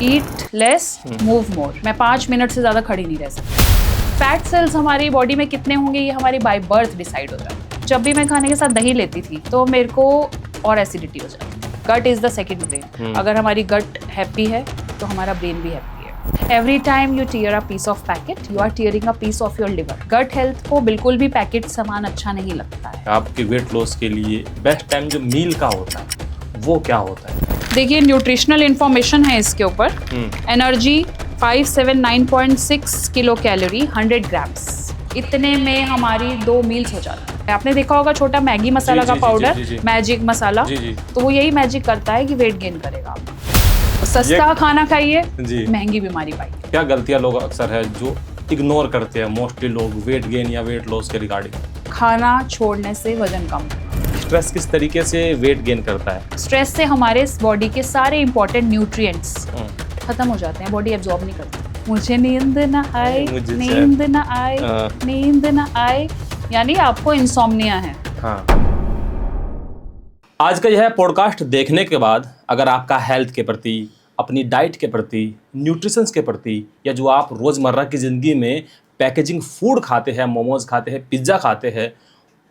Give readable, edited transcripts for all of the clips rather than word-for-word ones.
Eat less, move more. मैं 5 minute से ज़्यादा खड़ी नहीं रह सकती। फैट सेल्स हमारी बॉडी में कितने होंगे ये हमारी बाय बर्थ डिसाइड हो जाता है। जब भी मैं खाने के साथ दही लेती थी तो मेरे को और एसिडिटी हो जाती है। गट इज द सेकंड ब्रेन। अगर हमारी गट हैप्पी है तो हमारा ब्रेन भी हैप्पी है। Every time you tear a piece of packet you are tearing a piece of your liver. Gut health को बिल्कुल भी पैकेट सामान अच्छा नहीं लगता है। आपके वेट लॉस के लिए बेस्ट टाइम जो मील का होता है वो क्या होता है? देखिए न्यूट्रिशनल इंफॉर्मेशन है इसके ऊपर। एनर्जी 579.6 किलो कैलोरी 100 ग्राम्स, इतने में हमारी 2 मील्स हो जाती है। आपने देखा होगा छोटा मैगी मसाला का पाउडर, मैजिक मसाला, तो वो यही मैजिक करता है कि वेट गेन करेगा आपका। सस्ता खाना खाइए, महंगी बीमारी पाइए। क्या गलतियां लोग अक्सर है जो इग्नोर करते हैं मोस्टली लोग वेट गेन या वेट लॉस के रिगार्डिंग? खाना छोड़ने से वजन कम। स्ट्रेस किस तरीके से वेट गेन करता है? स्ट्रेस से हमारे बॉडी के सारे इंपॉर्टेंट न्यूट्रिएंट्स खत्म हो जाते हैं, बॉडी एब्जॉर्ब नहीं करती। मुझे नींद ना आए, नींद ना आए, नींद ना आए, यानी आपको इंसोम्निया है। हाँ। आज का यह पॉडकास्ट देखने के बाद अगर आपका हेल्थ के प्रति, अपनी डाइट के प्रति, न्यूट्रिशंस के प्रति, या जो आप रोज़मर्रा की ज़िंदगी में पैकेजिंग फूड खाते हैं, मोमोज खाते हैं, पिज़्ज़ा खाते हैं,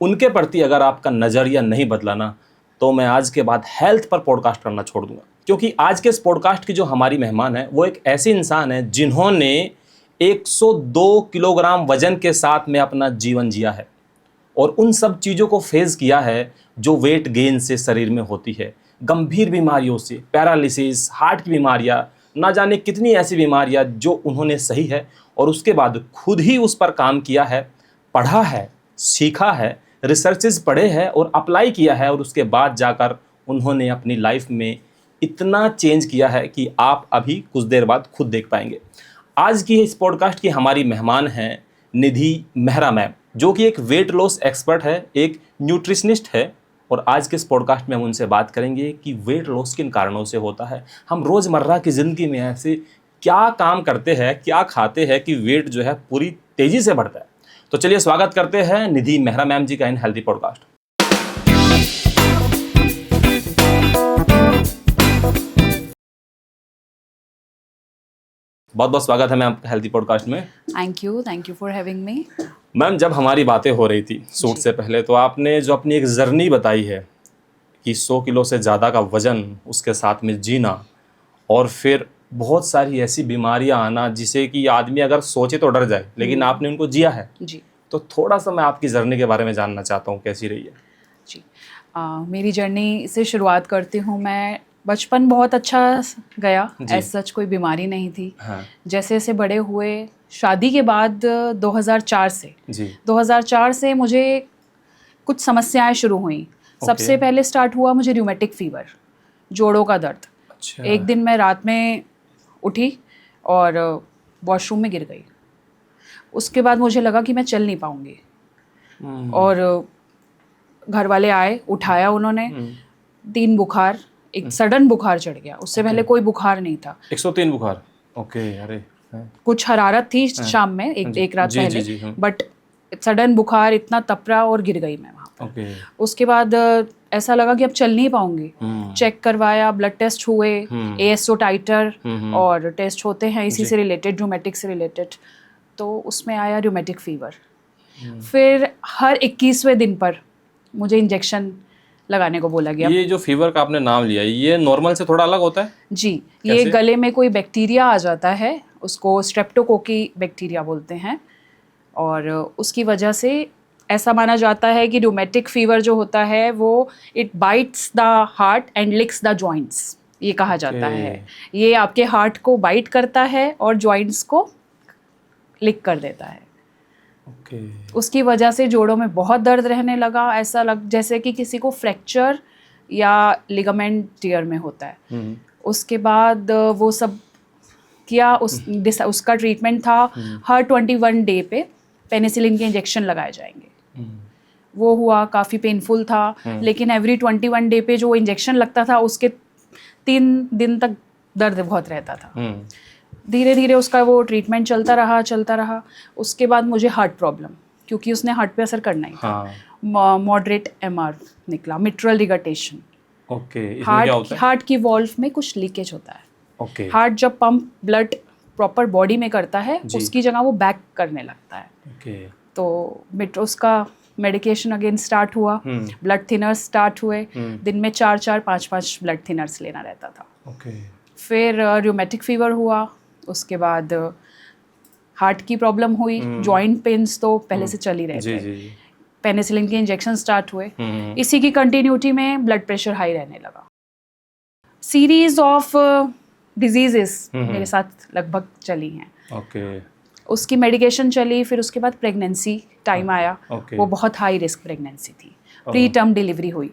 उनके प्रति अगर आपका नज़रिया नहीं बदला ना, तो मैं आज के बाद हेल्थ पर पॉडकास्ट करना छोड़ दूंगा। क्योंकि आज के इस पॉडकास्ट की जो हमारी मेहमान है वो एक ऐसे इंसान है जिन्होंने 102 किलोग्राम वजन के साथ में अपना जीवन जिया है और उन सब चीज़ों को फेस किया है जो वेट गेन से शरीर में होती है। गंभीर बीमारियों से, पैरालिसिस, हार्ट की बीमारियाँ, ना जाने कितनी ऐसी बीमारियाँ जो उन्होंने सही है और उसके बाद खुद ही उस पर काम किया है, पढ़ा है, सीखा है, रिसर्चेज पढ़े हैं और अप्लाई किया है, और उसके बाद जाकर उन्होंने अपनी लाइफ में इतना चेंज किया है कि आप अभी कुछ देर बाद खुद देख पाएंगे। आज की इस पॉडकास्ट की हमारी मेहमान हैं निधि मेहरा मैम, जो कि एक वेट लॉस एक्सपर्ट है, एक न्यूट्रिशनिस्ट है, और आज के इस पॉडकास्ट में हम उनसे बात करेंगे कि वेट लॉस किन कारणों से होता है, हम रोज़मर्रा की ज़िंदगी में ऐसे क्या काम करते हैं, क्या खाते हैं कि वेट जो है पूरी तेज़ी से बढ़ता है। तो चलिए स्वागत करते हैं निधि मेहरा मैम जी का इन हेल्दी पॉडकास्ट। बहुत बहुत स्वागत है मैम आपका हेल्दी पॉडकास्ट में। Thank you for having me. Ma'am, जब हमारी बातें हो रही थी शूट से पहले, तो आपने जो अपनी एक जर्नी बताई है कि 100 किलो से ज़्यादा का वजन, उसके साथ में जीना, और फिर बहुत सारी ऐसी बीमारियां आना जिसे कि आदमी अगर सोचे तो डर जाए, लेकिन आपने उनको जिया है जी। तो थोड़ा सा मैं आपकी जर्नी के बारे में जानना चाहता हूँ, कैसी रही है? जी, मेरी जर्नी से शुरुआत करती हूँ मैं। बचपन बहुत अच्छा गया, ऐसा सच कोई बीमारी नहीं थी। हाँ। जैसे जैसे बड़े हुए, शादी के बाद 2004 से मुझे कुछ समस्याएं शुरू हुई। सबसे पहले स्टार्ट हुआ मुझे रूमेटिक फीवर, जोड़ों का दर्द। अच्छा। एक दिन मैं रात में उठी और वॉशरूम में गिर गई। उसके बाद मुझे लगा कि मैं चल नहीं पाऊंगी, और घर वाले आए, उठाया उन्होंने। 3 बुखार, एक सडन बुखार चढ़ गया। उससे पहले कोई बुखार नहीं था। 103 बुखार। ओके। अरे कुछ हरारत थी शाम में, एक रात पहले, बट सडन बुखार इतना तपरा और गिर गई मैं वहाँ पर। उसके बाद ऐसा लगा कि अब चल नहीं पाऊंगी। चेक करवाया, ब्लड टेस्ट हुए, ASO टाइटर और टेस्ट होते हैं इसी से रिलेटेड, रूमेटिक से रिलेटेड, तो उसमें आया रूमेटिक फीवर। फिर हर 21वें दिन पर मुझे इंजेक्शन लगाने को बोला गया। ये जो फीवर का आपने नाम लिया, ये नॉर्मल से थोड़ा अलग होता है? जी, ये गले में कोई बैक्टीरिया आ जाता है, उसको स्ट्रेप्टोकोकी बैक्टीरिया बोलते हैं, और उसकी वजह से ऐसा माना जाता है कि रूमेटिक फीवर जो होता है वो it bytes the heart and लिक्स the joints, ये कहा जाता है। ये आपके हार्ट को बाइट करता है और जॉइंट्स को लिक कर देता है। उसकी वजह से जोड़ों में बहुत दर्द रहने लगा। ऐसा लग जैसे कि किसी को फ्रैक्चर या लिगामेंट टियर में होता है। उसके बाद वो सब किया, उसका ट्रीटमेंट था हर 21 डे पे पेनिसिलिन के इंजेक्शन लगाए जाएंगे। वो हुआ, काफ़ी पेनफुल था, लेकिन एवरी 21 डे पे जो इंजेक्शन लगता था उसके 3 दिन तक दर्द बहुत रहता था। धीरे धीरे उसका वो ट्रीटमेंट चलता रहा। उसके बाद मुझे हार्ट प्रॉब्लम, क्योंकि उसने हार्ट पे असर करना ही था। मॉडरेट MR निकला, मिट्रल रिगटेशन। इसमें क्या होता है? हार्ट की वॉल्व में कुछ लीकेज होता है। ओके हार्ट जब पंप ब्लड प्रॉपर बॉडी में करता है जी। उसकी जगह वो बैक करने लगता है। ओके तो उसका मेडिकेशन अगेन स्टार्ट हुआ, ब्लड थिनर्स स्टार्ट हुए, दिन में 4-4 5-5 ब्लड थिनर्स लेना रहता था। ओके फिर रूमेटिक फीवर हुआ, उसके बाद हार्ट की प्रॉब्लम हुई, जॉइंट पेन्स तो पहले से चल ही रहे जी थे, जी जी पेनिसिलिन के इंजेक्शन स्टार्ट हुए, इसी की कंटिन्यूटी में ब्लड प्रेशर हाई रहने लगा। सीरीज ऑफ डिजीजेस मेरे साथ लगभग चली हैं। ओके उसकी मेडिकेशन चली, फिर उसके बाद प्रेगनेंसी टाइम आया, ओके वो बहुत हाई रिस्क प्रेगनेंसी थी। प्री टर्म डिलीवरी हुई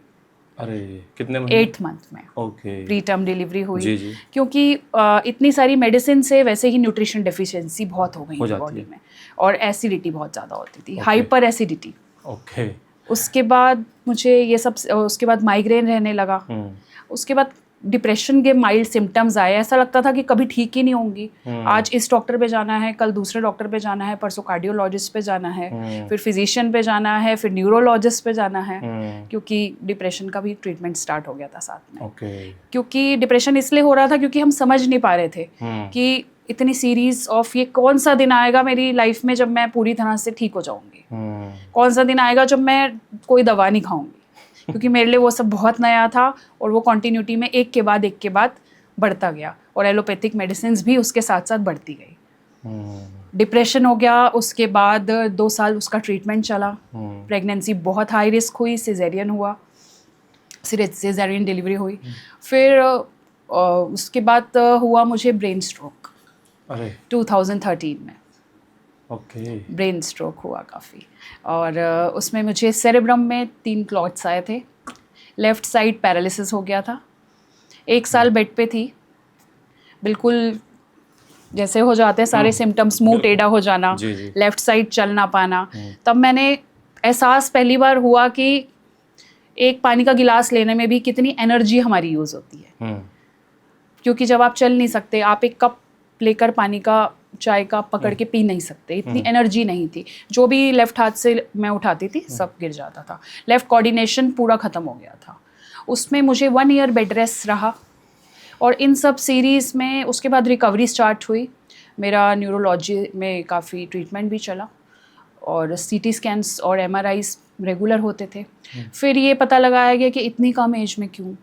अरे कितने महीने 8th मंथ में, ओके प्री टर्म डिलीवरी हुई। जी जी क्योंकि इतनी सारी मेडिसिन से वैसे ही न्यूट्रिशन डेफिशिएंसी बहुत हो गई हो थी जाती बॉडी है। में, और एसिडिटी बहुत ज़्यादा होती थी, हाइपर एसिडिटी। ओके उसके बाद मुझे ये सब, उसके बाद माइग्रेन रहने लगा, उसके बाद डिप्रेशन के माइल्ड सिम्टम्स आए, ऐसा लगता था कि कभी ठीक ही नहीं होंगी। आज इस डॉक्टर पे जाना है, कल दूसरे डॉक्टर पे जाना है, परसों कार्डियोलॉजिस्ट पे जाना है, फिर फिजिशियन पे जाना है, फिर न्यूरोलॉजिस्ट पे जाना है, क्योंकि डिप्रेशन का भी ट्रीटमेंट स्टार्ट हो गया था साथ में। ओके क्योंकि डिप्रेशन इसलिए हो रहा था क्योंकि हम समझ नहीं पा रहे थे कि इतनी सीरीज ऑफ ये कौन सा दिन आएगा मेरी लाइफ में जब मैं पूरी तरह से ठीक हो जाऊंगी, कौन सा दिन आएगा जब मैं कोई दवा नहीं खाऊंगी, क्योंकि मेरे लिए वो सब बहुत नया था, और वो कॉन्टिन्यूटी में एक के बाद बढ़ता गया, और एलोपैथिक मेडिसिन भी उसके साथ साथ बढ़ती गई। डिप्रेशन हो गया, उसके बाद 2 साल उसका ट्रीटमेंट चला, प्रेगनेंसी बहुत हाई रिस्क हुई, सिजेरियन हुआ, सिजेरियन डिलीवरी हुई। फिर उसके बाद हुआ मुझे ब्रेन स्ट्रोक अरे 2013 में। ओके ब्रेन स्ट्रोक हुआ काफ़ी, और उसमें मुझे सेरेब्रम में 3 क्लॉट्स आए थे, लेफ़्ट साइड पैरालिसिस हो गया था, 1 साल बेड पे थी, बिल्कुल जैसे हो जाते हैं सारे सिम्टम्स, मुंह टेढ़ा हो जाना, जी जी लेफ़्ट साइड चल ना पाना। तब मैंने एहसास पहली बार हुआ कि एक पानी का गिलास लेने में भी कितनी एनर्जी हमारी यूज़ होती है, क्योंकि जब आप चल नहीं सकते, आप एक कप लेकर पानी का, चाय का पकड़ के पी नहीं सकते, इतनी एनर्जी नहीं थी। जो भी लेफ्ट हाथ से मैं उठाती थी सब गिर जाता था, लेफ्ट कोऑर्डिनेशन पूरा ख़त्म हो गया था। उसमें मुझे 1 ईयर बेड रेस्ट रहा, और इन सब सीरीज़ में उसके बाद रिकवरी स्टार्ट हुई। मेरा न्यूरोलॉजी में काफ़ी ट्रीटमेंट भी चला, और सीटी स्कैन्स और MRIs रेगुलर होते थे। फिर ये पता लगाया गया कि इतनी कम एज में क्यों,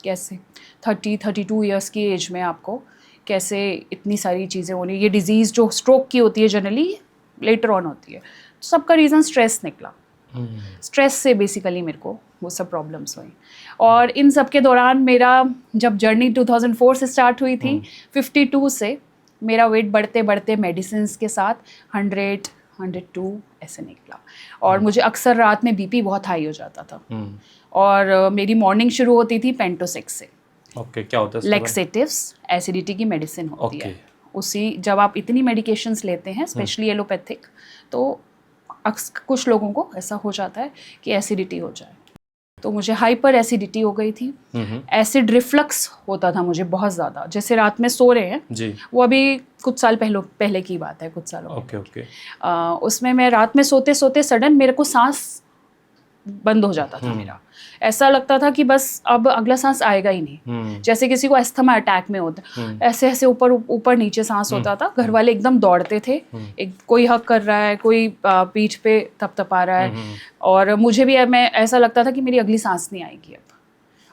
कैसे 32 ईयर्स की एज में आपको कैसे इतनी सारी चीज़ें होनी। ये डिज़ीज़ जो स्ट्रोक की होती है जनरली लेटर ऑन होती है, तो सबका रीज़न स्ट्रेस निकला। स्ट्रेस से बेसिकली मेरे को वो सब प्रॉब्लम्स हुई, और इन सब के दौरान मेरा जब जर्नी 2004 से स्टार्ट हुई थी, 52 से मेरा वेट बढ़ते बढ़ते मेडिसिन्स के साथ 102 ऐसे निकला, और मुझे अक्सर रात में BP बहुत हाई हो जाता था, और मेरी मॉर्निंग शुरू होती थी पेंटोसेक्स से। ओके क्या होता है लेक्सेटिव्स एसिडिटी की मेडिसिन होती है, उसी जब आप इतनी मेडिकेशंस लेते हैं स्पेशली एलोपैथिक, तो कुछ लोगों को ऐसा हो जाता है कि एसिडिटी हो जाए। तो मुझे हाइपर एसिडिटी हो गई थी, एसिड रिफ्लक्स होता था मुझे बहुत ज़्यादा, जैसे रात में सो रहे हैं जी वो अभी कुछ साल पहले की बात है, कुछ सालों ओके ओके उसमें मैं रात में सोते सोते सडन मेरे को सांस बंद हो जाता था मेरा, ऐसा लगता था कि बस अब अगला सांस आएगा ही नहीं, जैसे किसी को अस्थमा अटैक में होता, ऐसे ऐसे ऊपर ऊपर नीचे सांस होता था। घर वाले एकदम दौड़ते थे, एक कोई हक कर रहा है, कोई पीठ पे थपथपा रहा है, और मुझे भी मैं ऐसा लगता था कि मेरी अगली सांस नहीं आएगी अब,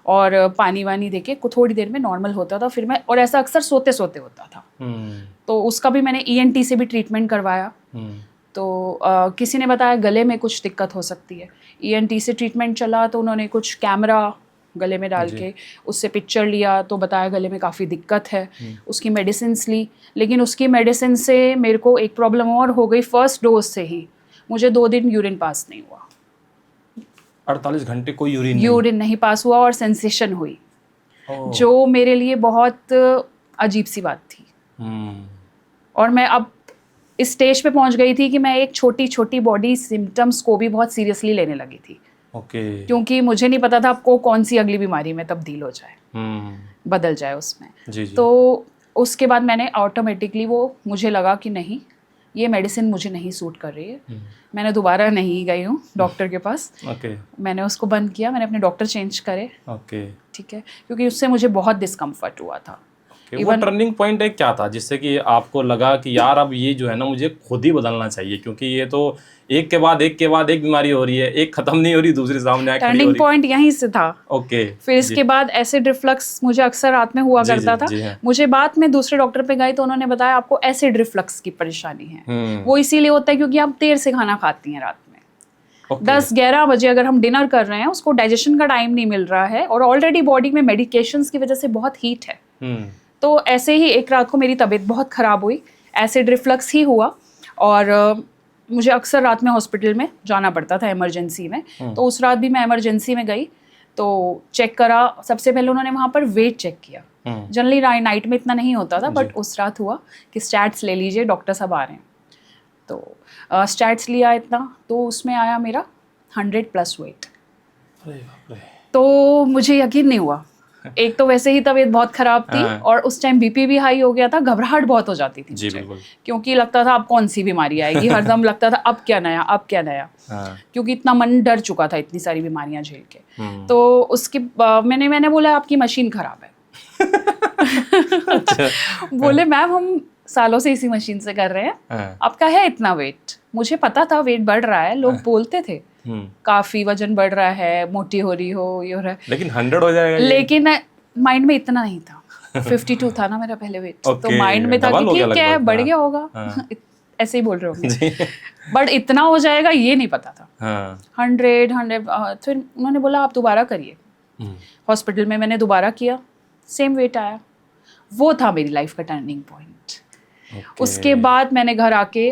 और पानी वानी देके थोड़ी देर में नॉर्मल होता था फिर मैं, और ऐसा अक्सर सोते सोते होता था। तो उसका भी मैंने ENT से भी ट्रीटमेंट करवाया, तो किसी ने बताया गले में कुछ दिक्कत हो सकती है, ENT से ट्रीटमेंट चला, तो उन्होंने कुछ कैमरा गले में डाल के उससे पिक्चर लिया, तो बताया गले में काफ़ी दिक्कत है, उसकी मेडिसिन्स ली। लेकिन उसकी मेडिसिन से मेरे को एक प्रॉब्लम और हो गई, फर्स्ट डोज से ही मुझे 2 दिन यूरिन पास नहीं हुआ, 48 घंटे कोई यूरिन नहीं पास हुआ, और सेंसेशन हुई, जो मेरे लिए बहुत अजीब सी बात थी। और मैं अब इस स्टेज पे पहुंच गई थी कि मैं एक छोटी छोटी बॉडी सिम्टम्स को भी बहुत सीरियसली लेने लगी थी, क्योंकि मुझे नहीं पता था आपको कौन सी अगली बीमारी में तब्दील हो जाए, बदल जाए उसमें। जी। तो उसके बाद मैंने ऑटोमेटिकली मुझे लगा कि नहीं, ये मेडिसिन मुझे नहीं सूट कर रही है। मैंने दोबारा नहीं गई हूँ डॉक्टर के पास, मैंने उसको बंद किया, मैंने अपने डॉक्टर चेंज करे, ठीक है, क्योंकि उससे मुझे बहुत डिस्कम्फर्ट हुआ था। वो टर्निंग पॉइंट एक क्या था जिससे कि आपको लगा कि यार अब ये जो है ना मुझे खुद ही बदलना चाहिए, क्योंकि ये तो एक के बाद एक बीमारी हो रही है, एक खत्म नहीं हो रही, दूसरी सामने खड़ी हो रही। टर्निंग पॉइंट यहीं से था। ओके। फिर इसके बाद एसिड रिफ्लक्स मुझे अक्सर रात में हुआ करता था। हाँ। मुझे बाद में दूसरे डॉक्टर पे गई तो उन्होंने बताया आपको एसिड रिफ्लक्स की परेशानी है। वो इसीलिए होता है क्योंकि आप देर से खाना खाती हैं रात में। 10-11 बजे अगर हम डिनर कर रहे हैं, उसको डाइजेशन का टाइम नहीं मिल रहा है और ऑलरेडी बॉडी में मेडिकेशंस की वजह से बहुत हीट है। तो ऐसे ही एक रात को मेरी तबीयत बहुत ख़राब हुई, एसिड रिफ्लक्स ही हुआ और मुझे अक्सर रात में हॉस्पिटल में जाना पड़ता था इमरजेंसी में। तो उस रात भी मैं इमरजेंसी में गई तो चेक करा। सबसे पहले उन्होंने वहाँ पर वेट चेक किया। जनरली नाइट में इतना नहीं होता था, बट उस रात हुआ कि स्टैट्स ले लीजिए, डॉक्टर साहब आ रहे हैं। तो स्टैट्स लिया इतना, तो उसमें आया मेरा 100+ वेट। तो मुझे यकीन नहीं हुआ। एक तो वैसे ही तबीयत बहुत खराब थी और उस टाइम बीपी भी हाई हो गया था, घबराहट बहुत हो जाती थी मुझे, क्योंकि लगता था अब कौन सी बीमारी आएगी, हरदम लगता था अब क्या नया, अब क्या नया। क्योंकि इतना मन डर चुका था इतनी सारी बीमारियां झेल के। तो उसके मैंने बोला आपकी मशीन खराब है। बोले मैम हम सालों से इसी मशीन से कर रहे हैं, आपका है इतना वेट। मुझे पता था वेट बढ़ रहा है, लोग बोलते थे काफी वजन बढ़ रहा है, मोटी हो रही हो, ये हो रहा है, लेकिन 100 हो जाएगा। लेकिन माइंड में इतना नहीं था। 52 था ना मेरा पहले वेट। तो माइंड में था कि ठीक है बढ़ गया होगा। ऐसे ही बोल रहे होंगे, बट इतना हो जाएगा ये नहीं पता था। 100 फिर उन्होंने बोला आप दोबारा करिए। हॉस्पिटल में मैंने दोबारा किया, सेम वेट आया। वो था मेरी लाइफ का टर्निंग पॉइंट। उसके बाद मैंने घर आके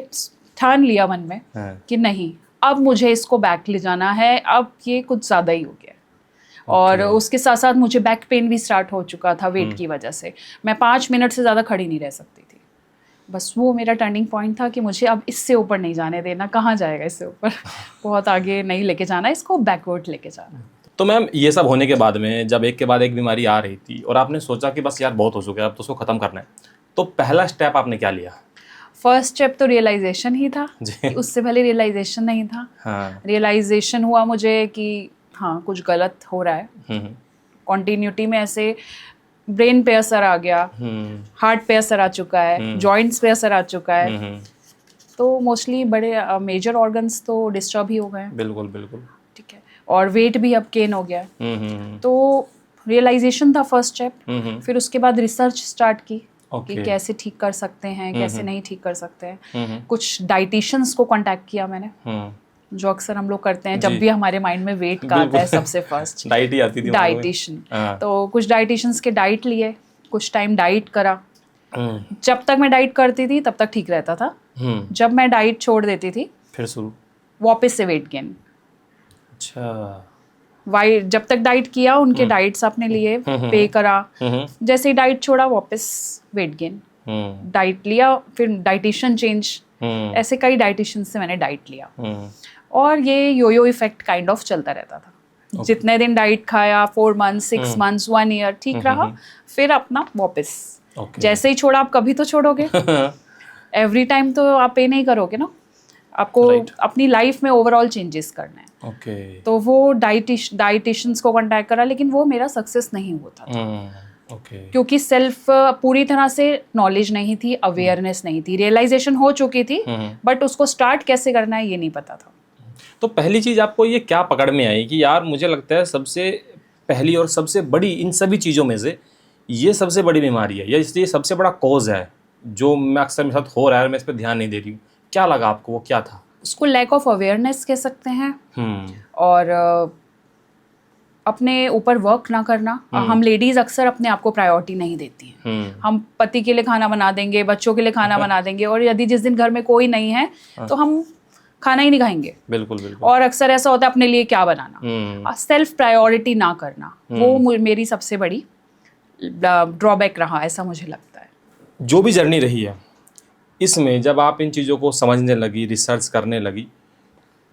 ठान लिया मन में कि नहीं, अब मुझे इसको बैक ले जाना है, अब ये कुछ ज़्यादा ही हो गया। और उसके साथ साथ मुझे बैक पेन भी स्टार्ट हो चुका था वेट की वजह से। मैं 5 मिनट से ज़्यादा खड़ी नहीं रह सकती थी। बस वो मेरा टर्निंग पॉइंट था कि मुझे अब इससे ऊपर नहीं जाने देना। कहाँ जाएगा इससे ऊपर, बहुत आगे नहीं लेके जाना, इसको बैकवर्ड लेके जाना। तो मैम ये सब होने के बाद में जब एक के बाद एक बीमारी आ रही थी और आपने सोचा कि बस यार बहुत हो चुका है, अब तो उसको ख़त्म करना है, तो पहला स्टेप आपने क्या लिया? फर्स्ट स्टेप तो रियलाइजेशन ही था। उससे पहले रियलाइजेशन नहीं था। रियलाइजेशन हुआ मुझे कि हाँ कुछ गलत हो रहा है। कॉन्टिन्यूटी में ऐसे ब्रेन पे असर आ गया, हार्ट पे असर आ चुका है, जॉइंट्स पे असर आ चुका है। तो मोस्टली बड़े मेजर ऑर्गन्स तो डिस्टर्ब ही हो गए। बिल्कुल बिल्कुल, ठीक है। और वेट भी अब गेन हो गया है। तो रियलाइजेशन था फर्स्ट स्टेप। फिर उसके बाद रिसर्च स्टार्ट की कि कैसे ठीक कर सकते हैं, कैसे नहीं ठीक कर सकते हैं। कुछ डाइटिशियंस को कांटेक्ट किया मैंने, जो अक्सर हम लोग करते हैं जब भी हमारे माइंड में वेट का आता है। सबसे फर्स्ट डाइट ही आती थी, डाइटिशियन। तो कुछ डाइटिशियंस के डाइट लिए, कुछ टाइम डाइट करा। जब तक मैं डाइट करती थी तब तक ठीक रहता था। जब मैं डाइट छोड़ देती थी फिर शुरू वापस से वेट गेन। अच्छा। जब तक डाइट किया उनके डाइट्स अपने लिए पे करा, जैसे ही डाइट छोड़ा वापस वेट गेन। डाइट लिया, फिर डाइटिशियन चेंज, ऐसे कई डाइटिशियन से मैंने डाइट लिया। और ये योयो इफेक्ट काइंड ऑफ चलता रहता था। जितने दिन डाइट खाया, 4 मंथ्स, 6 मंथ्स, 1 ईयर ठीक रहा, फिर अपना वापस। जैसे ही छोड़ा आप कभी तो छोड़ोगे, एवरी टाइम तो आप पे नहीं करोगे ना, आपको अपनी लाइफ में ओवरऑल चेंजेस करना है। तो वो डाइटिशियंस को कांटेक्ट करा, लेकिन वो मेरा सक्सेस नहीं होता था। क्योंकि सेल्फ पूरी तरह से नॉलेज नहीं थी, अवेयरनेस नहीं थी, रियलाइजेशन हो चुकी थी, बट उसको स्टार्ट कैसे करना है ये नहीं पता था। तो पहली चीज़ आपको ये क्या पकड़ में आई कि यार मुझे लगता है सबसे पहली और सबसे बड़ी इन सभी चीज़ों में से ये सबसे बड़ी बीमारी है, या इसलिए सबसे बड़ा कॉज है जो मैं अक्सर मेरे साथ हो रहा है, मैं इस पर ध्यान नहीं दे रही हूँ? क्या लगा आपको, वो क्या था? उसको लैक ऑफ अवेयरनेस कह सकते हैं। और अपने ऊपर वर्क ना करना। हम लेडीज अक्सर अपने आप को प्रायोरिटी नहीं देती हैं। हम पति के लिए खाना बना देंगे, बच्चों के लिए खाना बना देंगे, और यदि जिस दिन घर में कोई नहीं है तो हम खाना ही नहीं खाएंगे। बिल्कुल बिल्कुल। और अक्सर ऐसा होता है अपने लिए क्या बनाना, सेल्फ प्रायोरिटी ना करना, वो मेरी सबसे बड़ी ड्रॉबैक रहा, ऐसा मुझे लगता है। जो भी जर्नी रही है इसमें, जब आप इन चीज़ों को समझने लगी, रिसर्च करने लगी,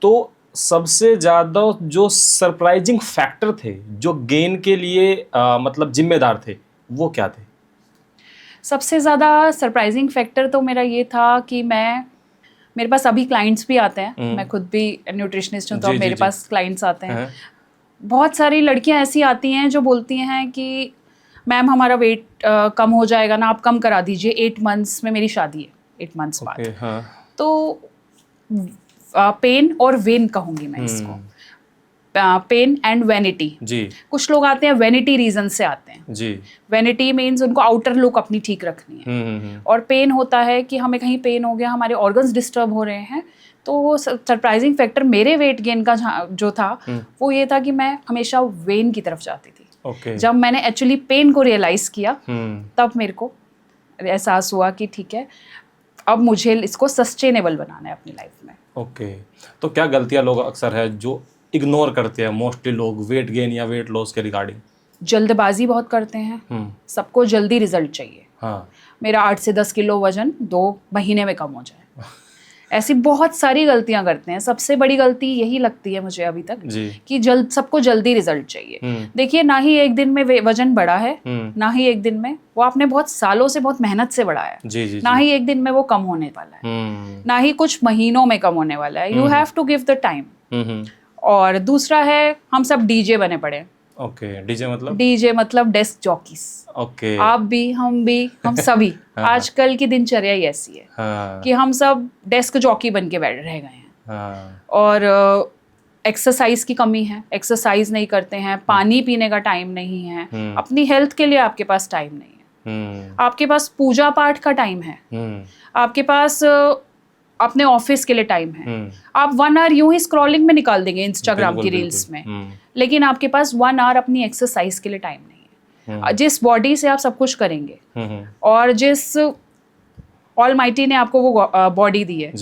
तो सबसे ज़्यादा जो सरप्राइजिंग फैक्टर थे जो गेन के लिए मतलब जिम्मेदार थे, वो क्या थे? सबसे ज़्यादा सरप्राइजिंग फैक्टर तो मेरा ये था कि मेरे पास अभी क्लाइंट्स भी आते हैं। मैं खुद भी न्यूट्रिशनिस्ट हूँ, तो मेरे पास क्लाइंट्स आते हैं। बहुत सारी लड़कियां ऐसी आती हैं जो बोलती हैं कि मैम हमारा वेट कम हो जाएगा ना, आप कम करा दीजिए, 8 मंथ्स में मेरी शादी है, 8 मंथ्स बाद। हाँ। तो पेन और वेन कहूँगी मैं इसको, पेन एंड वेनिटी। जी कुछ लोग आते हैं वेनिटी रीजन से आते हैं। जी। वेनिटी मीन्स उनको आउटर लुक अपनी ठीक रखनी है, और पेन होता है कि हमें कहीं पेन हो गया, हमारे ऑर्गन्स डिस्टर्ब हो रहे हैं। तो सरप्राइजिंग फैक्टर मेरे वेट गेन का जो था वो ये था कि मैं हमेशा वेन की तरफ जाती थी। ओके। जब मैंने एक्चुअली पेन को रियलाइज किया तब मेरे को एहसास हुआ कि ठीक है, अब मुझे इसको सस्टेनेबल बनाना है अपनी लाइफ में। ओके। तो क्या गलतियां लोग अक्सर है जो इग्नोर करते हैं मोस्टली लोग वेट गेन या वेट लॉस के रिगार्डिंग? जल्दबाजी बहुत करते हैं, सबको जल्दी रिजल्ट चाहिए। हाँ। मेरा 8 से 10 किलो वजन 2 महीने में कम हो जाए, ऐसी बहुत सारी गलतियां करते हैं। सबसे बड़ी गलती यही लगती है मुझे अभी तक कि सबको जल्दी रिजल्ट चाहिए। देखिए, ना ही एक दिन में वजन बढ़ा है, ना ही एक दिन में, वो आपने बहुत सालों से बहुत मेहनत से बढ़ाया है। ना ही एक दिन में वो कम होने वाला है, ना ही कुछ महीनों में कम होने वाला है। You have to give the time. और दूसरा है, हम सब डीजे बने पड़े। ओके। डीजे मतलब डेस्क जॉकीज। ओके। आप भी, हम भी, हम सभी आजकल की दिनचर्या ही ऐसी है कि हम सब डेस्क जॉकी बन के बैठ रह गए हैं। और एक्सरसाइज की कमी है, एक्सरसाइज नहीं करते हैं, पानी पीने का टाइम नहीं है, अपनी हेल्थ के लिए आपके पास टाइम नहीं है, आपके पास पूजा पाठ का टाइम है, आपके पास अपने ऑफिस के लिए टाइम है। आप 1 आवर यूं ही स्क्रॉलिंग में निकाल देंगे इंस्टाग्राम की रील्स में, लेकिन आपके पास 1 आवर अपनी एक्सरसाइज के लिए टाइम नहीं है। जिस बॉडी से आप सब कुछ करेंगे और जिस ऑलमाइटी ने आपको वो बॉडी दी है,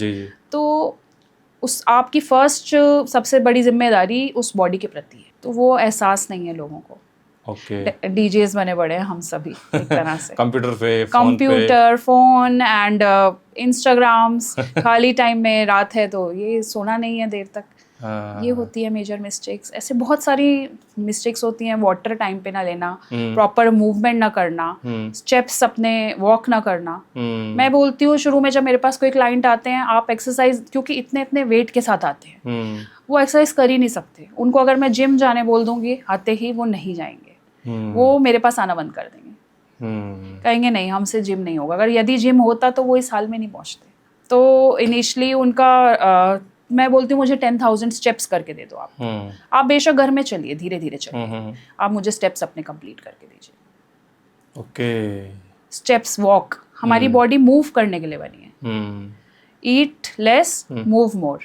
तो उस आपकी फर्स्ट सबसे बड़ी जिम्मेदारी उस बॉडी के प्रति है। तो वो एहसास नहीं है लोगों को। ओके। डीजेस बने बड़े हैं हम सभी एक तरह से। Computer, phone and Instagrams. खाली टाइम में, रात है तो ये सोना नहीं है देर तक। ये होती है मेजर मिस्टेक्स। ऐसे बहुत सारी मिस्टेक्स होती हैं। वाटर टाइम पे ना लेना, प्रॉपर मूवमेंट ना करना, स्टेप्स अपने वॉक ना करना। मैं बोलती हूँ, शुरू में जब मेरे पास कोई क्लाइंट आते हैं, आप एक्सरसाइज, क्योंकि इतने इतने वेट के साथ आते हैं, वो एक्सरसाइज कर ही नहीं सकते। उनको अगर मैं जिम जाने बोल दूंगी, आते ही वो नहीं जाएंगे, वो मेरे पास आना बंद कर देंगे। कहेंगे नहीं, हमसे जिम नहीं होगा। अगर यदि जिम होता तो वो इस हाल में नहीं पहुंचते। तो इनिशियली उनका मैं बोलती हूँ, मुझे 10,000 स्टेप्स करके दे दो आप बेशक घर में चलिए, धीरे धीरे चलिए, आप मुझे स्टेप्स अपने कंप्लीट करके दीजिए। ओके। Steps, walk. हमारी बॉडी मूव करने के लिए बनी है। Eat less, move more.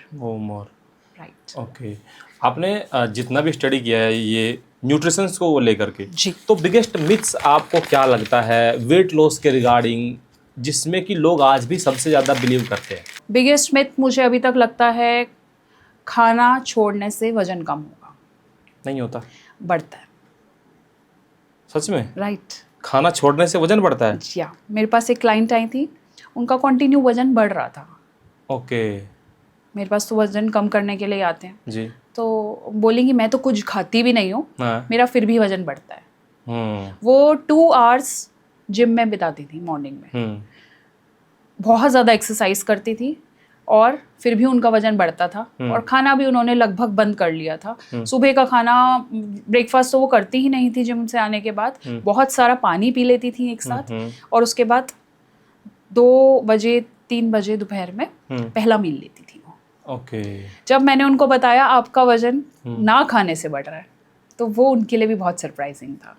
Right. Okay. आपने जितना भी स्टडी किया है ये न्यूट्रिशन को लेकर के, तो बिगेस्ट मिथ्स आपको क्या लगता है वेट लॉस के रिगार्डिंग, जिसमें कि लोग आज भी सबसे ज़्यादा बिलीव करते हैं? बिगेस्ट मिथ मुझे अभी तक लगता है, खाना छोड़ने से वजन कम होगा। नहीं होता, बढ़ता है। सच में? राइट। खाना छोड़ने से वजन बढ़ता है? जी हाँ। मेरे पास एक क्लाइंट आई थी, उनका कंटिन्यू वजन बढ़ रहा था। ओके। मेरे पास तो वजन कम करने के लिए आते हैं जी। तो बोलेंगी, मैं तो कुछ खाती भी नहीं हूँ, मेरा फिर भी वजन बढ़ता है। वो 2 आवर्स जिम में बिताती थी मॉर्निंग में, बहुत ज़्यादा एक्सरसाइज करती थी, और फिर भी उनका वजन बढ़ता था। और खाना भी उन्होंने लगभग बंद कर लिया था। सुबह का खाना, ब्रेकफास्ट तो वो करती ही नहीं थी जिम से आने के बाद। बहुत सारा पानी पी लेती थी एक साथ, और उसके बाद 2 बजे 3 बजे दोपहर में पहला मील लेती थी वो। ओके। जब मैंने उनको बताया आपका वजन ना खाने से बढ़ रहा है, तो वो उनके लिए भी बहुत सरप्राइजिंग था।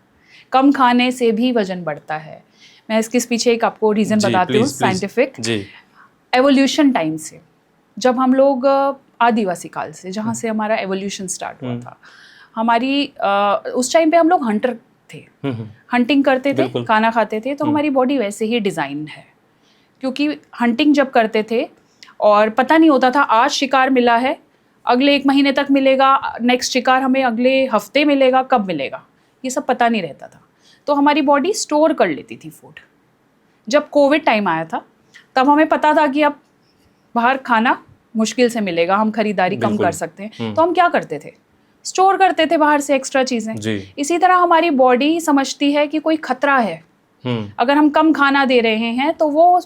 कम खाने से भी वजन बढ़ता है। मैं इसके पीछे एक आपको रीज़न बताती हूँ, साइंटिफिक। एवोल्यूशन टाइम से, जब हम लोग आदिवासी काल से, जहाँ से हमारा एवोल्यूशन स्टार्ट हुआ था, हमारी उस टाइम पे हम लोग हंटर थे, हंटिंग करते थे, खाना खाते थे। तो हमारी बॉडी वैसे ही डिज़ाइन है, क्योंकि हंटिंग जब करते थे और पता नहीं होता था आज शिकार मिला है, अगले 1 महीने तक मिलेगा, नेक्स्ट शिकार हमें अगले हफ्ते मिलेगा, कब मिलेगा, ये सब पता नहीं रहता था। तो हमारी बॉडी स्टोर कर लेती थी फूड। जब कोविड टाइम आया था, तब हमें पता था कि अब बाहर खाना मुश्किल से मिलेगा, हम खरीदारी कम कर सकते हैं, तो हम क्या करते थे, स्टोर करते थे बाहर से एक्स्ट्रा चीज़ें। इसी तरह हमारी बॉडी समझती है कि कोई खतरा है, अगर हम कम खाना दे रहे हैं तो वो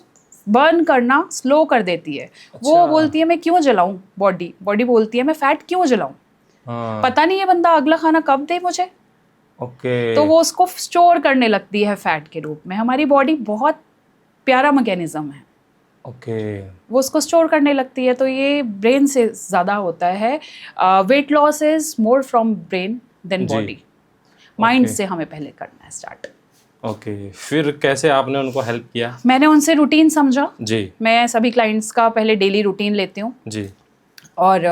बर्न करना स्लो कर देती है। वो बोलती है मैं क्यों जलाऊं, बॉडी बोलती है मैं फैट क्यों जलाऊं, पता नहीं ये बंदा अगला खाना कब दे मुझे, ओके। तो वो उसको स्टोर करने लगती है फैट के रूप में। हमारी बॉडी बहुत प्यारा मैकेनिज्म है, ओके। वो उसको स्टोर करने लगती है। तो ये ब्रेन से ज़्यादा होता है। Weight loss is more from brain than जी। बॉडी। Mind okay. से हमें पहले करना है स्टार्ट। ओके, फिर कैसे आपने उनको हेल्प किया? मैंने उनसे रूटीन समझा। जी। मैं सभी क्लाइंट्स का पहले डेली रूटीन लेती हूँ जी। और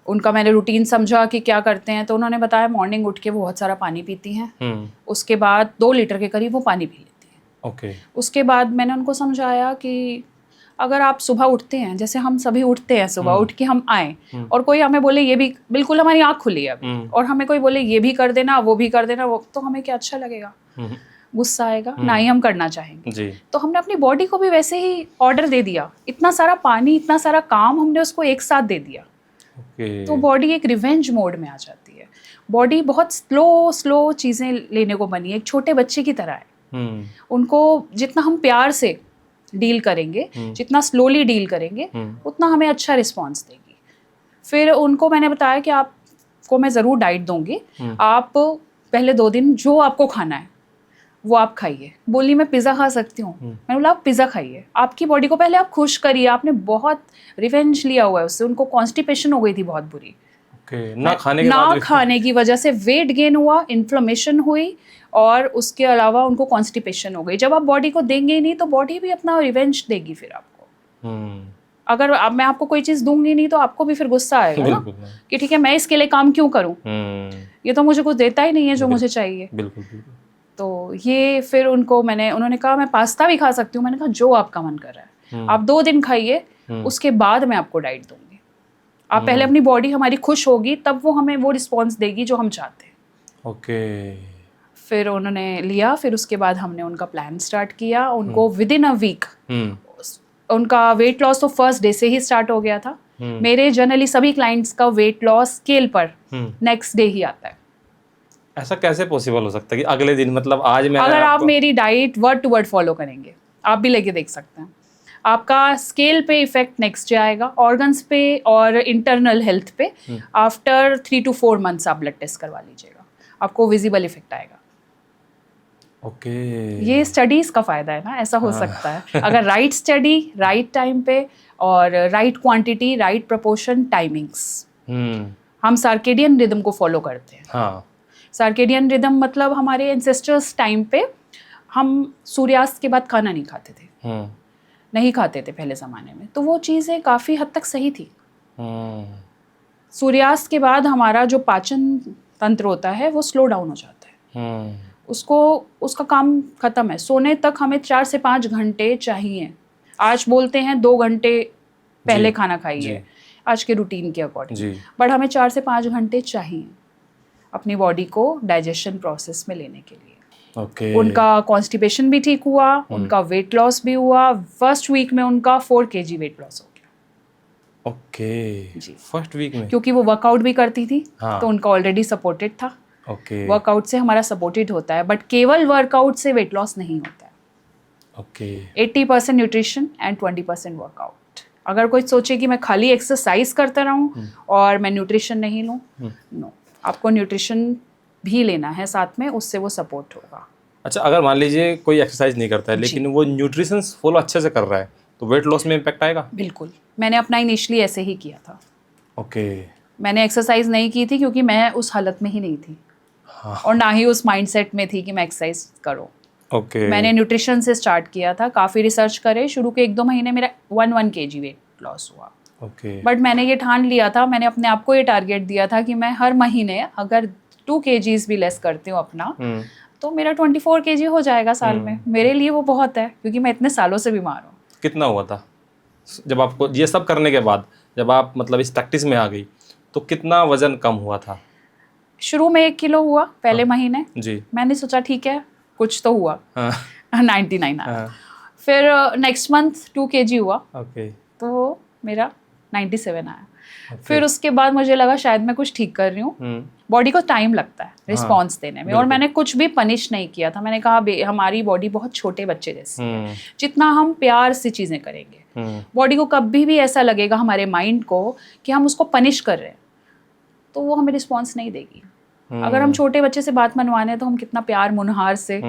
उनका मैंने रूटीन समझा कि क्या करते हैं। तो उन्होंने बताया मॉर्निंग उठ के वो बहुत सारा पानी पीती हैं, उसके बाद 2 लीटर के करीब वो पानी पी लेती हैं। ओके। उसके बाद मैंने उनको समझाया कि अगर आप सुबह उठते हैं, जैसे हम सभी उठते हैं, सुबह उठ के हम आएँ और कोई हमें बोले ये भी, बिल्कुल हमारी आँख खुली है अभी, और हमें कोई बोले ये भी कर देना वो भी कर देना, वो तो हमें क्या अच्छा लगेगा? गुस्सा आएगा, ना ही हम करना चाहेंगे। जी। तो हमने अपनी बॉडी को भी वैसे ही ऑर्डर दे दिया। इतना सारा पानी, इतना सारा काम हमने उसको एक साथ दे दिया। ओके। तो बॉडी एक रिवेंज मोड में आ जाती है। बॉडी बहुत स्लो स्लो चीज़ें लेने को बनी है, एक छोटे बच्चे की तरह है। उनको जितना हम प्यार से डील करेंगे, जितना स्लोली डील करेंगे, उतना हमें अच्छा रिस्पॉन्स देगी। फिर उनको मैंने बताया कि आपको मैं ज़रूर डाइट दूंगी, आप पहले 2 दिन जो आपको खाना है वो आप खाइए। बोली मैं पिज़्ज़ा खा सकती हूँ। मैंने बोला आप पिज़्ज़ा खाइए, आपकी बॉडी को पहले आप खुश करिए। आपने बहुत रिवेंज लिया हुआ है उससे। उनको कॉन्स्टिपेशन हो गई थी बहुत बुरी। ओके, ना खाने की वजह से वेट गेन हुआ, इन्फ्लेमेशन हुई, और उसके अलावा उनको कॉन्स्टिपेशन हो गई। जब आप बॉडी को देंगे ही नहीं तो बॉडी भी अपना रिवेंज देगी फिर आपको। अगर मैं आपको कोई चीज़ दूंगी नहीं तो आपको भी फिर गुस्सा आएगा ना कि ठीक है मैं इसके लिए काम क्यों करूँ, ये तो मुझे कुछ देता ही नहीं है जो मुझे चाहिए। बिल्कुल बिल्कुल। तो ये फिर उन्होंने कहा मैं पास्ता भी खा सकती हूँ। मैंने कहा जो आपका मन कर रहा है आप 2 दिन खाइए, उसके बाद मैं आपको डाइट दूंगी। आप पहले अपनी बॉडी हमारी खुश होगी तब वो हमें वो रिस्पॉन्स देगी जो हम चाहते हैं। ओके। फिर उन्होंने लिया, फिर उसके बाद हमने उनका प्लान स्टार्ट किया। उनको विद इन अ वीक उनका वेट लॉस तो फर्स्ट डे से ही स्टार्ट हो गया था। मेरे जनरली सभी क्लाइंट्स का वेट लॉस स्केल पर नेक्स्ट डे ही आता है। ऐसा कैसे पॉसिबल हो सकता है कि अगले दिन, मतलब आज मैंने अगर आप मेरी diet word to word follow करेंगे, आप भी लेके देख सकते हैं, आपका स्केल पे इफेक्ट नेक्स्ट डे आएगा, ऑर्गन्स पे और इंटरनल हेल्थ पे। आफ्टर 3 to 4 मंथ्स आप ब्लड टेस्ट करवा लीजिएगा, आपको विजिबल इफेक्ट आएगा। ओके। ये स्टडीज का फायदा है ना, ऐसा हो सकता है अगर राइट स्टडी, राइट टाइम पे, और right quantity, right proportion, timings. हम सर्केडियन रिदम को फॉलो करते हैं। हाँ। सर्केडियन रिदम मतलब हमारे एंसेस्टर्स टाइम पे हम सूर्यास्त के बाद खाना नहीं खाते थे, नहीं खाते थे पहले ज़माने में। तो वो चीज़ें काफ़ी हद तक सही थी। सूर्यास्त के बाद हमारा जो पाचन तंत्र होता है वो स्लो डाउन हो जाता है। उसका काम ख़त्म है। सोने तक हमें 4 से 5 घंटे चाहिए। आज बोलते हैं 2 घंटे पहले खाना खाइए आज के रूटीन के अकॉर्डिंग, बट हमें 4 से 5 घंटे चाहिए अपनी बॉडी को डाइजेशन प्रोसेस में लेने के लिए। ओके। उनका कॉन्स्टिपेशन भी ठीक हुआ, उनका वेट लॉस भी हुआ। फर्स्ट वीक में उनका 4 kg वेट लॉस हो गया। ओके जी, फर्स्ट वीक में, क्योंकि वो वर्कआउट भी करती थी। हाँ। तो उनका ऑलरेडी सपोर्टेड था। ओके। वर्कआउट से हमारा सपोर्टेड होता है, बट केवल वर्कआउट से वेट लॉस नहीं होता है। ओके। 80% nutrition and 20% workout. अगर कोई सोचे कि मैं खाली एक्सरसाइज करता रहूं और मैं न्यूट्रिशन नहीं लूं, नो, आपको न्यूट्रिशन भी लेना है साथ में, उससे वो सपोर्ट होगा। अच्छा, अगर मान लीजिए कोई एक्सरसाइज नहीं करता है लेकिन वो न्यूट्रिशन फॉलो अच्छे से कर रहा है तो वेट लॉस में इम्पैक्ट आएगा? बिल्कुल, मैंने अपना इनिशियली ऐसे ही किया था। ओके। मैंने एक्सरसाइज नहीं की थी क्योंकि मैं उस हालत में ही नहीं थी। हाँ। और ना ही उस माइंडसेट में थी कि मैं एक्सरसाइज करूँ। ओके। मैंने न्यूट्रिशन से स्टार्ट किया था। काफ़ी रिसर्च करे, शुरू के 1-2 महीने मेरा 1 kg वेट लॉस हुआ। ओके। बट मैंने ये ठान लिया था, मैंने अपने आप को ये टारगेट दिया था कि मैं हर महीने अगर 2 kgs भी लेस करती हूँ अपना, तो मेरा 24 kg हो जाएगा साल में। मेरे लिए वो बहुत है क्योंकि मैं इतने सालों से बीमार हूँ। कितना हुआ था जब आपको ये सब करने के बाद, जब आप मतलब इस प्रैक्टिस में आ गई, तो कितना वजन कम हुआ था? शुरू में 1 किलो हुआ पहले महीने जी। मैंने सोचा ठीक है कुछ तो हुआ। हाँ। 99 आया। फिर नेक्स्ट मंथ 2 kg हुआ। ओके। तो मेरा 97 आया। फिर उसके बाद मुझे लगा शायद मैं कुछ ठीक कर रही हूँ। बॉडी को टाइम लगता है रिस्पॉन्स देने में, और मैंने कुछ भी पनिश नहीं किया था। मैंने कहा हमारी बॉडी बहुत छोटे बच्चे जैसी है, जितना हम प्यार से चीज़ें करेंगे, बॉडी को कभी भी ऐसा लगेगा हमारे माइंड को कि हम उसको पनिश कर रहे हैं तो वो हमें रिस्पॉन्स नहीं देगी। अगर हम छोटे बच्चे से बात मनवाने हैं तो हम कितना प्यार मुनहार से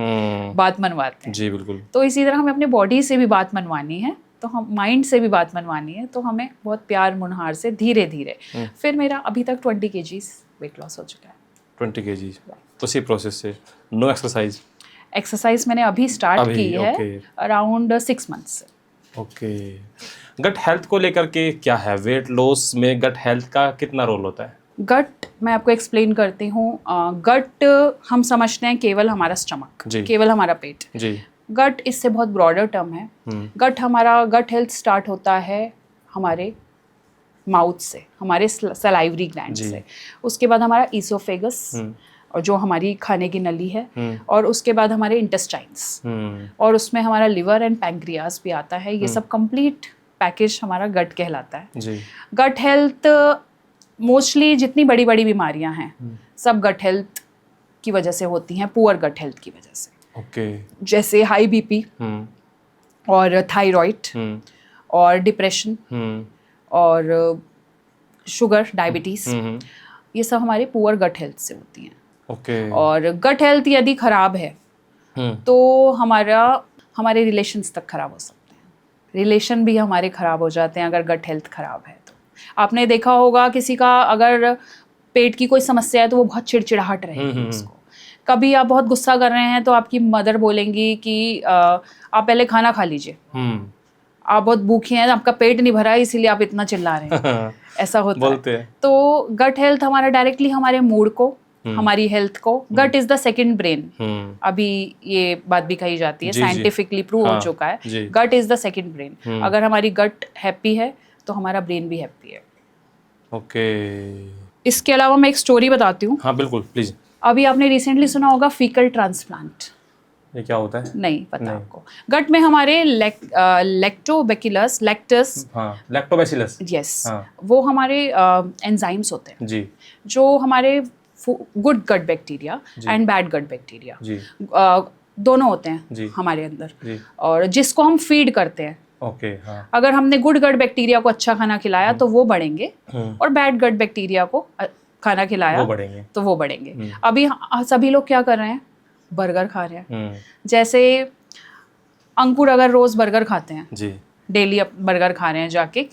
बात मनवाते हैं। जी बिल्कुल। तो इसी तरह हमें अपने बॉडी से भी बात मनवानी है, तो हम माइंड से भी बात मनवानी है, तो हमें बहुत प्यार मुनहार से धीरे धीरे। फिर मेरा अभी तक 20 kgs वेट लॉस हो चुका है। 20 kg उसी प्रोसेस से, नो एक्सरसाइज? एक्सरसाइज मैंने अभी स्टार्ट की है, अराउंड 6 मंथ्स से। ओके। गट हेल्थ को लेकर के क्या है, वेट लॉस में गट हेल्थ का कितना रोल होता है? गट मैं आपको एक्सप्लेन करती हूँ। गट हम समझते हैं केवल हमारा स्टमक, केवल हमारा पेट जी। गट इससे बहुत ब्रॉडर टर्म है। गट हेल्थ स्टार्ट होता है हमारे माउथ से, हमारे सलाइवरी ग्लैंड से। उसके बाद हमारा ईसोफेगस, और जो हमारी खाने की नली है, और उसके बाद हमारे इंटेस्टाइन्स, और उसमें हमारा लिवर एंड पैंक्रियास भी आता है। ये सब कंप्लीट पैकेज हमारा गट कहलाता है। गट हेल्थ मोस्टली जितनी बड़ी बड़ी बीमारियां हैं सब गट हेल्थ की वजह से होती हैं, पुअर गट हेल्थ की वजह से। जैसे हाई बीपी और थायराइड और डिप्रेशन और शुगर, डायबिटीज, ये सब हमारे पुअर गट हेल्थ से होती हैं। और गट हेल्थ यदि खराब है तो हमारे रिलेशंस तक खराब हो सकते हैं। रिलेशन भी हमारे खराब हो जाते हैं अगर गट हेल्थ खराब है तो। आपने देखा होगा किसी का अगर पेट की कोई समस्या है तो वो बहुत चिड़चिड़ाहट रहेगी उसको। कभी आप बहुत गुस्सा कर रहे हैं तो आपकी मदर बोलेंगी कि आप पहले खाना खा लीजिए, आप बहुत भूखे हैं, आपका पेट नहीं भरा है इसीलिए आप इतना चिल्ला रहे हैं। ऐसा होता बोलते है। तो गट हेल्थ हमारा डायरेक्टली हमारे मूड को, हमारी हेल्थ को, गट इज द सेकंड ब्रेन। अभी ये बात भी कही जाती है, साइंटिफिकली प्रूव हो चुका है, गट इज द सेकंड ब्रेन। अगर हमारी गट हैप्पी है तो हमारा ब्रेन भी हैप्पी है। इसके अलावा मैं एक स्टोरी बताती हूँ। हाँ बिल्कुल, प्लीज। अभी आपने रिसेंटली सुना होगा फीकल ट्रांसप्लांट। ये क्या होता है? नहीं पता आपको? गट में हमारे लैक्टोबैसिलस, लैक्टोबैसिलस, यस, वो हमारे एंजाइम्स होते हैं जी, जो हमारे good gut bacteria and bad gut bacteria दोनों होते हैं हमारे अंदर, और जिसको हम फीड करते हैं। हाँ। अगर हमने गुड गट बैक्टीरिया को अच्छा खाना खिलाया तो वो बढ़ेंगे, और बैड गट बैक्टीरिया को खाना खिलाया तो वो बढ़ेंगे। अभी सभी लोग क्या कर रहे हैं? बर्गर खा रहे हैं। जैसे अंकुर अगर रोज बर्गर खाते हैं जी, डेली बर्गर खा रहे हैं जाके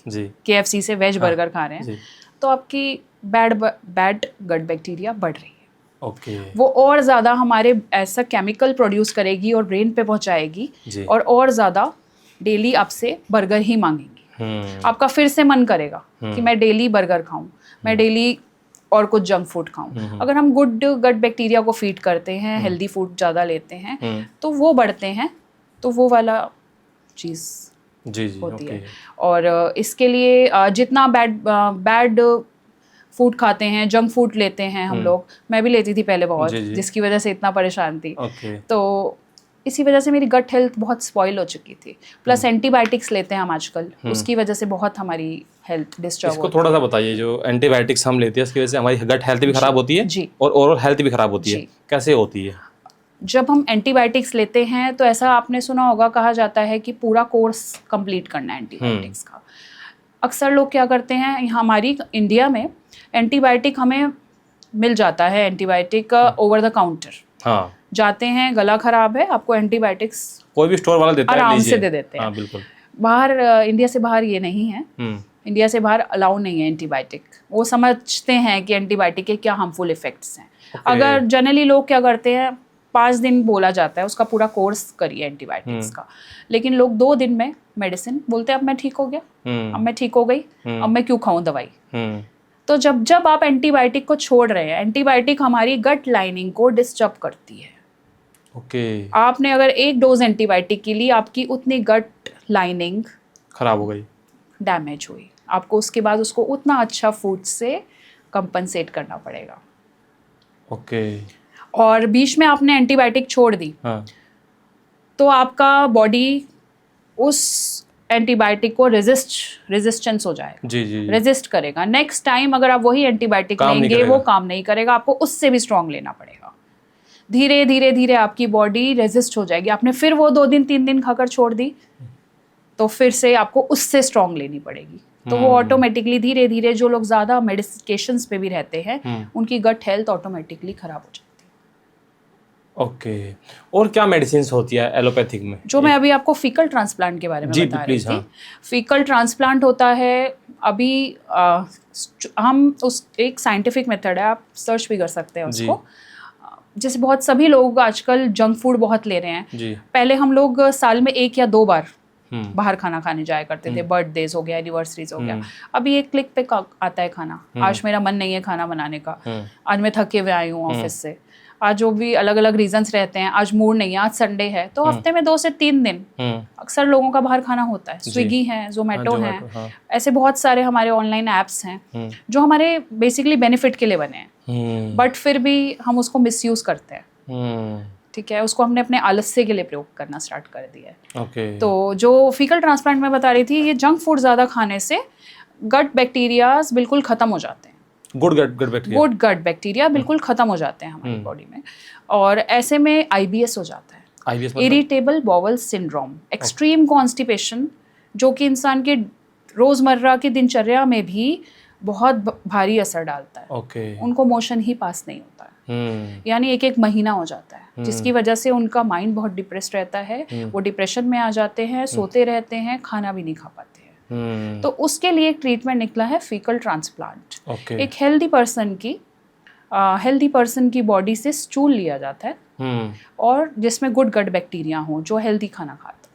KFC से वेज बर्गर खा रहे हैं, तो आपकी बैड गट बैक्टीरिया बढ़ रही है। वो और ज़्यादा हमारे ऐसा केमिकल प्रोड्यूस करेगी और ब्रेन पे पहुंचाएगी, और ज़्यादा डेली आपसे बर्गर ही मांगेंगी। आपका फिर से मन करेगा कि मैं डेली बर्गर खाऊं, मैं डेली और कुछ जंक फूड खाऊं। अगर हम गुड गट बैक्टीरिया को फीड करते हैं, हेल्दी फूड ज़्यादा लेते हैं, तो वो बढ़ते हैं, तो वो वाला चीज़ होती है। और इसके लिए जितना बैड फूड खाते हैं, जंक फूड लेते हैं हम लोग, मैं भी लेती थी पहले बहुत, जिसकी वजह से इतना परेशान थी। तो इसी वजह से मेरी गट हेल्थ बहुत स्पॉइल हो चुकी थी। प्लस एंटीबायोटिक्स लेते हैं हम आजकल, उसकी वजह से बहुत हमारी हेल्थ डिस्टर्ब होती है। इसको थोड़ा सा बताइए, जो एंटीबायोटिक्स हम लेते हैं उसकी वजह से हमारी गट हेल्थ भी खराब होती है जी, और ओवरऑल हेल्थ भी खराब होती है। कैसे होती है? जब हम एंटीबायोटिक्स लेते हैं तो ऐसा आपने सुना होगा, कहा जाता है कि पूरा कोर्स कंप्लीट करना है एंटीबायोटिक्स का। अक्सर लोग क्या करते हैं, हमारी इंडिया में एंटीबायोटिक हमें मिल जाता है, एंटीबायोटिक ओवर द काउंटर। हाँ, जाते हैं, गला खराब है, आपको एंटीबायोटिक्स कोई भी स्टोर वाला देता है, आराम से दे देते हैं। हाँ, बिल्कुल। बाहर इंडिया से बाहर ये नहीं है, इंडिया से बाहर अलाउ नहीं है एंटीबायोटिक। वो समझते हैं कि एंटीबायोटिक के क्या हार्मफुल इफेक्ट्स हैं। अगर जनरली लोग क्या करते हैं, 5 दिन बोला जाता है उसका पूरा कोर्स करिए एंटीबायोटिक्स का, लेकिन लोग 2 दिन में मेडिसिन बोलते हैं अब मैं ठीक हो गया, अब मैं ठीक हो गई, अब मैं क्यों खाऊं दवाई। तो जब आप एंटीबायोटिक को छोड़ रहे हैं, एंटीबायोटिक हमारी गट लाइनिंग को डिस्टर्ब करती है। आपने अगर 1 डोज एंटीबायोटिक की ली, आपकी उतनी गट लाइनिंग खराब हो गई, डैमेज हुई, आपको उसके बाद उसको उतना अच्छा फूड से कंपनसेट करना पड़ेगा। और बीच में आपने एंटीबायोटिक छोड़ दी, हाँ, तो आपका बॉडी उस एंटीबायोटिक को रेजिस्टेंस हो जाएगा, जी, रेजिस्ट करेगा। नेक्स्ट टाइम अगर आप वही एंटीबायोटिक लेंगे वो काम नहीं करेगा, आपको उससे भी स्ट्रॉन्ग लेना पड़ेगा। धीरे धीरे धीरे आपकी बॉडी रेजिस्ट हो जाएगी। आपने फिर वो 2 दिन 3 दिन खाकर छोड़ दी, तो फिर से आपको उससे स्ट्रॉन्ग लेनी पड़ेगी। तो वो ऑटोमेटिकली धीरे धीरे, जो लोग ज़्यादा मेडिकेशंस पे भी रहते हैं, उनकी गट हेल्थ ऑटोमेटिकली ख़राब हो जाती है। ओके। और क्या मेडिसिन होती है एलोपैथिक में? जो मैं अभी आपको फीकल ट्रांसप्लांट के बारे में बता रही थी। हाँ। फीकल ट्रांसप्लांट होता है अभी हम उस एक साइंटिफिक मेथड है, आप सर्च भी कर सकते हैं उसको। जैसे बहुत सभी लोग आजकल जंक फूड बहुत ले रहे हैं। पहले हम लोग साल में 1 या 2 बार बाहर खाना खाने जाया करते थे, बर्थडेज हो गया, एनिवर्सरीज हो गया। अभी एक क्लिक पे आता है खाना। आज मेरा मन नहीं है खाना बनाने का, आज मैं थके हुए आई हूँ ऑफिस से, आज जो भी अलग अलग रीजंस रहते हैं, आज मूड नहीं है, आज संडे है, तो हफ्ते में 2 से 3 दिन अक्सर लोगों का बाहर खाना होता है। स्विगी है, जोमेटो है, ऐसे बहुत सारे हमारे ऑनलाइन ऐप्स हैं जो हमारे बेसिकली बेनिफिट के लिए बने हैं, बट फिर भी हम उसको मिसयूज करते हैं। ठीक है, उसको हमने अपने आलस्य के लिए प्रयोग करना स्टार्ट कर दिया है। तो जो फीकल ट्रांसप्लांट में बता रही थी, ये जंक फूड ज़्यादा खाने से गट बैक्टीरियाज बिल्कुल ख़त्म हो जाते हैं। गुड गट बैक्टीरिया बिल्कुल ख़त्म हो जाते हैं हमारी बॉडी में, और ऐसे में IBS हो जाता है, irritable bowel syndrome, extreme constipation, जो कि इंसान के रोज़मर्रा की दिनचर्या में भी बहुत भारी असर डालता है। उनको मोशन ही पास नहीं होता है, यानी 1 महीना हो जाता है, जिसकी वजह से उनका माइंड बहुत डिप्रेस्ड रहता है, वो डिप्रेशन में आ जाते हैं, सोते रहते हैं, खाना भी नहीं खा पाते हैं। तो उसके लिए एक ट्रीटमेंट निकला है फीकल ट्रांसप्लांट। एक हेल्दी पर्सन की बॉडी से स्टूल लिया जाता है और जिसमें गुड गट बैक्टीरिया हो, जो हेल्दी खाना खाता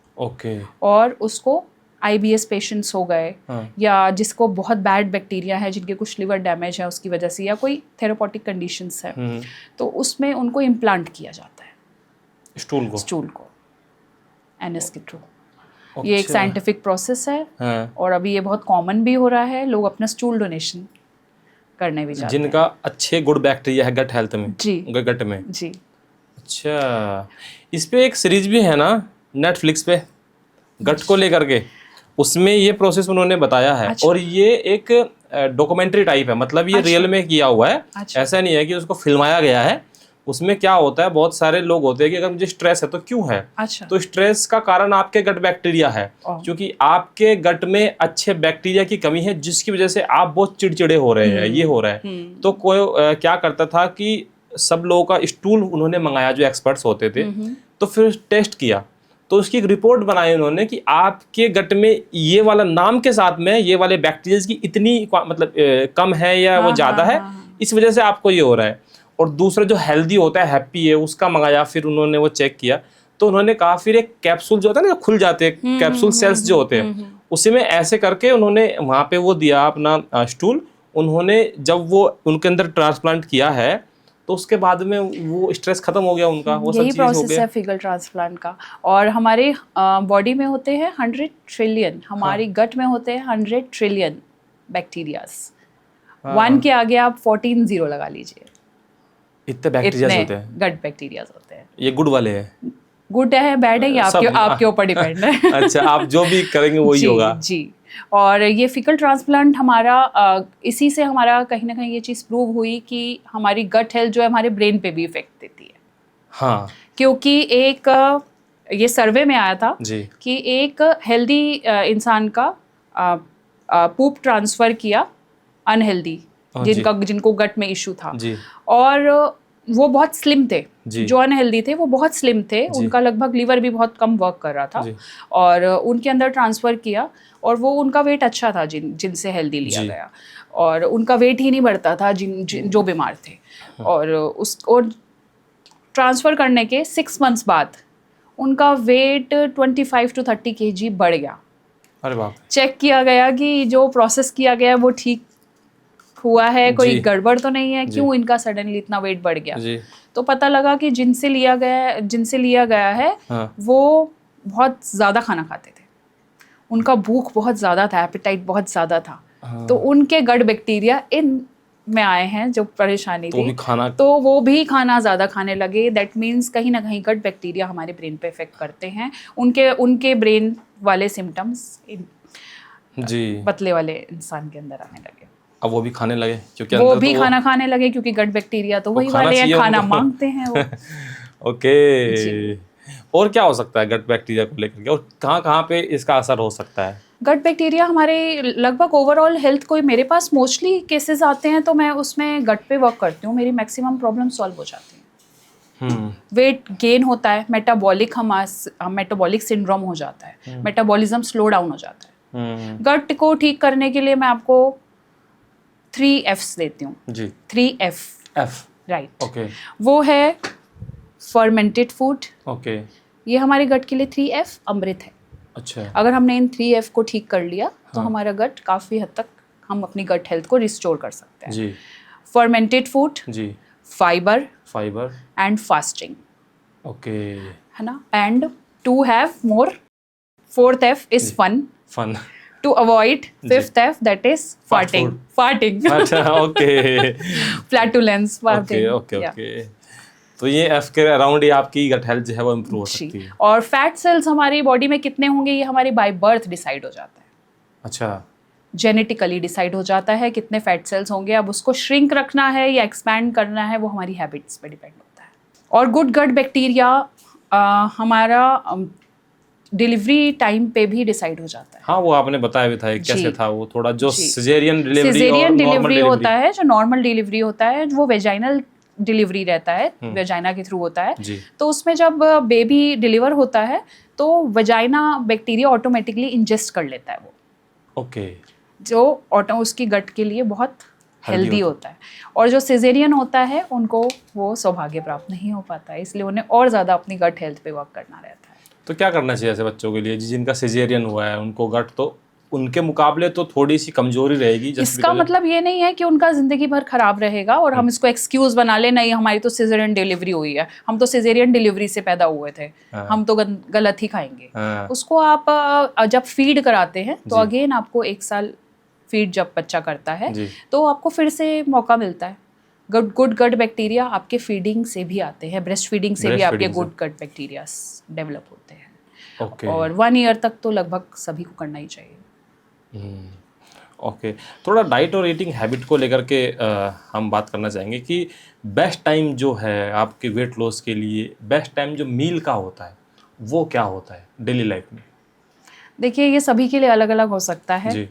है। और उसको IBS पेशेंट्स हो गए, या जिसको बहुत बैड बैक्टीरिया है, जिनके कुछ लिवर डैमेज है उसकी वजह से, या कोई थेरापॉटिक कंडीशंस है, तो उसमें उनको इम्प्लांट किया जाता है स्टूल को NS के थ्रू। ये एक साइंटिफिक प्रोसेस है और अभी ये बहुत कॉमन भी हो रहा है। लोग अपना स्टूल डोनेशन करने भी जाते हैं जिनका अच्छे गुड बैक्टीरिया है गट हेल्थ में, जी गट में। जी। अच्छा, इस पे एक सीरीज भी है ना नेटफ्लिक्स पे, गट को लेकर के, उसमें ये प्रोसेस उन्होंने बताया है। और ये एक डॉक्यूमेंट्री टाइप है, मतलब ये रियल में किया हुआ है। ऐसा नहीं है कि उसको फिल्माया गया है। उसमें क्या होता है, बहुत सारे लोग होते हैं कि अगर मुझे स्ट्रेस है तो क्यों है, तो स्ट्रेस का कारण आपके गट बैक्टीरिया है, क्योंकि आपके गट में अच्छे बैक्टीरिया की कमी है, जिसकी वजह से आप बहुत चिड़चिड़े हो रहे हैं, ये हो रहा है। तो कोई क्या करता था कि सब लोगों का स्टूल उन्होंने मंगाया, जो एक्सपर्ट्स होते थे, तो फिर टेस्ट किया, तो उसकी एक रिपोर्ट बनाई उन्होंने कि आपके गट में ये वाला नाम के साथ में ये वाले बैक्टीरिया की इतनी मतलब कम है या वो ज़्यादा है, इस वजह से आपको ये हो रहा है। और दूसरा जो हेल्दी होता है, हैप्पी है, उसका मंगाया, फिर उन्होंने वो चेक किया, तो उन्होंने कहा फिर एक कैप्सूल जो होता है ना, खुल जाते हैं कैप्सूल सेल्स जो होते हैं, उसी में ऐसे करके उन्होंने वहाँ पे वो दिया अपना स्टूल। उन्होंने जब वो उनके अंदर ट्रांसप्लांट किया है, तो उसके बाद में वो स्ट्रेस खत्म हो गया उनका, वो सब चीज हो गया। यही प्रोसेस है फीकल ट्रांसप्लांट का। और हमारे बॉडी में होते हैं 100 ट्रिलियन, हमारी गट में होते हैं 100 ट्रिलियन बैक्टीरियाज। 1 के आगे आप 14 जीरो लगा लीजिए, इतने बैक्टीरियाज होते हैं, गट बैक्टीरियाज होते हैं। ये गुड वाले हैं, गुड है बैड है, ये आपके ऊपर डिपेंड है। अच्छा, आप जो भी करेंगे वही होगा जी। और ये फीकल ट्रांसप्लांट हमारा इसी से हमारा कहीं ना कहीं ये चीज़ प्रूव हुई कि हमारी गट हेल्थ जो है हमारे ब्रेन पे भी इफेक्ट देती है। हाँ, क्योंकि एक ये सर्वे में आया था जी कि एक हेल्दी इंसान का पूप ट्रांसफ़र किया अनहेल्दी, जिनको गट में इशू था जी। और वो बहुत स्लिम थे, जो अनहेल्दी थे वो बहुत स्लिम थे, उनका लगभग लीवर भी बहुत कम वर्क कर रहा था, और उनके अंदर ट्रांसफ़र किया और वो उनका वेट अच्छा था जिनसे हेल्दी लिया गया, और उनका वेट ही नहीं बढ़ता था जो बीमार थे। और ट्रांसफ़र करने के 6 मंथ्स बाद उनका वेट 25 to 30 kg बढ़ गया। अरे बाप। चेक किया गया कि जो प्रोसेस किया गया वो ठीक हुआ है, कोई गड़बड़ तो नहीं है, क्यों इनका सडनली इतना वेट बढ़ गया। तो पता लगा कि जिनसे लिया गया है वो बहुत ज़्यादा खाना खाते थे, उनका भूख बहुत ज़्यादा था, एपेटाइट बहुत ज़्यादा था, तो उनके गट बैक्टीरिया इन में आए हैं जो परेशानी थी, तो वो भी खाना ज़्यादा खाने लगे। दैट मीन्स कहीं ना कहीं गट बैक्टीरिया हमारे ब्रेन पे इफेक्ट करते हैं, उनके ब्रेन वाले सिम्टम्स पतले वाले इंसान के अंदर आने लगे। अब वो भी खाने लगे, क्योंकि वो भी खाना खाने लगे, क्योंकि गट बैक्टीरिया तो वही वाले हैं, खाना मांगते हैं वो। ओके, और क्या हो सकता है गट बैक्टीरिया को लेकर के, और कहाँ कहाँ पे इसका असर हो सकता है? गट बैक्टीरिया हमारे लगभग ओवरऑल हेल्थ, कोई मेरे पास मोस्टली केसेस आते हैं तो मैं उसमें गट पे वर्क करती हूँ, मेरी मैक्सिमम प्रॉब्लम सॉल्व हो जाती है। वेट गेन होता है, मेटाबॉलिक सिंड्रोम हो जाता है, मेटाबॉलिज्म स्लो डाउन हो जाता है। गट को ठीक करने के लिए मैं आपको 3 Fs देती हूँ जी। 3 F, राइट। ओके। वो है फर्मेंटेड फूड। ओके। ये हमारे गट के लिए 3 F अमृत है। अच्छा। अगर हमने इन 3 F को ठीक कर लिया तो हमारा गट काफ़ी हद तक हम अपनी गट हेल्थ को रिस्टोर कर सकते हैं। जी। फर्मेंटेड फूड, जी। Fibre fibre and fasting, okay. है ना। And to have more, 4th F is fun, fun. To avoid 5th F that is farting अच्छा okay. Flatulence, okay okay okay. तो ये एफ के अराउंड ही आपकी गट हेल्थ जो है वो इम्प्रूव हो सकती है। और फैट सेल्स हमारी बॉडी में कितने होंगे ये हमारी बाय बर्थ डिसाइड हो जाता है। अच्छा। जेनेटिकली डिसाइड हो जाता है कितने फैट सेल्स होंगे। अब उसको श्रिंक रखना है या एक्सपैंड करना है वो हमारी हैबिट्स पे डिपेंड होता है। और गुड गट बैक्टीरिया हमारा डिलीवरी टाइम पे भी डिसाइड हो जाता है। हाँ वो आपने बताया भी था कैसे था वो, थोड़ा जो सिजेरियन डिलीवरी और डिलीवरी होता है, जो नॉर्मल डिलीवरी होता है वो वेजाइनल डिलीवरी रहता है, वेजाइना के थ्रू होता है। तो उसमें जब बेबी डिलीवर होता है तो वेजाइना बैक्टीरिया ऑटोमेटिकली इंजेस्ट कर लेता है वो। ओके। जो उसकी गट के लिए बहुत हेल्दी होता है। और जो सिजेरियन होता है उनको वो सौभाग्य प्राप्त नहीं हो पाता है, इसलिए उन्हें और ज़्यादा अपनी गट हेल्थ पे वर्क करना रहता है। तो क्या करना चाहिए ऐसे बच्चों के लिए जिनका सिजेरियन हुआ है, उनको गट तो उनके मुकाबले तो थोड़ी सी कमजोरी रहेगी? इसका मतलब ये नहीं है कि उनका जिंदगी भर खराब रहेगा और हम इसको एक्सक्यूज बना ले, नहीं हमारी तो सिजेरियन डिलीवरी हुई है, हम तो सिजेरियन डिलीवरी से पैदा हुए थे, हम तो गलत ही खाएंगे। उसको आप जब फीड कराते हैं तो अगेन आपको 1 साल फीड जब बच्चा करता है तो आपको फिर से मौका मिलता है। गुड गट बैक्टीरिया आपके फीडिंग से भी आते हैं, ब्रेस्ट फीडिंग से भी आपके गुड गट बैक्टीरिया डेवलप होते हैं। और 1 ईयर तक तो लगभग सभी को करना ही चाहिए। ओके। थोड़ा डाइट और ईटिंग हैबिट को लेकर के हम बात करना चाहेंगे कि बेस्ट टाइम जो है आपके वेट लॉस के लिए, बेस्ट टाइम जो मील का होता है वो क्या होता है डेली लाइफ में? देखिए ये सभी के लिए अलग अलग हो सकता है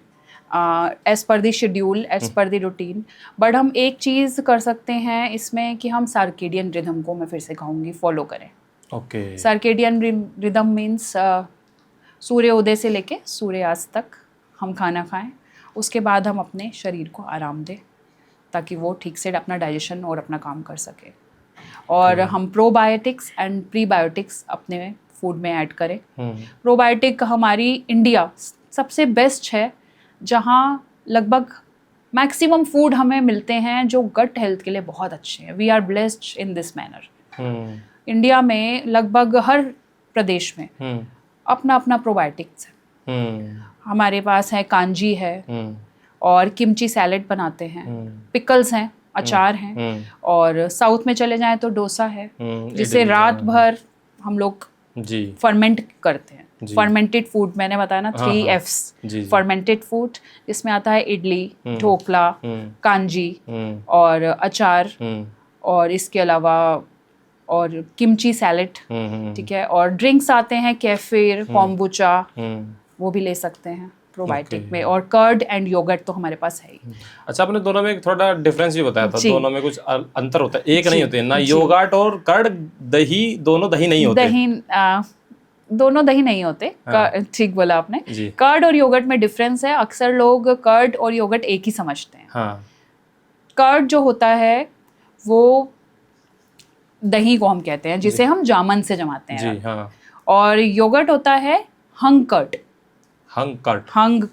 as per the schedule, as per the routine. But हम एक चीज़ कर सकते हैं इसमें कि हम सर्केडियन रिदम को, मैं फिर से कहूँगी, फॉलो करें। ओके। सर्केडियन रिदम मीन्स सूर्योदय से लेके सूर्यास्त तक हम खाना खाएं, उसके बाद हम अपने शरीर को आराम दें ताकि वो ठीक से अपना डाइजेशन और अपना काम कर सके। और हम प्रोबायोटिक्स एंड प्रीबायोटिक्स अपने फूड में ऐड करें। प्रोबायोटिक हमारी इंडिया सबसे बेस्ट है जहाँ लगभग मैक्सिमम फूड हमें मिलते हैं जो गट हेल्थ के लिए बहुत अच्छे हैं। We are blessed in this manner. India में लगभग हर प्रदेश में अपना अपना प्रोबायोटिक्स है। हमारे पास है कांजी है और किमची सैलेड बनाते हैं, पिकल्स हैं, अचार हैं। और साउथ में चले जाएं तो डोसा है जिसे रात भर हम लोग फर्मेंट करते हैं। फर्मेंटेड फूड मैंने बताया ना, 3 Fs। फर्मेंटेड फूड जिसमें आता है इडली, ढोकला, कांजी और अचार, और इसके अलावा और किमची सैलेड, ठीक है। और ड्रिंक्स आते हैं केफिर, कॉम्बुचा, वो भी ले सकते हैं प्रोबायोटिक में। और कर्ड एंड योगर्ट तो हमारे पास है ही। अच्छा, आपने दोनों में थोड़ा डिफरेंस भी बताया था, दोनों में कुछ अंतर होता है, एक नहीं होते ना? योगर्ट और कर्ड, दही, दोनों दही नहीं होते। दोनों दही नहीं होते। ठीक बोला आपने। कर्ड और योगर्ट में डिफरेंस है। अक्सर लोग कर्ड और योगर्ट एक ही समझते हैं। कर्ड जो होता है वो दही को हम कहते हैं जिसे हम जामन से जमाते हैं। और योगर्ट होता है हंग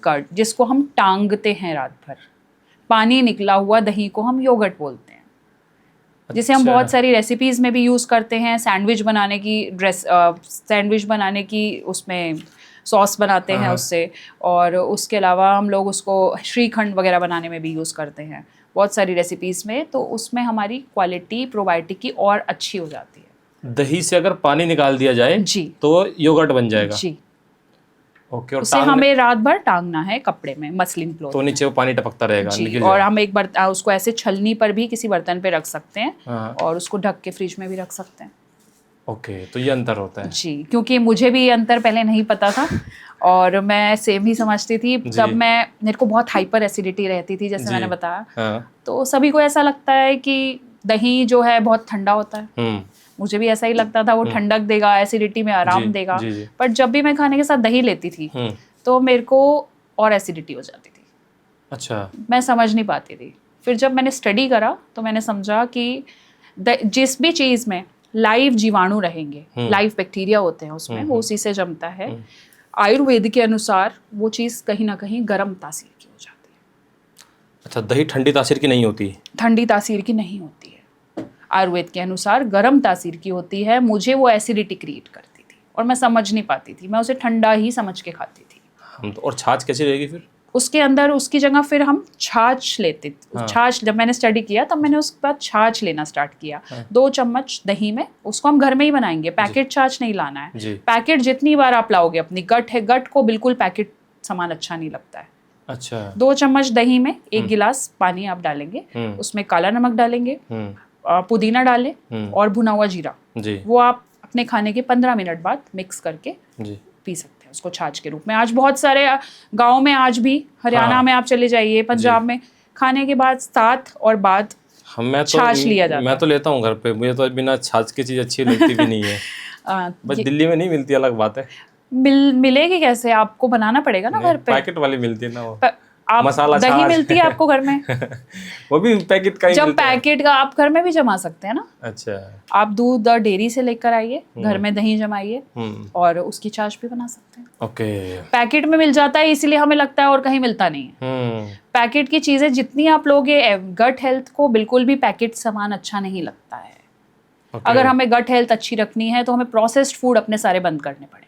कर्ड जिसको हम टांगते हैं रात भर। पानी निकला हुआ दही को हम योगर्ट बोलते हैं। जिसे हम बहुत सारी रेसिपीज में भी यूज करते हैं। सैंडविच बनाने की उसमें सॉस बनाते हैं उससे। और उसके अलावा हम लोग उसको श्रीखंड वगैरह बनाने में भी यूज करते हैं बहुत सारी रेसिपीज में। तो उसमें हमारी क्वालिटी प्रोबायोटिक की और अच्छी हो जाती है। दही से अगर पानी निकाल दिया जाए तो योगर्ट बन जाएगा जी। ओके। और उसे हमें रात भर टांगना है कपड़े में, मसलिन क्लॉथ, तो नीचे वो पानी टपकता रहेगा जी। और हम एक उसको ऐसे छलनी पर भी किसी बर्तन पे रख सकते हैं और उसको ढक के फ्रिज में भी रख सकते हैं। ओके, तो ये अंतर होता है। जी, क्योंकि मुझे भी ये अंतर पहले नहीं पता था और मैं सेम ही समझती थी। तब मेरे को बहुत हाइपर एसिडिटी रहती थी, जैसे मैंने बताया। हाँ। तो सभी को ऐसा लगता है कि दही जो है बहुत ठंडा होता है। मुझे भी ऐसा ही लगता था, वो ठंडक देगा, एसिडिटी में आराम देगा। पर जब भी मैं खाने के साथ दही लेती थी तो मेरे को और एसिडिटी हो जाती थी। अच्छा। मैं समझ नहीं पाती थी। फिर जब मैंने स्टडी करा तो मैंने समझा कि जिस भी चीज़ में लाइव जीवाणु रहेंगे, लाइव बैक्टीरिया होते हैं उसमें, वो उसी से जमता है। आयुर्वेद के अनुसार वो चीज़ कहीं ना कहीं गर्म तासीर की हो जाती है। अच्छा, दही ठंडी तासीर की नहीं होती? ठंडी तासीर की नहीं होती है, आयुर्वेद के अनुसार गर्म तासीर की होती है। मुझे वो एसिडिटी क्रिएट करती थी और मैं समझ नहीं पाती थी, मैं उसे ठंडा ही समझ के खाती थी। हम तो, और छाछ कैसी रहेगी फिर? उसके अंदर उसकी जगह फिर हम छाछ लेते थे। छाछ जब मैंने स्टडी किया तब मैंने उसके बाद छाछ लेना स्टार्ट किया। 2 चम्मच दही में, उसको हम घर में ही बनाएंगे, पैकेट छाछ नहीं लाना है। पैकेट जितनी बार आप लाओगे, अपनी गट है, गट को बिल्कुल पैकेट सामान अच्छा नहीं लगता है। अच्छा। 2 चम्मच दही में 1 गिलास पानी आप डालेंगे, उसमें काला नमक डालेंगे, पुदीना डालें और भुना हुआ जीरा। वो आप अपने खाने के 15 मिनट बाद मिक्स करके पी सकते हैं उसको छाछ के रूप में। आज बहुत सारे गाँव में, आज भी हरियाणा में आप चले जाइए, पंजाब में, खाने के बाद साथ और बाद छाछ लिया जाता है। मैं तो लेता हूँ घर पे, मुझे तो बिना छाछ की चीज़ अच्छी लगती भी नहीं है। बस दिल्ली में नहीं मिलती, अलग बात है। मिलेगी कैसे? आपको बनाना पड़ेगा ना घर पे। पैकेट वाली मिलती है ना वो, आप मसाला दही मिलती है आपको घर में। वो भी पैकेट का ही जब मिलता है। पैकेट का आप घर में भी जमा सकते हैं ना। अच्छा। आप दूध और डेयरी से लेकर आइए, घर में दही जमाइए और उसकी छाछ भी बना सकते हैं। ओके। पैकेट में मिल जाता है, इसीलिए हमें लगता है और कहीं मिलता नहीं है। पैकेट की चीजें जितनी आप लोगे, गट हेल्थ को बिल्कुल भी पैकेट सामान अच्छा नहीं लगता है। अगर हमें गट हेल्थ अच्छी रखनी है तो हमें प्रोसेस्ड फूड अपने सारे बंद करने पड़ेंगे।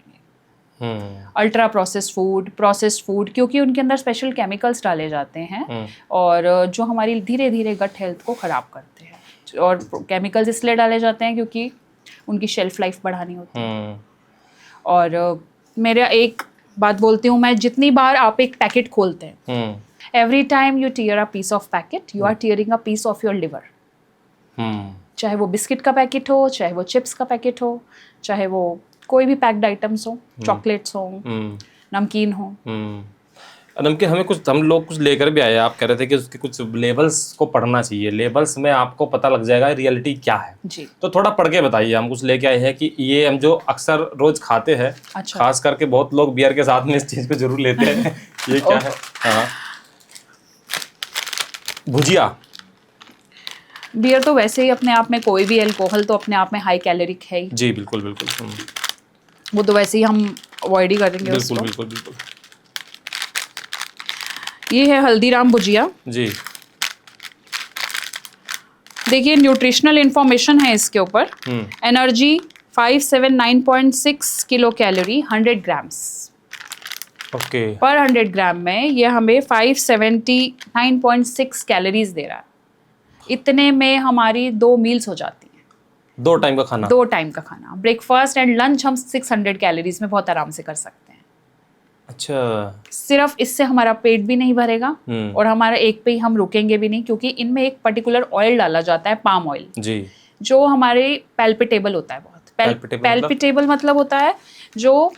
अल्ट्रा प्रोसेस्ड फूड, क्योंकि उनके अंदर स्पेशल केमिकल्स डाले जाते हैं और जो हमारी धीरे धीरे गट हेल्थ को ख़राब करते हैं। और केमिकल्स इसलिए डाले जाते हैं क्योंकि उनकी शेल्फ लाइफ बढ़ानी होती है। और मेरा एक बात बोलती हूँ मैं, जितनी बार आप एक पैकेट खोलते हैं, every time you tear a piece of packet, you are tearing a piece of your liver. चाहे वो बिस्किट का पैकेट हो, चाहे वो चिप्स का पैकेट हो, चाहे वो कोई भी पैक्ड आइटम्स हो, चॉकलेट्स हो, नमकीन हो। नमकीन हमें कुछ, हम लोग कुछ लेकर भी आए। आप कह रहे थे कि उसके कुछ लेबल्स को पढ़ना चाहिए, लेबल्स में आपको पता लग जाएगा रियलिटी क्या है जी। तो थोड़ा पढ़ के बताइए। हम कुछ लेके आए हैं कि ये हम जो अक्सर रोज खाते हैं, अच्छा। खास करके बहुत लोग बियर के साथ में इस चीज को जरूर लेते हैं। ये क्या है? हाँ, भुजिया। बियर तो वैसे ही अपने आप में, कोई भी अल्कोहल तो अपने आप में हाई कैलोरिक है ही। जी बिल्कुल बिल्कुल। वो तो वैसे ही हम अवॉइड ही करेंगे उसको। बिल्कुल बिल्कुल। ये है हल्दीराम भुजिया जी। देखिए, न्यूट्रिशनल इंफॉर्मेशन है इसके ऊपर। Energy 579.6 kilo calorie 100 grams. Okay. पर 100 ग्राम में ये हमें 579.6 कैलोरीज दे रहा है। इतने में हमारी 2 मील्स हो जाती हैं। 2 टाइम का खाना। 2 टाइम का खाना, ब्रेकफास्ट एंड लंच हम 600 कैलोरीज में बहुत आराम से कर सकते हैं। अच्छा। सिर्फ इससे हमारा पेट भी नहीं भरेगा और हमारा एक पे ही हम रुकेंगे भी नहीं, क्योंकि इनमें एक पर्टिकुलर ऑयल डाला जाता है, पाम ऑयल जी, जो हमारे पैल्पिटेबल होता है। बहुत पैल्पिटेबल मतलब होता है जो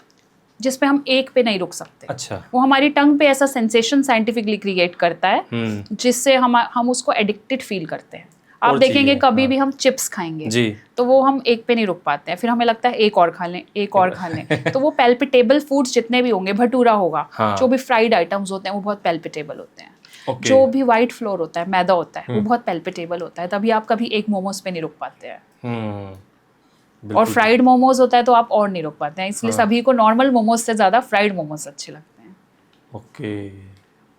जिस पे हम एक पे नहीं रुक सकते। अच्छा। वो हमारी टंग पे ऐसा सेंसेशन साइंटिफिकली क्रिएट करता है जिससे हम उसको एडिक्टेड फील करते हैं। आप देखेंगे कभी भी हम चिप्स खाएंगे जी, तो वो हम एक पे नहीं रुक पाते हैं, फिर हमें लगता है एक और खा लें, एक और खा लें। तो वो पैल्पिटेबल फूड्स जितने भी होंगे, भटूरा होगा, जो भी फ्राइड आइटम्स होते हैं वो बहुत पैल्पिटेबल होते हैं। जो भी व्हाइट फ्लोर होता है, मैदा होता है, वो बहुत पैल्पिटेबल होता है, तभी आप कभी एक मोमोज पे नहीं रुक पाते हैं। और फ्राइड मोमोज होता है तो आप और नहीं रुक पाते हैं, इसलिए सभी को नॉर्मल मोमोज से ज्यादा फ्राइड मोमोज अच्छे लगते हैं। ओके।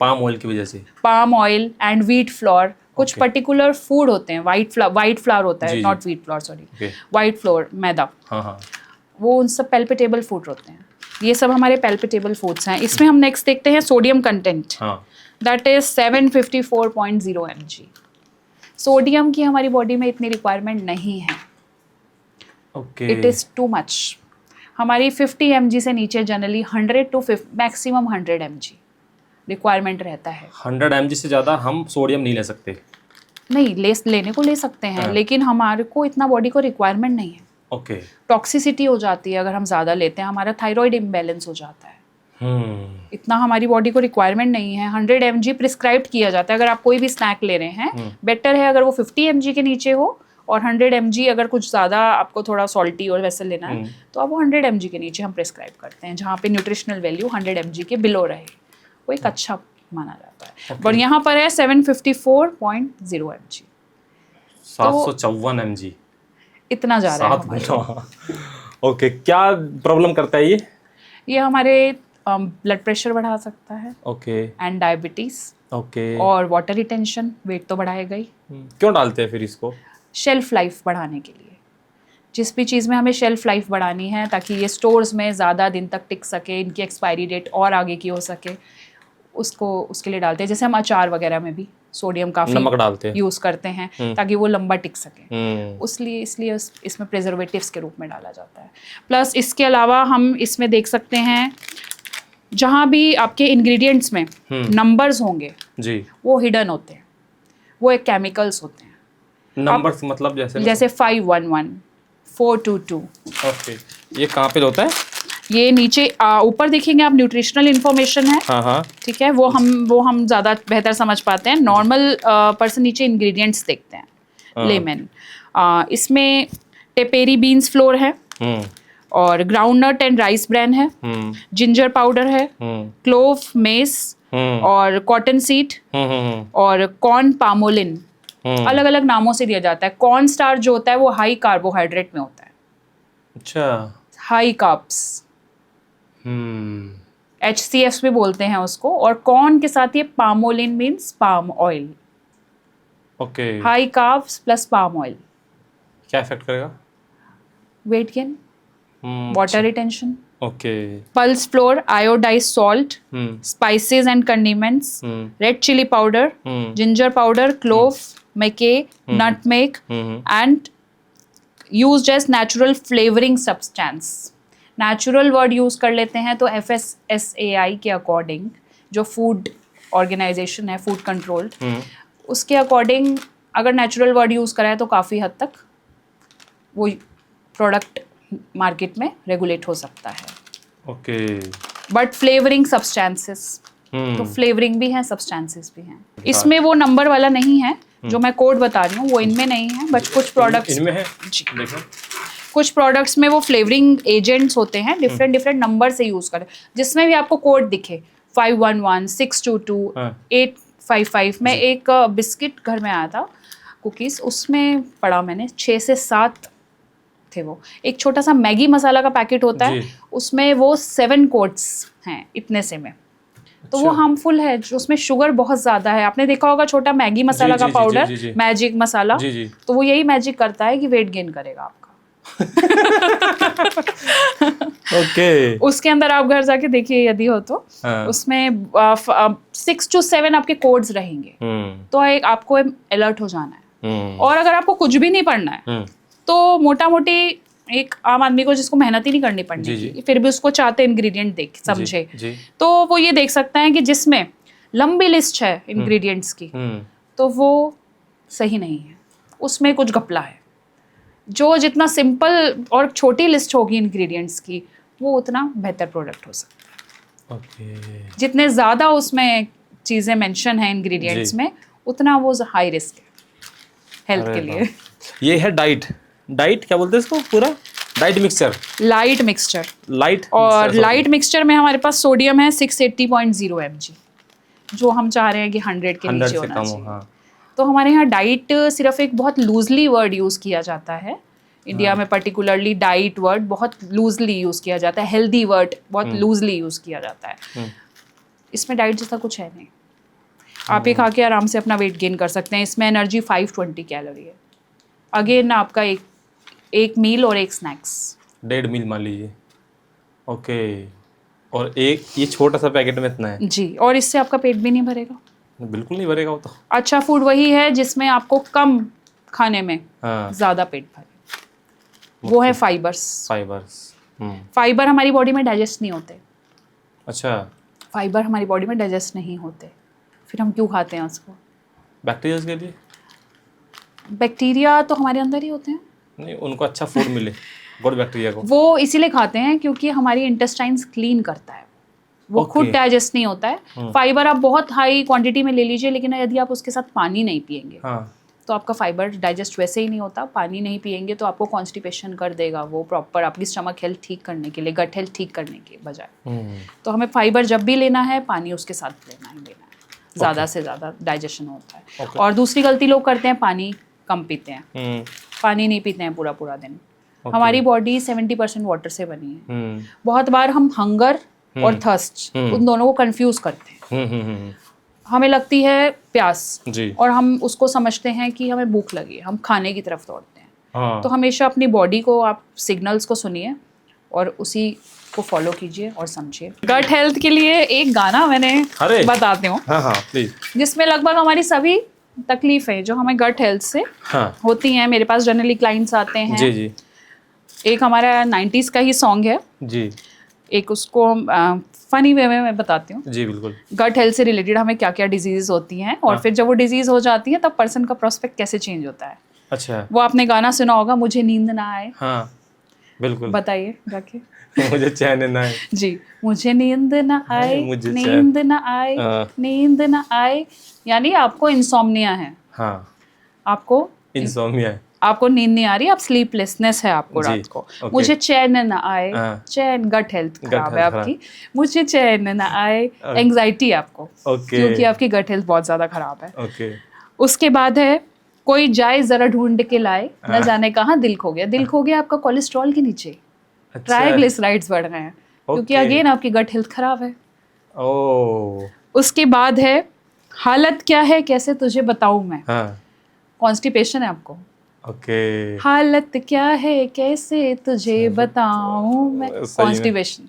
पाम ऑयल की वजह से। Palm oil and wheat flour, कुछ पर्टिकुलर फूड होते हैं, व्हाइट फ्लावर होता है, not wheat flour, sorry, white flour, maida, वो उन सब पैल्पिटेबल फूड होते हैं। ये सब हमारे पैल्पिटेबल फूड्स हैं। इसमें हम नेक्स्ट देखते हैं sodium content, that is 754.0 mg। Sodium की हमारी बॉडी में इतनी रिक्वायरमेंट नहीं है, इट इज टू मच। हमारी 50 mg से नीचे generally 100 to maximum 100 mg requirement रहता है। 100 mg से ज़्यादा हम सोडियम नहीं ले सकते? नहीं, लेने को ले सकते हैं, लेकिन हमारे को इतना बॉडी को रिक्वायरमेंट नहीं है। ओके। टॉक्सिसिटी हो जाती है अगर हम ज़्यादा लेते हैं, हमारा थायराइड इम्बैलेंस हो जाता है। इतना हमारी बॉडी को रिक्वायरमेंट नहीं है। 100 mg प्रिस्क्राइब किया जाता है अगर आप कोई भी स्नैक ले रहे हैं। बेटर है अगर वो 50 mg के नीचे हो, और 100 mg अगर कुछ ज़्यादा आपको थोड़ा सॉल्टी और वैसे लेना है तो आप वो 100 mg के नीचे हम प्रिस्क्राइब करते हैं, जहाँ पे न्यूट्रिशनल वैल्यू 100 mg के बिलो रहे, वो एक अच्छा माना जाता है। और यहाँ पर है 754.0 mg, 754 mg, इतना जा रहा है हमारे। ओके। क्या प्रॉब्लम करता है ये हमारे ब्लड प्रेशर बढ़ा सकता है, ओके एंड डायबिटीज, ओके। और वाटर रिटेंशन, वेट तो बढ़ाएगा ही। क्यों डालते हैं फिर इसको? शेल्फ लाइफ बढ़ाने के लिए। जिस भी चीज़ में हमें शेल्फ लाइफ बढ़ानी है ताकि ये स्टोर्स में ज़्यादा दिन तक टिक सके, इनकी एक्सपायरी डेट और आगे की हो सके, उसके लिए डालते हैं। जैसे हम अचार वगैरह में भी सोडियम काफ़ी नमक डालते हैं, यूज़ करते हैं ताकि वो लंबा टिक सके, इसलिए इसमें प्रिजर्वेटिव्स के रूप में डाला जाता है। प्लस इसके अलावा हम इसमें देख सकते हैं जहाँ भी आपके इंग्रेडिएंट्स में नंबर्स होंगे जी, वो हिडन होते हैं, वो एक केमिकल्स होते हैं। नंबर्स मतलब जैसे 511, 422। ओके। ये कहाँ पे होता है? ये नीचे ऊपर देखेंगे आप, न्यूट्रिशनल इन्फॉर्मेशन है। हाँ। ठीक है, वो हम ज़्यादा बेहतर समझ पाते हैं। नॉर्मल पर्सन नीचे इंग्रेडिएंट्स देखते हैं, लेमन। इसमें टेपेरी बीन्स फ्लोर है, और ग्राउंडनट एंड राइस ब्रैन है, जिंजर पाउडर है, क्लोव, मेस, और कॉटन सीड, और कॉर्न पामोलिन। अलग अलग नामों से दिया जाता है। कॉर्न स्टार्च जो होता है वो हाई कार्बोहाइड्रेट में होता है। अच्छा, हाई कार्ब्स, HCF भी बोलते हैं उसको। और कॉर्न के साथ ये palmolein means palm oil. Okay. High carbs plus palm oil. क्या इफेक्ट करेगा? Weight gain, water retention. Okay. Pulse flour, iodise salt, spices and condiments, red chilli powder, ginger powder, clove, mace, nutmeg, and used as natural flavouring substance. Natural word use कर लेते हैं तो FSSAI के according, जो फूड organisation है, food control, उसके according अगर नेचुरल वर्ड यूज़ करा है तो काफ़ी हद तक वो प्रोडक्ट मार्केट में रेगुलेट हो सकता है। ओके। बट फ्लेवरिंग सब्सटेंसेस, तो फ्लेवरिंग भी हैं, सब्सटेंसेस भी हैं। इसमें वो नंबर वाला नहीं है जो मैं कोड बता रही हूँ, वो इनमें नहीं है, बट कुछ प्रोडक्ट्स इनमें है। जी, देखो, कुछ प्रोडक्ट्स में वो फ्लेवरिंग एजेंट्स होते हैं, डिफरेंट नंबर से यूज़ करें, जिसमें भी आपको कोड दिखे 511, 622, 855। मैं एक बिस्किट घर में आया था, कुकीज़, उसमें पढ़ा मैंने 6 से 7 थे वो। एक छोटा सा मैगी मसाला का पैकेट होता है, उसमें वो 7 कोड्स हैं इतने से में। तो वो हार्मफुल है, जो उसमें शुगर बहुत ज़्यादा है। आपने देखा होगा छोटा मैगी मसाला का पाउडर, मैजिक मसाला, तो वो यही मैजिक करता है कि वेट गेन करेगा आपका। ओके। उसके अंदर आप घर जाके देखिए यदि हो तो, उसमें 6 to 7 आपके कोड्स रहेंगे, तो एक आपको अलर्ट हो जाना है। और अगर आपको कुछ भी नहीं पढ़ना है तो मोटा मोटी एक आम आदमी को जिसको मेहनत ही नहीं करनी पड़नी, फिर भी उसको चाहते इंग्रेडिएंट देख समझे, तो वो ये देख सकता है कि जिसमें लंबी लिस्ट है इंग्रेडिएंट्स की, तो वो सही नहीं है, उसमें कुछ घपला है। जो जितना सिंपल और छोटी लिस्ट होगी इंग्रेडिएंट्स की, वो उतना बेहतर प्रोडक्ट हो सकता है। ओके। जितने ज़्यादा उसमें चीज़ें मेंशन हैं इंग्रेडिएंट्स में, उतना वो हाई रिस्क है हेल्थ के लिए। ये है डाइट क्या बोलते हैं इसको? पूरा डाइट मिक्सचर, लाइट मिक्सचर में हमारे पास सोडियम है 680.0 mg, जो हम चाह रहे हैं कि 100 के नीचे होना चाहिए। हाँ। तो हमारे यहाँ डाइट सिर्फ एक बहुत लूजली वर्ड यूज़ किया जाता है इंडिया में, पर्टिकुलरली डाइट वर्ड बहुत लूजली यूज़ किया जाता है, हेल्दी वर्ड बहुत लूजली यूज़ किया जाता है। इसमें डाइट जैसा कुछ है नहीं, आप ये खा के आराम से अपना वेट गेन कर सकते हैं। इसमें एनर्जी 520 कैलोरी है। अगेन आपका एक मील और एक स्नैक्स, 1.5 मील मान लीजिए। ओके। और एक ये छोटा सा पैकेट में इतना है जी, और इससे आपका पेट भी नहीं भरेगा, बिल्कुल नहीं भरेगा। वो तो अच्छा फूड वही है जिसमें आपको कम खाने में ज़्यादा पेट भरे, वो है फाइबर्स। फाइबर हमारी बॉडी में डाइजेस्ट नहीं होते। अच्छा, फाइबर हमारी बॉडी में डाइजेस्ट नहीं होते, फिर हम क्यों खाते हैं उसको? बैक्टीरिया के लिए। बैक्टीरिया तो हमारे अंदर ही होते हैं। नहीं, उनको अच्छा फूड मिले। गुड बैक्टीरिया को? वो इसीलिए खाते हैं क्योंकि हमारी इंटेस्टाइन्स क्लीन करता है, वो खुद डाइजेस्ट नहीं होता है। फाइबर आप बहुत हाई क्वांटिटी में ले लीजिए, लेकिन यदि आप उसके साथ पानी नहीं पिएंगे तो आपका फाइबर डाइजेस्ट वैसे ही नहीं होता। पानी नहीं पिएंगे तो आपको कॉन्स्टिपेशन कर देगा वो, प्रॉपर आपकी स्टमक हेल्थ ठीक करने के लिए, गट हेल्थ ठीक करने के बजाय। तो हमें फाइबर जब भी लेना है, पानी उसके साथ लेना है, ज़्यादा से ज़्यादा डाइजेशन होता है। और दूसरी गलती लोग करते हैं, पानी कम पीते हैं, पानी नहीं पीते हैं पूरा दिन। हमारी बॉडी 70% वाटर से बनी है। बहुत बार हम हंगर और थर्स्ट उन दोनों को कंफ्यूज करते हैं। हमें लगती है प्यास जी, और हम उसको समझते हैं कि हमें भूख लगी है, हम खाने की तरफ दौड़ते हैं। तो हमेशा अपनी बॉडी को, आप सिग्नल्स को सुनिए और उसी को फॉलो कीजिए और समझिए। गट हेल्थ के लिए एक गाना मैंने बताती हूँ, प्लीज, जिसमें लगभग हमारी सभी तकलीफें जो हमें गट हेल्थ से होती हैं, मेरे पास जनरली क्लाइंट्स आते हैं। जी जी। एक हमारा 90s का ही सॉन्ग है जी, एक उसको फनी वे में मैं बताती हूँ। जी बिल्कुल। गट हेल्थ से रिलेटेड हमें क्या क्या डिजीज होती हैं और फिर जब वो डिजीज हो जाती है तब पर्सन का प्रोस्पेक्ट कैसे चेंज होता है। अच्छा, वो आपने गाना सुना होगा, मुझे नींद ना आए। हाँ बिल्कुल, बताइए जाके। मुझे चैन ना आए जी, मुझे नींद ना आए, नींद ना आए, नींद ना आए, यानी आपको इंसोम्निया है। हाँ, आपको इंसोम्निया है, आपको नींद नहीं आ रही, आप स्लीपलेसनेस है आपको रात को। मुझे चैन ना आए, चैन गट हेल्थ खराब है आपकी, मुझे चैन ना आए, एंग्जाइटी आपको, क्योंकि आपकी गट हेल्थ बहुत ज्यादा खराब है। उसके बाद है कोई जाए जरा ढूंढ के लाए, न जाने कहाँ दिल खो गया। दिल खो गया आपका कोलेस्ट्रॉल के नीचे, ट्राइग्लिसराइड्स बढ़ रहे हैं, क्योंकि अगेन आपकी गट हेल्थ खराब है। उसके बाद है हालत क्या है कैसे तुझे बताऊं मैं, कॉन्स्टिपेशन है आपको। हालत क्या है कैसे तुझे बताऊं मैं, कॉन्स्टिपेशन।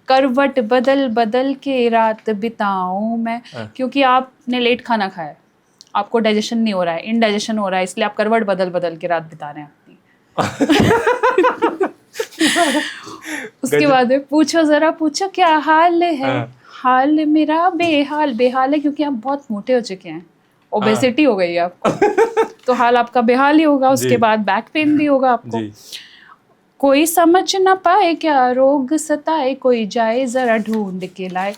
करवट बदल बदल के रात बिताऊं मैं, क्योंकि आपने लेट खाना खाया, आपको डाइजेशन नहीं हो रहा है, इनडाइजेशन हो रहा है, इसलिए आप करवट बदल बदल के रात बिता रहे हैं अपनी। उसके बाद पूछो जरा पूछो क्या हाल है, हाल मेरा बेहाल। बेहाल है क्योंकि आप बहुत मोटे हो चुके हैं, ओबेसिटी हो गई है आपको, तो हाल आपका बेहाल ही होगा। उसके बाद बैक पेन भी होगा आपको। कोई समझ ना पाए क्या रोग सताए, कोई जाए जरा ढूंढ के लाए।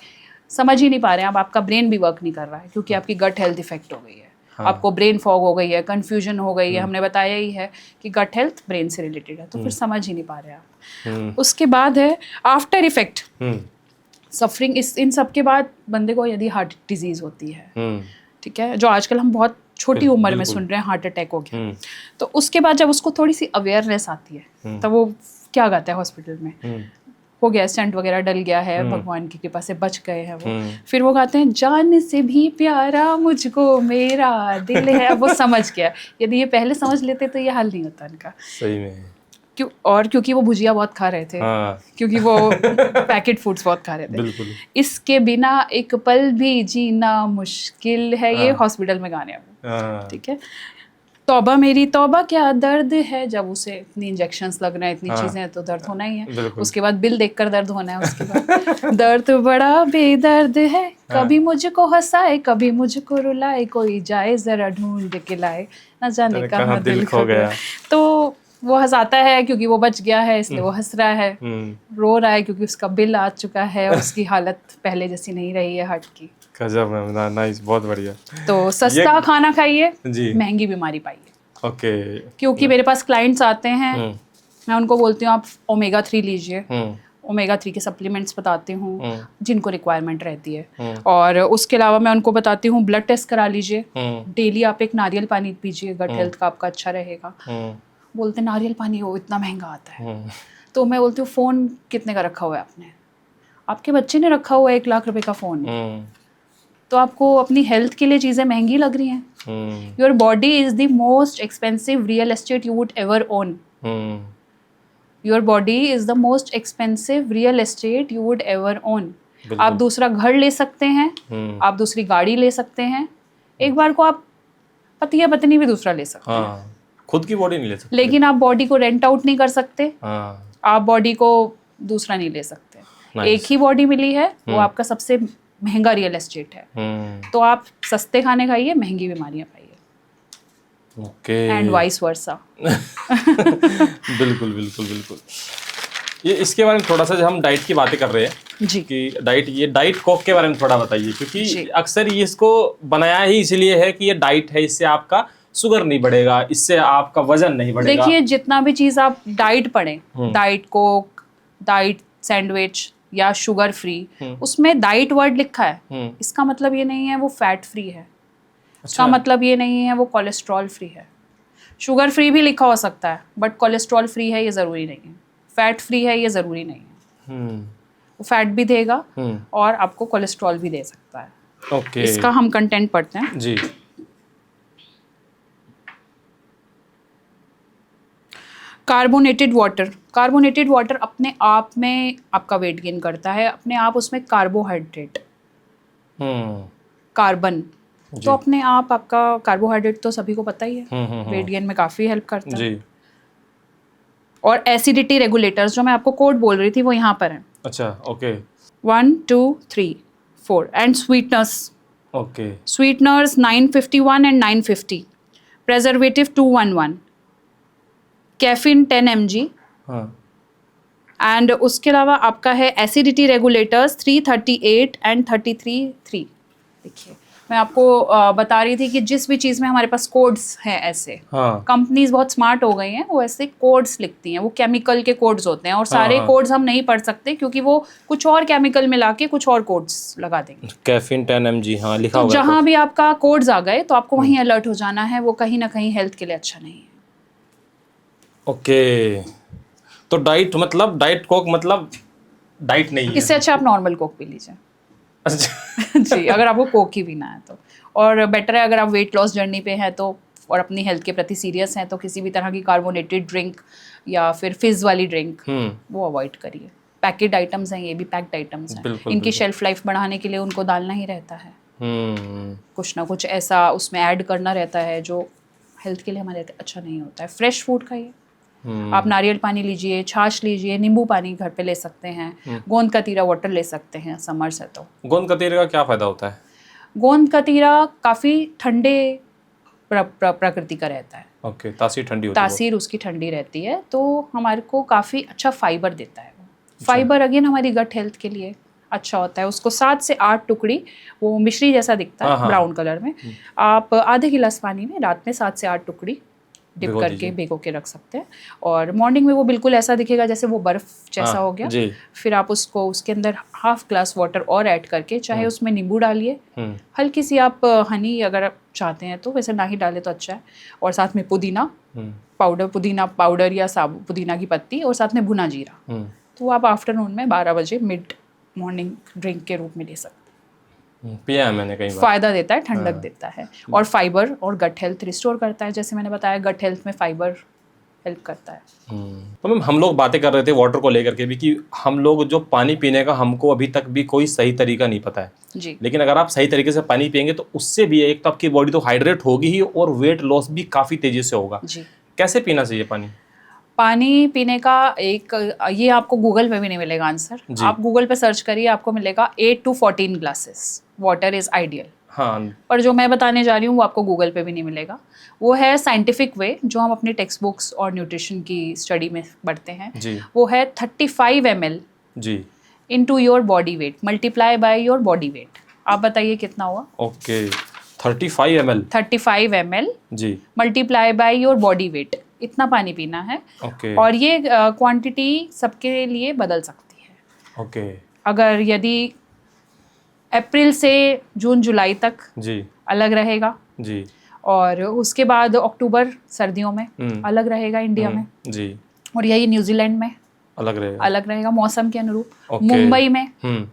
समझ ही नहीं पा रहे हैं आप, आपका ब्रेन भी वर्क नहीं कर रहा है क्योंकि आपकी गट हेल्थ इफेक्ट हो गई है। आपको ब्रेन फॉग हो गई है, कंफ्यूजन हो गई है। हमने बताया ही है कि गट हेल्थ ब्रेन से रिलेटेड है, तो फिर समझ ही नहीं पा रहे आप। उसके बाद है आफ्टर इफेक्ट, सफरिंग। इन सब के बाद बंदे को यदि हार्ट डिजीज होती है, ठीक है, जो आजकल हम बहुत छोटी उम्र में सुन रहे हैं, हार्ट अटैक हो गया, तो उसके बाद जब उसको थोड़ी सी अवेयरनेस आती है तब वो क्या कहता है हॉस्पिटल में, हो गया स्टेंट वगैरह डल गया है, भगवान की कृपा से बच गए हैं वो, फिर वो कहते हैं जान से भी प्यारा मुझको मेरा दिल है। अब वो समझ गया, यदि ये पहले समझ लेते तो ये हाल नहीं होता इनका। सही में। क्योंकि वो भुजिया बहुत खा रहे थे, क्योंकि वो पैकेट फूड्स बहुत खा रहे थे। बिल्कुल। इसके बिना एक पल भी जीना मुश्किल है, ये हॉस्पिटल में गाने हैं, ठीक है। तौबा मेरी तौबा क्या दर्द है, जब उसे इतनी इंजेक्शंस लग रहे हैं, इतनी चीजें हैं, तो दर्द होना ही है। उसके बाद बिल देखकर दर्द होना है। उसके बाद दर्द बड़ा बेदर्द है, कभी मुझको हंसाए कभी मुझको रुलाए, कोई जाए जरा ढूंढ के लाए, न जाने कहाँ दिल खो गया। तो वो हंसाता है क्योंकि वो बच गया है, इसलिए वो हंस रहा है। रो रहा है क्योंकि उसका बिल आ चुका है और उसकी हालत पहले जैसी नहीं रही है हार्ट की। गजब मैम, नाइस, बहुत बढ़िया। तो सस्ता खाना खाइए, महंगी बीमारी पाइए। क्योंकि मेरे पास क्लाइंट्स आते हैं, मैं उनको बोलती हूँ आप ओमेगा 3 लीजिए। ओमेगा 3 के सप्लीमेंट्स बताती हूँ जिनको रिक्वायरमेंट रहती है। और उसके अलावा मैं उनको बताती हूँ ब्लड टेस्ट करा लीजिए, डेली आप एक नारियल पानी पीजिए, गट हेल्थ का आपका अच्छा रहेगा। बोलते नारियल पानी वो इतना महंगा आता है, तो मैं बोलती हूँ फ़ोन कितने का रखा हुआ है आपने, आपके बच्चे ने रखा हुआ है 1 लाख रुपए का फ़ोन, तो आपको अपनी हेल्थ के लिए चीज़ें महंगी लग रही हैं। Your body is the most expensive real estate you would ever own. Your body is the most expensive real estate you would ever own. आप दूसरा घर ले सकते हैं, आप दूसरी गाड़ी ले सकते हैं, एक बार को आप पति या पत्नी भी दूसरा ले सकते हैं, खुद की बॉडी नहीं ले सकते, लेकिन आप बॉडी को रेंट आउट नहीं कर सकते। आप बॉडी को दूसरा नहीं ले सकते। एक ही बॉडी मिली है, वो आपका सबसे महंगा रियल एस्टेट है। तो आप सस्ते खाने खाइए, महंगी बीमारियां पाइए। ओके। And vice versa. बिल्कुल बिल्कुल बिल्कुल। ये इसके बारे में थोड़ा सा, जो हम डाइट की बातें कर रहे हैं जी कि डाइट कोक के बारे में थोड़ा बताइए, जी। क्योंकि अक्सर ये इसको बनाया ही इसलिए है कि ये डाइट है, इससे आपका शुगर नहीं बढ़ेगा, इससे आपका वजन नहीं बढ़ेगा। देखिए, जितना भी चीज़ आप डाइट पढ़ें, डाइट कोक, डाइट सैंडविच या शुगर फ्री, उसमें डाइट वर्ड लिखा है, इसका मतलब ये नहीं है वो फैट फ्री है। इसका मतलब ये नहीं है वो कोलेस्ट्रॉल फ्री है। शुगर फ्री भी लिखा हो सकता है, बट कोलेस्ट्रॉल फ्री है ये ज़रूरी नहीं है। फैट फ्री है ये ज़रूरी नहीं है। वो फैट भी देगा और आपको कोलेस्ट्रॉल भी दे सकता है। ओके। इसका हम कंटेंट पढ़ते हैं जी। कार्बोनेटेड वाटर अपने आप में आपका वेट गेन करता है, अपने आप उसमें कार्बोहाइड्रेट, कार्बन, तो अपने आप आपका कार्बोहाइड्रेट तो सभी को पता ही है, वेट गेन में काफ़ी हेल्प करता है। जी। और एसिडिटी रेगुलेटर्स जो मैं आपको कोड बोल रही थी वो यहाँ पर है। अच्छा, okay 1 2 3 4 and sweeteners, okay. 951 and 950, preservative 211, caffeine 10 mg, हाँ। एंड उसके अलावा आपका है एसिडिटी रेगुलेटर्स 338 एंड 33 देखिए, मैं आपको बता रही थी कि जिस भी चीज़ में हमारे पास कोड्स हैं ऐसे, हाँ। कंपनीज बहुत स्मार्ट हो गई हैं, वो ऐसे कोड्स लिखती हैं, वो केमिकल के कोड्स होते हैं और सारे हाँ। कोड्स हम नहीं पढ़ सकते क्योंकि वो कुछ और केमिकल मिला के कुछ और कोड्स लगा देंगे। कैफीन 10 mg, हाँ लिखा तो होगा। जहाँ भी आपका कोड्स आ गए तो आपको वहीं अलर्ट हो जाना है, वो कहीं ना कहीं हेल्थ के लिए अच्छा नहीं है। ओके, तो डाइट कोक मतलब डाइट नहीं है। इससे अच्छा आप नॉर्मल कोक पी लीजिए। अच्छा। जी, अगर आपको कोक ही पीना है तो, और बेटर है अगर आप वेट लॉस जर्नी पे हैं तो और अपनी हेल्थ के प्रति सीरियस हैं तो किसी भी तरह की कार्बोनेटेड ड्रिंक या फिर फिज वाली ड्रिंक वो अवॉइड करिए। पैकेट आइटम्स हैं, ये भी पैक्ड आइटम्स हैं, इनकी शेल्फ लाइफ बढ़ाने के लिए उनको डालना ही रहता है, कुछ ना कुछ ऐसा उसमें ऐड करना रहता है जो हेल्थ के लिए हमारे अच्छा नहीं होता है। फ्रेश फूड खाइए, आप नारियल पानी लीजिए, छाछ लीजिए, नींबू पानी घर पे ले सकते हैं, गोंद कतीरा वाटर ले सकते हैं समर्स है तो। गोंद कतीरे का क्या फ़ायदा होता है? गोंद कतीरा काफ़ी ठंडे प्रकृति का रहता है। ओके, तासीर ठंडी होती है। तासीर उसकी ठंडी रहती है तो हमारे को काफ़ी अच्छा फाइबर देता है। फाइबर अगेन हमारी गट हेल्थ के लिए अच्छा होता है। उसको 7 से 8 टुकड़ी, वो मिश्री जैसा दिखता है ब्राउन कलर में, आप आधे गिलास पानी में रात में 7 से 8 टुकड़ी डिप करके भिगो के रख सकते हैं और मॉर्निंग में वो बिल्कुल ऐसा दिखेगा जैसे वो बर्फ जैसा हो गया। फिर आप उसको उसके अंदर हाफ ग्लास वाटर और ऐड करके, चाहे उसमें नींबू डालिए, हल्की सी आप हनी अगर आप चाहते हैं तो, वैसे ना ही डाले तो अच्छा है, और साथ में पुदीना पाउडर या पुदीना की पत्ती और साथ में भुना जीरा, तो आप आफ्टरनून में 12 बजे मिड मॉर्निंग ड्रिंक के रूप में ले सकते हैं। पिया है मैंने कई बार। फायदा देता है, ठंडक देता है और फाइबर और गट हेल्थ रिस्टोर करता है। जैसे मैंने बताया गट हेल्थ में फाइबर हेल्प करता है। तो मैम हम लोग बातें कर रहे थे वाटर को लेकर के भी कि हम लोग जो पानी पीने का हमको अभी तक भी कोई सही तरीका नहीं पता है जी। लेकिन अगर आप सही तरीके से पानी पियेंगे तो उससे भी एक तो आपकी बॉडी तो हाइड्रेट होगी ही और वेट लॉस भी काफ़ी तेज़ी से होगा। जी। कैसे पीना चाहिए पानी? पानी पीने का एक, ये आपको गूगल पे भी नहीं मिलेगा आंसर, आप गूगल पे सर्च करिए, आपको मिलेगा 8 to 14 glasses water is ideal. हाँ, पर जो मैं बताने जा रही हूँ वो आपको गूगल पे भी नहीं मिलेगा। वो है साइंटिफिक वे जो हम अपनी टेक्स्ट बुक्स और न्यूट्रिशन की स्टडी में पढ़ते हैं जी। वो है 35 ml जी into your body weight multiply by your body weight. आप बताइए कितना हुआ? ओके, 35 ml जी multiply by your body weight, इतना पानी पीना है। ओके। और ये क्वांटिटी सबके लिए बदल सकती है। ओके। अगर यदि अप्रैल से जून जुलाई तक जी अलग रहेगा जी, और उसके बाद अक्टूबर सर्दियों में अलग रहेगा इंडिया में जी, और यही न्यूजीलैंड में अलग रहेगा मौसम के अनुरूप। मुंबई में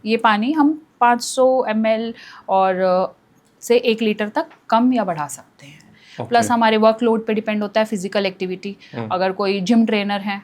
ये पानी हम 500 ml और से 1 लीटर तक कम या बढ़ा सकते हैं। प्लस हमारे वर्कलोड पे डिपेंड होता है, फिजिकल एक्टिविटी, अगर कोई जिम ट्रेनर है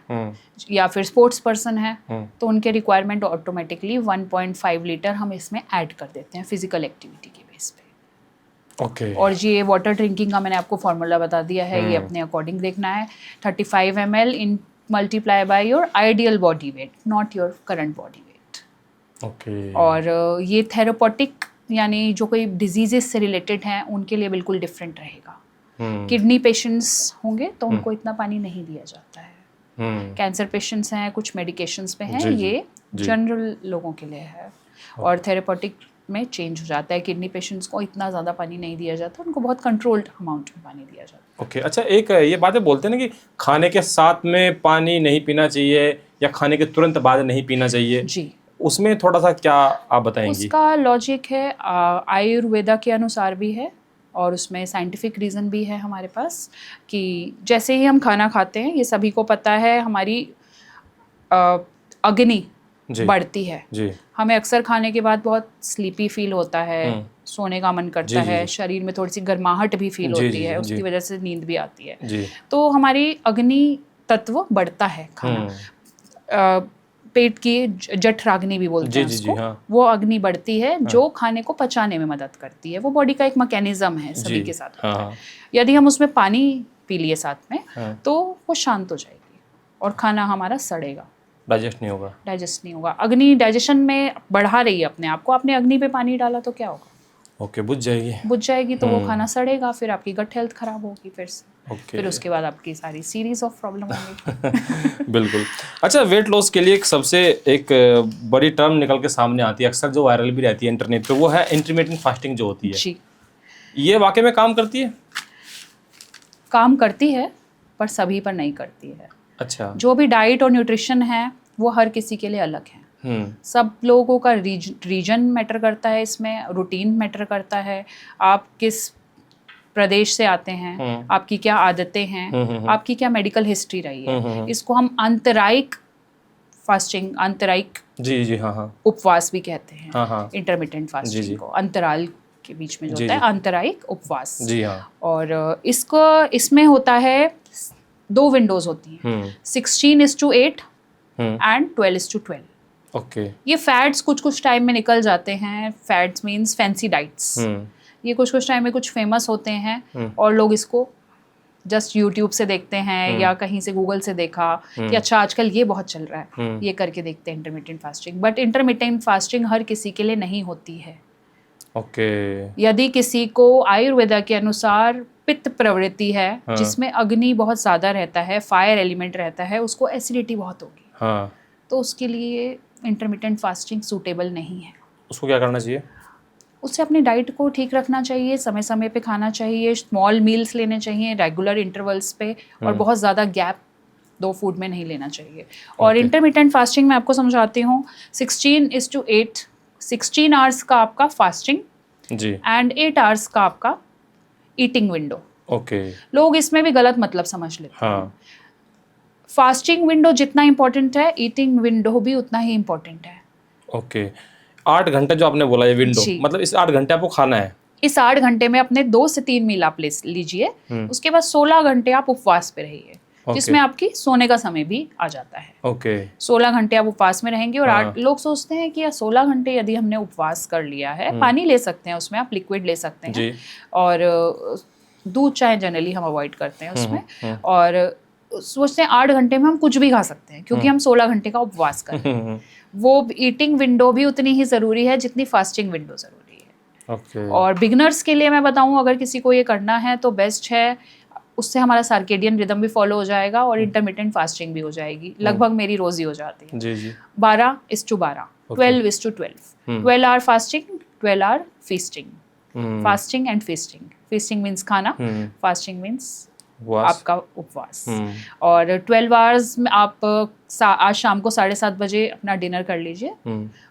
या फिर स्पोर्ट्स पर्सन है तो उनके रिक्वायरमेंट ऑटोमेटिकली 1.5 लीटर हम इसमें ऐड कर देते हैं फिजिकल एक्टिविटी के बेस पे। ओके। और ये वाटर ड्रिंकिंग का मैंने आपको फॉर्मूला बता दिया है, ये अपने अकॉर्डिंग देखना है। 35 ml in multiply by your ideal body wait, not your current body weight. Okay. और ये थेरापॉटिक यानी जो कोई डिजीजेस से रिलेटेड हैं उनके लिए बिल्कुल डिफरेंट रहेगा। किडनी पेशेंट्स होंगे तो उनको इतना पानी नहीं दिया जाता है। कैंसर पेशेंट्स हैं, कुछ मेडिकेशंस पे हैं, ये जनरल लोगों के लिए है। और थेरेपॉटिक में चेंज हो जाता है, किडनी पेशेंट्स को इतना ज़्यादा पानी नहीं दिया जाता, उनको बहुत कंट्रोल्ड अमाउंट में पानी दिया जाता है। ओके अच्छा, एक ये बातें बोलते हैं ना कि खाने के साथ में पानी नहीं पीना चाहिए या खाने के तुरंत बाद नहीं पीना चाहिए जी, उसमें थोड़ा सा क्या आप बताएंगी? उसका लॉजिक है आयुर्वेदा के अनुसार भी है और उसमें साइंटिफिक रीज़न भी है हमारे पास कि जैसे ही हम खाना खाते हैं, ये सभी को पता है, हमारी अग्नि बढ़ती है जी। हमें अक्सर खाने के बाद बहुत स्लीपी फील होता है, सोने का मन करता है, शरीर में थोड़ी सी गर्माहट भी फील होती है, उसकी वजह से नींद भी आती है। तो हमारी अग्नि तत्व बढ़ता है खाना, पेट की जठराग्नि भी बोलते हैं उसको, वो अग्नि बढ़ती है जो खाने को पचाने में मदद करती है। वो बॉडी का एक मैकेनिज्म है सभी के साथ। यदि हम उसमें पानी पी लिए साथ में तो वो शांत हो जाएगी और खाना हमारा सड़ेगा, डाइजेस्ट नहीं होगा। अग्नि डाइजेशन में बढ़ा रही है अपने आप को, आपने अग्नि पे पानी डाला तो क्या होगा? ओके, बुझ जाएगी तो वो खाना सड़ेगा, फिर आपकी गट हेल्थ खराब होगी फिर उसके बाद आपकी सारी सीरीज ऑफ प्रॉब्लम होंगी। बिल्कुल। अच्छा, वेट लॉस के लिए एक सबसे बड़ी टर्म निकल के सामने आती है, अक्सर जो वायरल भी रहती है इंटरनेट पे, वो है इंटरमिटेंट फास्टिंग जो होती है। जी, ये वाकई में काम करती है? काम करती है पर सभी पर नहीं करती है। अच्छा। जो भी डाइट और न्यूट्रिशन है वो हर किसी के लिए अलग है। सब लोगों का रीजन मैटर करता है, इसमें रूटीन मैटर करता है, आप किस प्रदेश से आते हैं, आपकी क्या आदतें हैं, आपकी क्या मेडिकल हिस्ट्री रही है। इसको हम आंतरायिक फास्टिंग, आंतरायिक उपवास भी कहते हैं। इंटरमिटेंट फास्टिंग को अंतराल के बीच में जो होता है आंतरायिक उपवास। और इसमें होता है 2 विंडोज होती हैं, 16:8 एंड 12:12। ओके। ये फैट्स कुछ टाइम में निकल जाते हैं। Fats means fancy diets. ये कुछ टाइम में कुछ फेमस होते हैं और लोग इसको जस्ट यूट्यूब से देखते हैं या कहीं से गूगल से देखा कि अच्छा आजकल ये बहुत चल रहा है, ये करके देखते हैं intermittent fasting. But intermittent fasting हर किसी के लिए नहीं होती है। ओके। यदि किसी को आयुर्वेदा के अनुसार पित्त प्रवृत्ति है, जिसमें अग्नि बहुत ज़्यादा रहता है, फायर एलिमेंट रहता है, उसको एसिडिटी बहुत होगी, तो उसके लिए इंटरमिटेंट फास्टिंग सूटेबल नहीं है। उसको क्या करना चाहिए? उससे अपनी डाइट को ठीक रखना चाहिए, समय समय पे खाना चाहिए, स्मॉल मील्स लेने चाहिए रेगुलर इंटरवल्स पे, और बहुत ज़्यादा गैप 2 फूड में नहीं लेना चाहिए। और इंटरमिटेंट फास्टिंग में आपको समझाती हूँ, 16:8, 16 आवर्स का आपका फास्टिंग जी एंड 8 आवर्स का आपका ईटिंग विंडो। ओके। लोग इसमें भी गलत मतलब समझ लेते हैं। फास्टिंग विंडो जितना इम्पोर्टेंट है, ईटिंग विंडो भी उतना ही इम्पोर्टेंट है। ओके। 8 घंटे जो आपने बोला ये विंडो, मतलब इस 8 घंटे आपको खाना है। इस 8 घंटे में अपने 2 से 3 मील आप ले लीजिए। उसके बाद 16 घंटे आप उपवास पे रहिए, जिसमें आपकी सोने का समय भी आ जाता है। ओके। 16 घंटे आप उपवास में रहेंगे। और 8 लोग सोचते हैं कि 16 घंटे यदि हमने उपवास कर लिया है, पानी ले सकते हैं उसमें, आप लिक्विड ले सकते हैं, और दूध चाहे जनरली हम अवॉइड करते हैं उसमें, और सोचते हैं 8 घंटे में हम कुछ भी खा सकते हैं क्योंकि हम 16 घंटे का उपवास कर रहे हैं। वो ईटिंग विंडो भी उतनी ही ज़रूरी है जितनी फास्टिंग विंडो ज़रूरी है। okay. और बिगनर्स के लिए मैं बताऊं, अगर किसी को ये करना है तो बेस्ट है, उससे हमारा सर्केडियन रिदम भी फॉलो हो जाएगा और इंटरमिटेंट फास्टिंग भी हो जाएगी। लगभग मेरी रोज़ ही हो जाती है। जी जी। 12:12, 12:12, 12 hour fasting, 12 hour feasting. Fasting and feasting, feasting means खाना, फास्टिंग मीन्स आपका उपवास। और 12 आवर्स में आप आज शाम को 7:30 बजे अपना डिनर कर लीजिए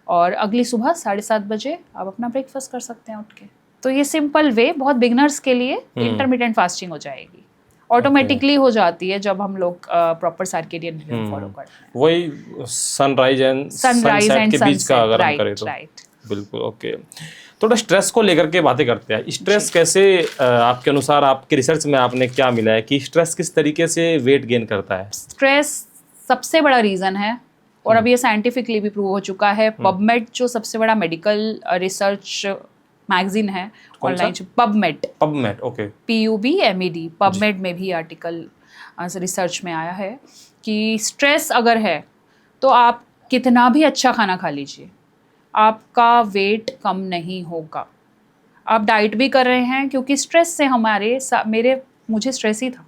और अगली सुबह 7:30 बजे आप अपना ब्रेकफास्ट कर सकते हैं उठ के। तो ये सिंपल वे बहुत बिगनर्स के लिए इंटरमिटेंट फास्टिंग हो जाएगी, ऑटोमेटिकली हो जाती है जब हम लोग प्रॉपर सर्केडियन रिदम फॉलो करते हैं। वही सनराइज एंड सनसेट के बीच का अगर हम करें तो बिल्कुल। ओके। थोड़ा स्ट्रेस को लेकर के बातें करते हैं। स्ट्रेस कैसे, आपके अनुसार, आपके रिसर्च में आपने क्या मिला है कि स्ट्रेस किस तरीके से वेट गेन करता है? स्ट्रेस सबसे बड़ा रीज़न है और अब ये साइंटिफिकली भी प्रूव हो चुका है। पबमेड जो सबसे बड़ा मेडिकल रिसर्च मैगजीन है online, PubMed okay, PUBMED, PubMed में भी आर्टिकल रिसर्च में आया है कि स्ट्रेस अगर है तो आप कितना भी अच्छा खाना खा लीजिए, आपका वेट कम नहीं होगा। आप डाइट भी कर रहे हैं क्योंकि स्ट्रेस से मेरे मुझे स्ट्रेस ही था।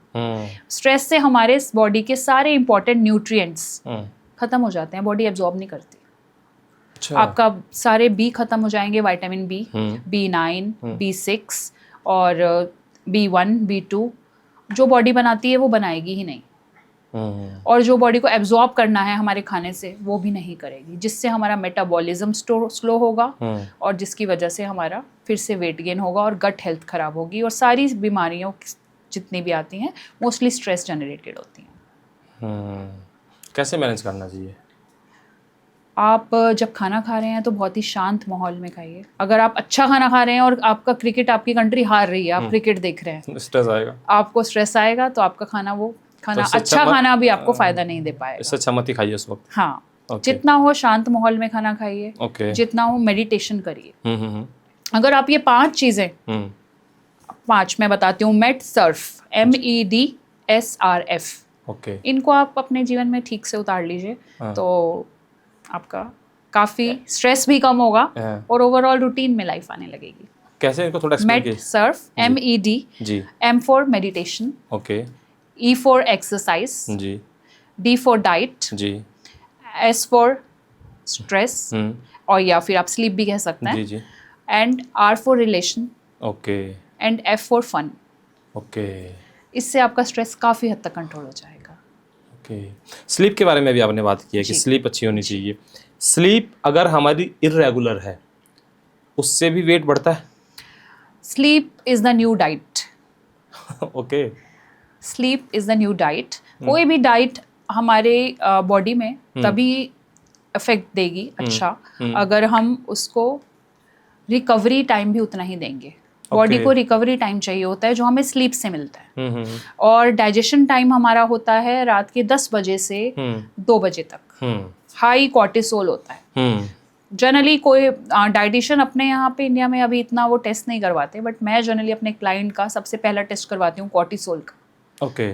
स्ट्रेस से हमारे बॉडी के सारे इंपॉर्टेंट न्यूट्रिएंट्स खत्म हो जाते हैं, बॉडी एब्जॉर्ब नहीं करती। अच्छा। आपका सारे बी खत्म हो जाएंगे, विटामिन बी, B9, B6 और B1, B2 जो बॉडी बनाती है वो बनाएगी ही नहीं। और जो बॉडी को एब्जॉर्ब करना है हमारे खाने से वो भी नहीं करेगी, जिससे हमारा मेटाबॉलिज्म स्लो होगा और जिसकी वजह से हमारा फिर से वेट गेन होगा और गट हेल्थ खराब होगी और सारी बीमारियों जितनी भी आती हैं मोस्टली स्ट्रेस जनरेटेड होती हैं। कैसे मैनेज करना चाहिए? आप जब खाना खा रहे हैं तो बहुत ही शांत माहौल में खाइए। अगर आप अच्छा खाना खा रहे हैं और आपका क्रिकेट, आपकी कंट्री हार रही है, आप क्रिकेट देख रहे हैं, स्ट्रेस आएगा, आपको स्ट्रेस आएगा, तो आपका खाना अच्छा खाना भी आपको फायदा नहीं दे पाएगा। इससे अच्छा मत ही खाइए उस वक्त। हाँ, जितना हो शांत माहौल में खाना खाइए, जितना हो मेडिटेशन करिए। अगर आप ये 5 चीजें 5 मैं बताती हूँ, मेट सर्फ, MEDSRF, इनको आप अपने जीवन में ठीक से उतार लीजिए तो आपका काफी स्ट्रेस भी कम होगा और ओवरऑल रूटीन में लाइफ आने लगेगी। कैसे इनको थोड़ा एक्सप्लेन कीजिए। मेट सर्फ, MED, जी, M for meditation, okay, E for exercise, जी, D फॉर डाइट, जी, S फॉर स्ट्रेस और या फिर आप स्लीप भी कह सकते हैं, जी, जी, and R for relation, okay, and F for fun. Okay, इससे आपका स्ट्रेस काफ़ी हद तक कंट्रोल हो जाएगा। ओके। स्लीप के बारे में भी आपने बात की है कि स्लीप अच्छी होनी चाहिए। स्लीप अगर हमारी इर्रेगुलर है उससे भी वेट बढ़ता है? Sleep is the new diet. Okay. Sleep is the new diet. कोई भी डाइट हमारे बॉडी में तभी इफेक्ट देगी अच्छा अगर हम उसको रिकवरी टाइम भी उतना ही देंगे। बॉडी को रिकवरी टाइम चाहिए होता है जो हमें स्लीप से मिलता है। और डाइजेशन टाइम हमारा होता है रात के 10 बजे से 2 बजे तक। हाई कॉर्टिसोल होता है। जनरली कोई डाइटिशियन अपने यहाँ पे इंडिया में अभी इतना वो टेस्ट नहीं करवाते, बट मैं जनरली अपने क्लाइंट का सबसे पहला टेस्ट करवाती हूँ कॉर्टिसोल का।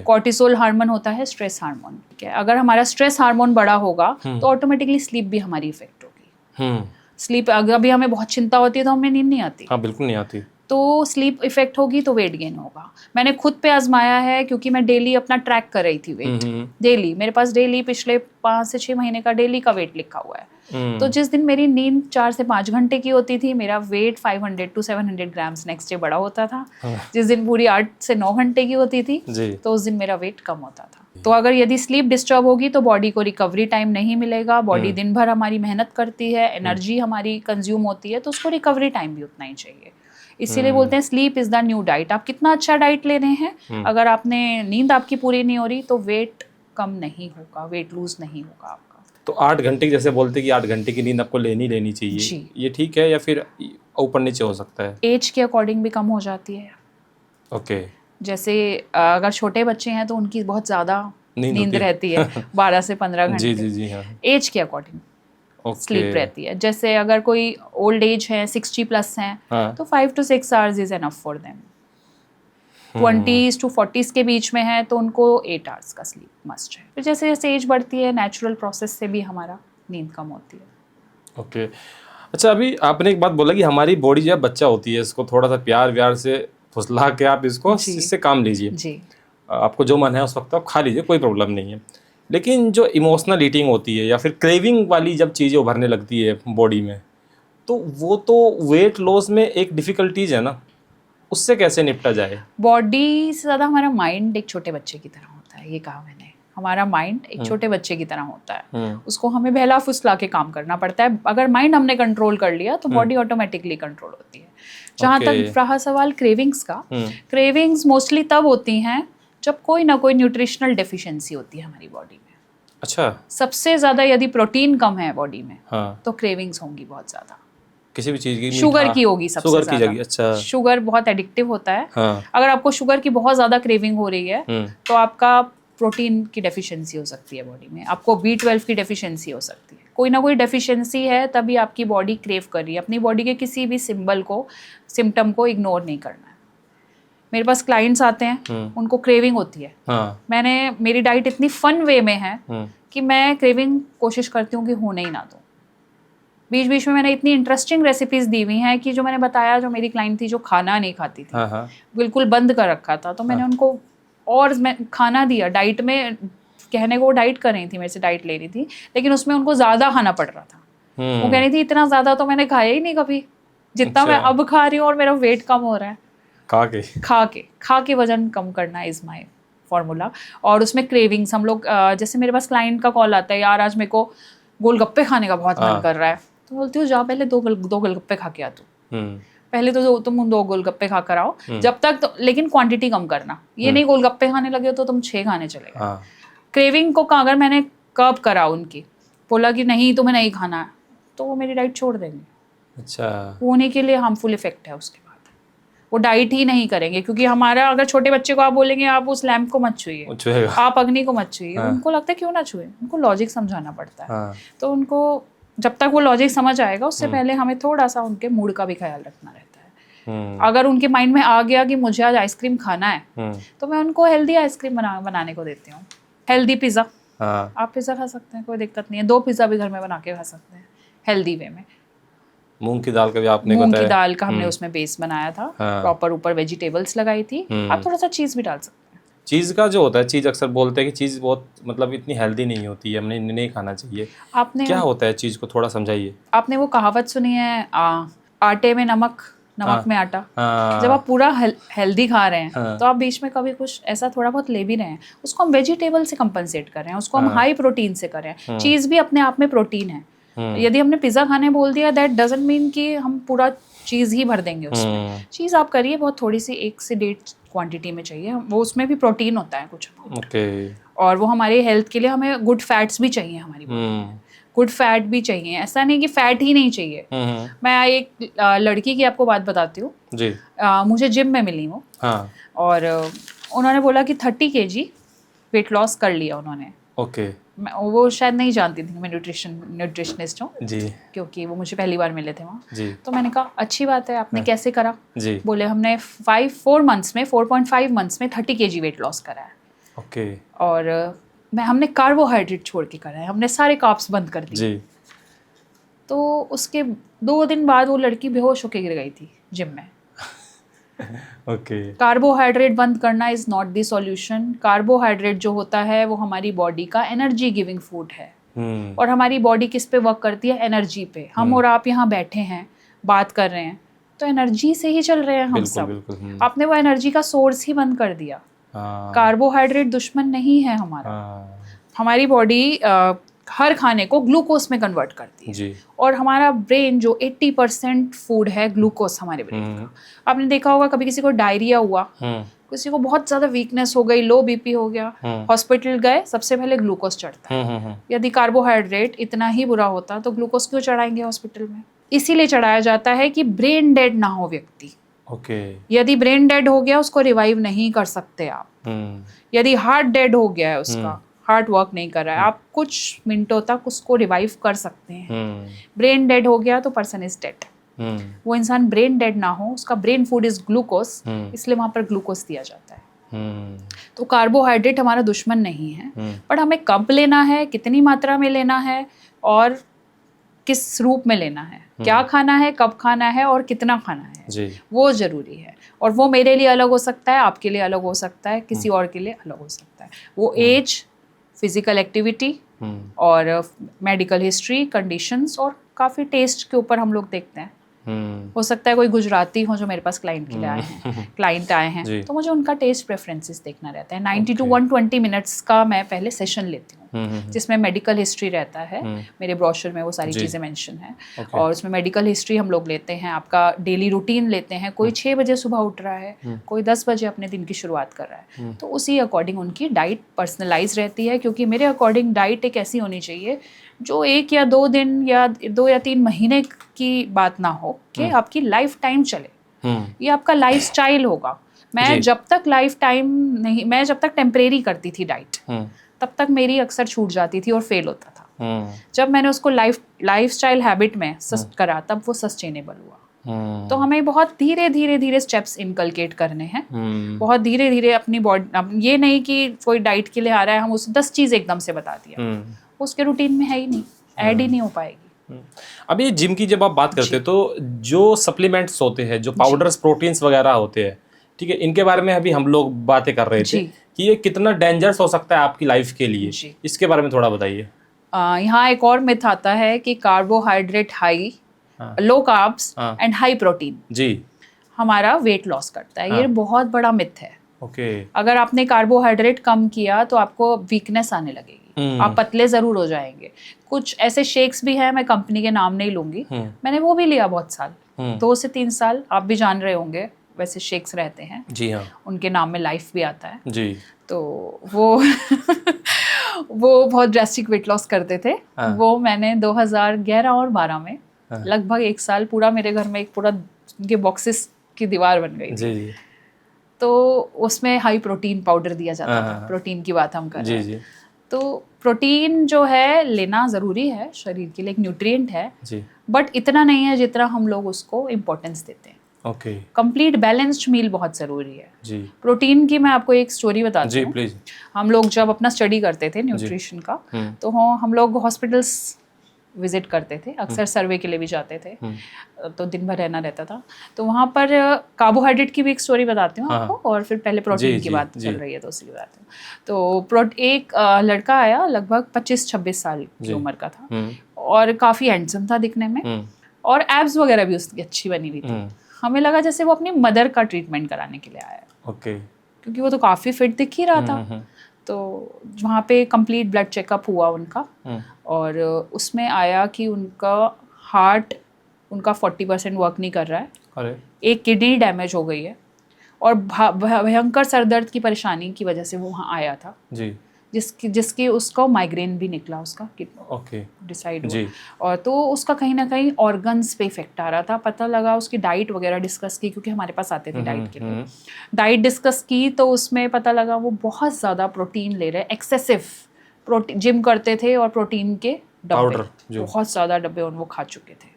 कॉर्टिसोल हार्मोन होता है स्ट्रेस हार्मोन। ठीक है, अगर हमारा स्ट्रेस हार्मोन बड़ा होगा तो ऑटोमेटिकली स्लीप भी हमारी इफेक्ट होगी। स्लीप अभी हमें बहुत चिंता होती है तो हमें नींद नहीं आती। हाँ, बिल्कुल नहीं आती। तो स्लीप इफेक्ट होगी तो वेट गेन होगा। मैंने खुद पे आजमाया है क्योंकि मैं डेली अपना ट्रैक कर रही थी वेट। डेली मेरे पास डेली पिछले 5 से 6 महीने का डेली का वेट लिखा हुआ है। तो जिस दिन मेरी नींद 4 से 5 घंटे की होती थी मेरा weight 500 to 700 grams next day बड़ा होता था। जिस दिन पूरी 8 से 9 घंटे की होती थी तो उस दिन मेरा वेट कम होता था। तो अगर यदि स्लीप डिस्टर्ब होगी तो बॉडी को रिकवरी टाइम नहीं मिलेगा। बॉडी दिन भर हमारी मेहनत करती है, एनर्जी हमारी कंज्यूम होती है, तो उसको रिकवरी टाइम भी उतना ही चाहिए। इसीलिए बोलते हैं sleep is the new diet. आप कितना अच्छा डाइट ले रहे हैं, अगर आपने नींद आपकी पूरी नहीं हो रही तो वेट कम नहीं होगा, वेट लूज नहीं होगा आपका। तो 8 घंटे जैसे बोलते कि 8 घंटे की नींद आपको लेनी चाहिए, ये ठीक है या फिर ऊपर नीचे हो सकता है? एज के अकॉर्डिंग भी कम हो जाती है। ओके। जैसे अगर छोटे बच्चे हैं तो उनकी बहुत ज़्यादा नींद रहती है 12 से 15 घंटे। जी जी जी, हाँ। एज के अकॉर्डिंग स्लीप रहती है। जैसे अगर कोई ओल्ड एज है, 60 प्लस हैं, तो 5 to 6 hours is enough for them. 20s to 40s के बीच में है तो उनको 8 आवर्स का स्लीप मस्ट है। फिर जैसे जैसे एज बढ़ती है नेचुरल प्रोसेस से भी हमारा नींद कम होती है। ओके। अच्छा, अभी आपने एक बात बोला कि हमारी बॉडी जब बच्चा होती है इसको थोड़ा सा प्यार व्यार से फुसला के आप इससे काम लीजिए जी। आपको जो मन है उस वक्त आप खा लीजिए, कोई प्रॉब्लम नहीं है। लेकिन जो इमोशनल ईटिंग होती है या फिर क्रेविंग वाली जब चीज़ें उभरने लगती है बॉडी में, तो वो तो वेट लॉस में एक डिफ़िकल्टीज है ना, उससे कैसे निपटा जाए? बॉडी से ज़्यादा हमारा माइंड एक छोटे बच्चे की तरह होता है, ये कहा मैंने। हमारा माइंड एक छोटे बच्चे की तरह होता है, उसको हमें बहला फुसला के काम करना पड़ता है। अगर माइंड हमने कंट्रोल कर लिया तो बॉडी ऑटोमेटिकली कंट्रोल होती है। जहाँ तक रहा सवाल क्रेविंग्स का, क्रेविंग्स मोस्टली तब होती हैं जब कोई ना कोई न्यूट्रिशनल डेफिशिएंसी होती है हमारी बॉडी में। अच्छा। सबसे ज़्यादा यदि प्रोटीन कम है बॉडी में तो क्रेविंग्स होंगी बहुत ज़्यादा। किसी भी चीज़ की? शुगर की होगी सबसे शुगर ज़्यादा। की। अच्छा। शुगर बहुत एडिक्टिव होता है। अगर आपको शुगर की बहुत ज़्यादा क्रेविंग हो रही है तो आपका प्रोटीन की डेफिशिएंसी हो सकती है बॉडी में, आपको B12 की डेफिशिएंसी हो सकती है। कोई ना कोई डेफिशिएंसी है तभी आपकी बॉडी क्रेव कर रही है। अपनी बॉडी के किसी भी सिम्टम को इग्नोर नहीं करना है। मेरे पास क्लाइंट्स आते हैं, उनको क्रेविंग होती है। मेरी डाइट इतनी फन वे में है कि मैं क्रेविंग कोशिश करती हूँ कि होने ही ना दूँ। बीच बीच में मैंने इतनी इंटरेस्टिंग रेसिपीज दी हुई हैं कि जो मैंने बताया, जो मेरी क्लाइंट थी जो खाना नहीं खाती थी, हाँ हाँ बिल्कुल बंद कर रखा था, तो मैंने उनको और मैं खाना दिया डाइट में, कहने को वो डाइट कर रही थी, मेरे से डाइट ले रही थी, लेकिन उसमें उनको ज़्यादा खाना पड़ रहा था। वो कह रही थी इतना ज़्यादा तो मैंने खाया ही नहीं कभी, जितना मैं अब खा रही हूँ, और मेरा वेट कम हो रहा है खा के वजन कम करना इज़ माई फॉर्मूला। और उसमें क्रेविंग्स, हम लोग जैसे मेरे पास क्लाइंट का कॉल आता है, यार आज मेरे को गोलगप्पे खाने का बहुत मन कर रहा है, तो बोलती हूँ जा पहले दो गोलगप्पे खा के आ तू, पहले तो तुम 2 गोलगप्पे खा कर आओ, जब तक तो, लेकिन क्वांटिटी कम करना, ये नहीं गोलगप्पे खाने लगे तो तुम 6 खाने चले गए। क्रेविंग को अगर मैंने कर्ब करा, उनकी बोला कि नहीं तुम्हें नहीं खाना है, तो वो मेरी डाइट छोड़ देंगे। अच्छा, वो उन्हीं के लिए हार्मफुल इफेक्ट है, उसके बाद वो डाइट ही नहीं करेंगे, क्योंकि हमारा अगर छोटे बच्चे को आप बोलेंगे आप उस लैंप को मत छुइए, आप अग्नि को मत छुइए, उनको लगता है क्यों ना छुए, उनको लॉजिक समझाना पड़ता है। तो उनको जब तक वो लॉजिक समझ आएगा, उससे पहले हमें थोड़ा सा उनके मूड का भी ख्याल रखना रहता है। अगर उनके माइंड में आ गया कि मुझे आज आइसक्रीम खाना है, तो मैं उनको हेल्दी आइसक्रीम बनाने को देती हूँ, हेल्दी पिज़्ज़ा। आप पिज़्ज़ा खा सकते हैं, कोई दिक्कत नहीं है, 2 पिज़्ज़ा भी घर में बना के खा सकते हैं हेल्दी वे में। मूंग की दाल का भी आपने मूंग बताया, की दाल का हमने उसमें बेस बनाया था, प्रॉपर ऊपर वेजिटेबल्स लगाई थी, आप थोड़ा सा चीज़ भी डाल सकते हैं। चीज़ का जो होता है, चीज़ अक्सर बोलते हैं कि चीज़ बहुत मतलब इतनी हेल्दी नहीं होती है, हमने नहीं खाना चाहिए। आपने क्या होता है चीज़ को थोड़ा समझाइए। आपने वो कहावत सुनी है, आटे में नमक, नमक में आटा। जब आप पूरा हेल्दी खा रहे हैं, तो आप बीच में कभी कुछ ऐसा थोड़ा बहुत ले भी रहे हैं, उसको हम वेजिटेबल से कंपनसेट कर रहे हैं, उसको हम हाई प्रोटीन से कर रहे हैं। चीज़ भी अपने आप में प्रोटीन है। यदि हमने पिज़्ज़ा खाने बोल दिया, दैट डजंट मीन कि हम पूरा चीज़ ही भर देंगे उसमें। चीज़ आप करिए बहुत थोड़ी सी, 1 से 1.5 क्वांटिटी में चाहिए, वो उसमें भी प्रोटीन होता है कुछ। और वो हमारे हेल्थ के लिए, हमें गुड फैट्स भी चाहिए, हमारी गुड फैट भी चाहिए, ऐसा नहीं कि फैट ही नहीं चाहिए। मैं एक लड़की की आपको बात बताती हूँ जी। मुझे जिम में मिली वो, और उन्होंने बोला कि 30 kg वेट लॉस कर लिया उन्होंने। वो शायद नहीं जानती थी मैं न्यूट्रिशनिस्ट हूँ जी, क्योंकि वो मुझे पहली बार मिले थे वहाँ जी। तो मैंने कहा अच्छी बात है, आपने कैसे करा जी? बोले हमने 4.5 मंथ्स में 30 kg वेट लॉस करा है। और हमने कार्बोहाइड्रेट छोड़ के करा है, हमने सारे कार्ब्स बंद कर दिए। तो उसके 2 दिन बाद वो लड़की बेहोश होके गिर गई थी जिम में। कार्बोहाइड्रेट बंद करना is not the solution. Carbohydrate जो होता है वो हमारी बॉडी का एनर्जी गिविंग फूड है। और हमारी बॉडी किस पे वर्क करती है? एनर्जी पे। हम और आप यहाँ बैठे हैं, बात कर रहे हैं, तो एनर्जी से ही चल रहे हैं हम सब। आपने वो एनर्जी का सोर्स ही बंद कर दिया। कार्बोहाइड्रेट दुश्मन नहीं है हमारा। हमारी बॉडी हर खाने को ग्लूकोज में कन्वर्ट करती है जी। और हमारा ब्रेन जो 80% फूड है ग्लूकोज हमारे ब्रेन का। आपने देखा होगा कभी किसी को डायरिया हुआ, किसी को बहुत ज़्यादा वीकनेस हो गई, लो बीपी हो गया, हॉस्पिटल गए, सबसे पहले ग्लूकोज चढ़ता है। यदि कार्बोहाइड्रेट इतना ही बुरा होता तो ग्लूकोज क्यों चढ़ाएंगे हॉस्पिटल में? इसीलिए चढ़ाया जाता है कि ब्रेन डेड ना हो व्यक्ति। यदि ब्रेन डेड हो गया, उसको रिवाइव नहीं कर सकते आप। यदि हार्ट डेड हो गया है, उसका हार्ट वर्क नहीं कर रहा है, आप कुछ मिनटों तक उसको रिवाइव कर सकते हैं। ब्रेन डेड हो गया तो पर्सन इज डेड। वो इंसान ब्रेन डेड ना हो, उसका ब्रेन फूड इज ग्लूकोज, इसलिए वहां पर ग्लूकोज दिया जाता है। तो कार्बोहाइड्रेट हमारा दुश्मन नहीं है, पर हमें कब लेना है, कितनी मात्रा में लेना है और किस रूप में लेना है, क्या खाना है, कब खाना है और कितना खाना है जी। वो जरूरी है। और वो मेरे लिए अलग हो सकता है, आपके लिए अलग हो सकता है, किसी और के लिए अलग हो सकता है। वो एज, फिजिकल एक्टिविटी और मेडिकल हिस्ट्री, कंडीशंस और काफ़ी टेस्ट के ऊपर हम लोग देखते हैं। हो सकता है कोई गुजराती हो जो मेरे पास क्लाइंट के लिए आए हैं, क्लाइंट आए हैं, तो मुझे उनका टेस्ट प्रेफरेंसेस देखना रहता है। 90 to 120 मिनट्स का मैं पहले सेशन लेती हूँ, जिसमें मेडिकल हिस्ट्री रहता है। मेरे ब्रोशर में वो सारी चीज़ें मेंशन है। और उसमें मेडिकल हिस्ट्री हम लोग लेते हैं, आपका डेली रूटीन लेते हैं। कोई 6 बजे सुबह उठ रहा है, कोई 10 बजे अपने दिन की शुरुआत कर रहा है, तो उसी अकॉर्डिंग उनकी डाइट पर्सनलाइज रहती है। क्योंकि मेरे अकॉर्डिंग डाइट एक ऐसी होनी चाहिए जो 1 या 2 दिन या 2 या 3 महीने की बात ना हो, कि आपकी लाइफ टाइम चले। ये आपका लाइफ स्टाइल होगा। मैं जब तक टेम्परेरी करती थी डाइट, तब तक मेरी अक्सर छूट जाती थी और फेल होता था। जब मैंने उसको लाइफ स्टाइल हैबिट में करा, तब वो सस्टेनेबल हुआ। तो हमें बहुत धीरे स्टेप्स इनकलकेट करने हैं। बहुत धीरे अपनी बॉडी, ये नहीं कि कोई डाइट के लिए आ रहा है हम उसे 10 चीज़ एकदम से बता दिया, उसके रूटीन में है ही नहीं, ऐड ही नहीं हो पाएगी। अभी जिम की जब आप बात करते हैं तो जो सप्लीमेंट्स होते हैं, जो पाउडर्स, प्रोटीन्स वगैरह होते हैं, ठीक है, इनके बारे में अभी हम लोग बातें कर रहे थे कि ये कितना डेंजरस हो सकता है आपकी लाइफ के लिए, इसके बारे में थोड़ा बताइए। यहाँ एक और मिथ आता है कि carbohydrate high, low carbs and high protein जी हमारा वेट लॉस करता है। ये बहुत बड़ा मिथ है। ओके। अगर आपने कार्बोहाइड्रेट कम किया तो आपको वीकनेस आने लगेगी, आप पतले जरूर हो जाएंगे। कुछ ऐसे शेक्स भी हैं, मैं कंपनी के नाम नहीं लूंगी, मैंने वो भी लिया बहुत साल, 2 से 3 साल, आप भी जान रहे होंगे वैसे शेक्स रहते हैं जी हाँ, उनके नाम में लाइफ भी आता है जी। तो वो वो बहुत ड्रेस्टिक वेट लॉस करते थे। वो मैंने 2011 और 12 में लगभग 1 साल पूरा, मेरे घर में एक पूरा उनके बॉक्सेस की दीवार बन गई थी। तो उसमें हाई प्रोटीन पाउडर दिया जाता था। प्रोटीन की बात हम कर रहे हैं। तो प्रोटीन जो है लेना ज़रूरी है शरीर के लिए, एक न्यूट्रिएंट है, बट इतना नहीं है जितना हम लोग उसको इम्पोर्टेंस देते हैं। ओके। कंप्लीट बैलेंस्ड मील बहुत ज़रूरी है जी। प्रोटीन की मैं आपको एक स्टोरी बताती हूँ। प्लीज। हम लोग जब अपना स्टडी करते थे न्यूट्रिशन का, तो हम लोग हॉस्पिटल्स विजिट करते थे, अक्सर सर्वे के लिए भी जाते थे, तो दिन भर रहना रहता था। तो वहाँ पर कार्बोहाइड्रेट की भी एक स्टोरी बताती हूँ आपको, और फिर पहले प्रोटीन की बात चल रही है तो उसकी बताती हूँ। तो एक लड़का आया, लगभग 25-26 साल की उम्र का था, और काफ़ी हैंडसम था दिखने में, और एब्स वगैरह भी उसकी अच्छी बनी हुई थी। हमें लगा जैसे वो अपनी मदर का ट्रीटमेंट कराने के लिए आया है। ओके। क्योंकि वो तो काफ़ी फिट दिख ही रहा था। तो वहाँ पे कंप्लीट ब्लड चेकअप हुआ उनका, और उसमें आया कि उनका हार्ट उनका 40% वर्क नहीं कर रहा है। अरे। एक किडनी डैमेज हो गई है, और भयंकर सर दर्द की परेशानी की वजह से वो वहाँ आया था जी, जिसकी उसको माइग्रेन भी निकला, उसका ओके डिसाइड हुआ। और तो उसका कहीं ना कहीं ऑर्गन्स पे इफेक्ट आ रहा था। पता लगा, उसकी डाइट वगैरह डिस्कस की, क्योंकि हमारे पास आते थे डाइट के लिए, डाइट डिस्कस की, तो उसमें पता लगा वो बहुत ज़्यादा प्रोटीन ले रहे, एक्सेसिव प्रोटीन, जिम करते थे और प्रोटीन के डब्बे, बहुत ज़्यादा डब्बे वो खा चुके थे।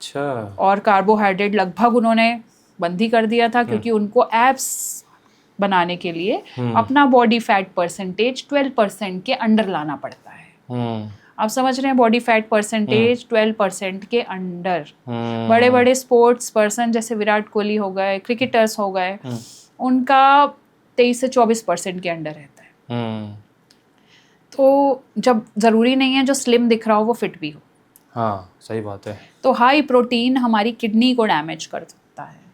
अच्छा। और कार्बोहाइड्रेट लगभग उन्होंने बंद ही कर दिया था, क्योंकि उनको एब्स बनाने के लिए अपना बॉडी फैट परसेंटेज 12% के अंडर लाना पड़ता है। आप समझ रहे हैं, बॉडी फैट परसेंटेज 12% के अंडर। बड़े बड़े स्पोर्ट्स पर्सन जैसे विराट कोहली हो गए, क्रिकेटर्स हो गए, उनका 23 से 24% के अंडर रहता है। तो जब जरूरी नहीं है जो स्लिम दिख रहा हो वो फिट भी हो। हाँ, सही बात है। तो हाई प्रोटीन हमारी किडनी को डैमेज कर सकता है।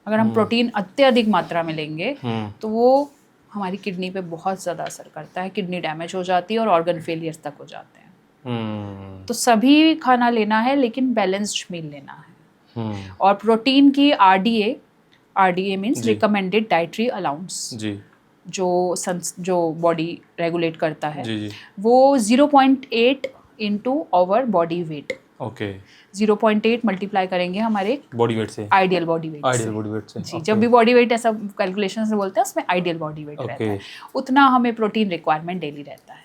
अगर हम प्रोटीन अत्यधिक मात्रा में लेंगे तो वो हमारी किडनी पे बहुत ज़्यादा असर करता है, किडनी डैमेज हो जाती है और ऑर्गन फेलियर तक हो जाते हैं। तो सभी खाना लेना है, लेकिन बैलेंस्ड मील लेना है। और प्रोटीन की RDA means recommended dietary allowance, जो बॉडी रेगुलेट करता है, वो 0.8 into our body weight. Okay. 0.8 multiply करेंगे हमारे बॉडी वेट से, आइडियल बॉडी वेट से जी। जब भी बॉडी वेट ऐसा कैलकुलेशन से बोलते हैं, उसमें आइडियल बॉडी वेट रहता है, उतना हमें प्रोटीन रिक्वायरमेंट डेली रहता है।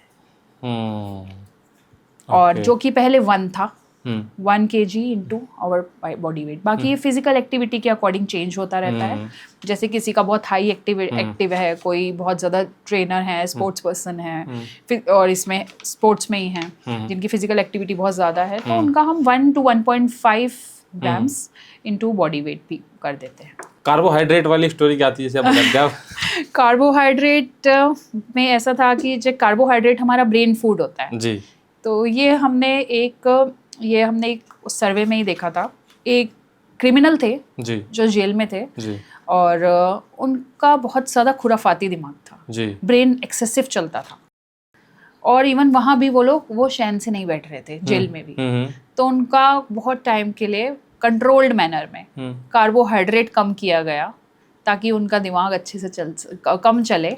और जो कि पहले 1 था, 1 kg into our body weight. बाकी ये फिजिकल एक्टिविटी के अकॉर्डिंग चेंज होता रहता है। जैसे किसी का बहुत हाई एक्टिव है, कोई बहुत ज़्यादा ट्रेनर है, स्पोर्ट्स पर्सन है, और इसमें स्पोर्ट्स में ही हैं जिनकी फिजिकल एक्टिविटी बहुत ज़्यादा है, तो उनका हम 1 to 1.5 grams into body weight भी कर देते हैं। कार्बोहाइड्रेट वाली स्टोरी क्या थी, जैसे आप कार्बोहाइड्रेट में ऐसा था कि जो कार्बोहाइड्रेट हमारा ब्रेन फूड होता है जी। तो ये हमने एक सर्वे में ही देखा था। एक क्रिमिनल थे जी, जो जेल में थे जी, और उनका बहुत ज़्यादा खुराफाती दिमाग था जी, ब्रेन एक्सेसिव चलता था, और इवन वहाँ भी वो चैन से नहीं बैठ रहे थे, जेल में भी। तो उनका बहुत टाइम के लिए कंट्रोल्ड मैनर में कार्बोहाइड्रेट कम किया गया, ताकि उनका दिमाग अच्छे से कम चले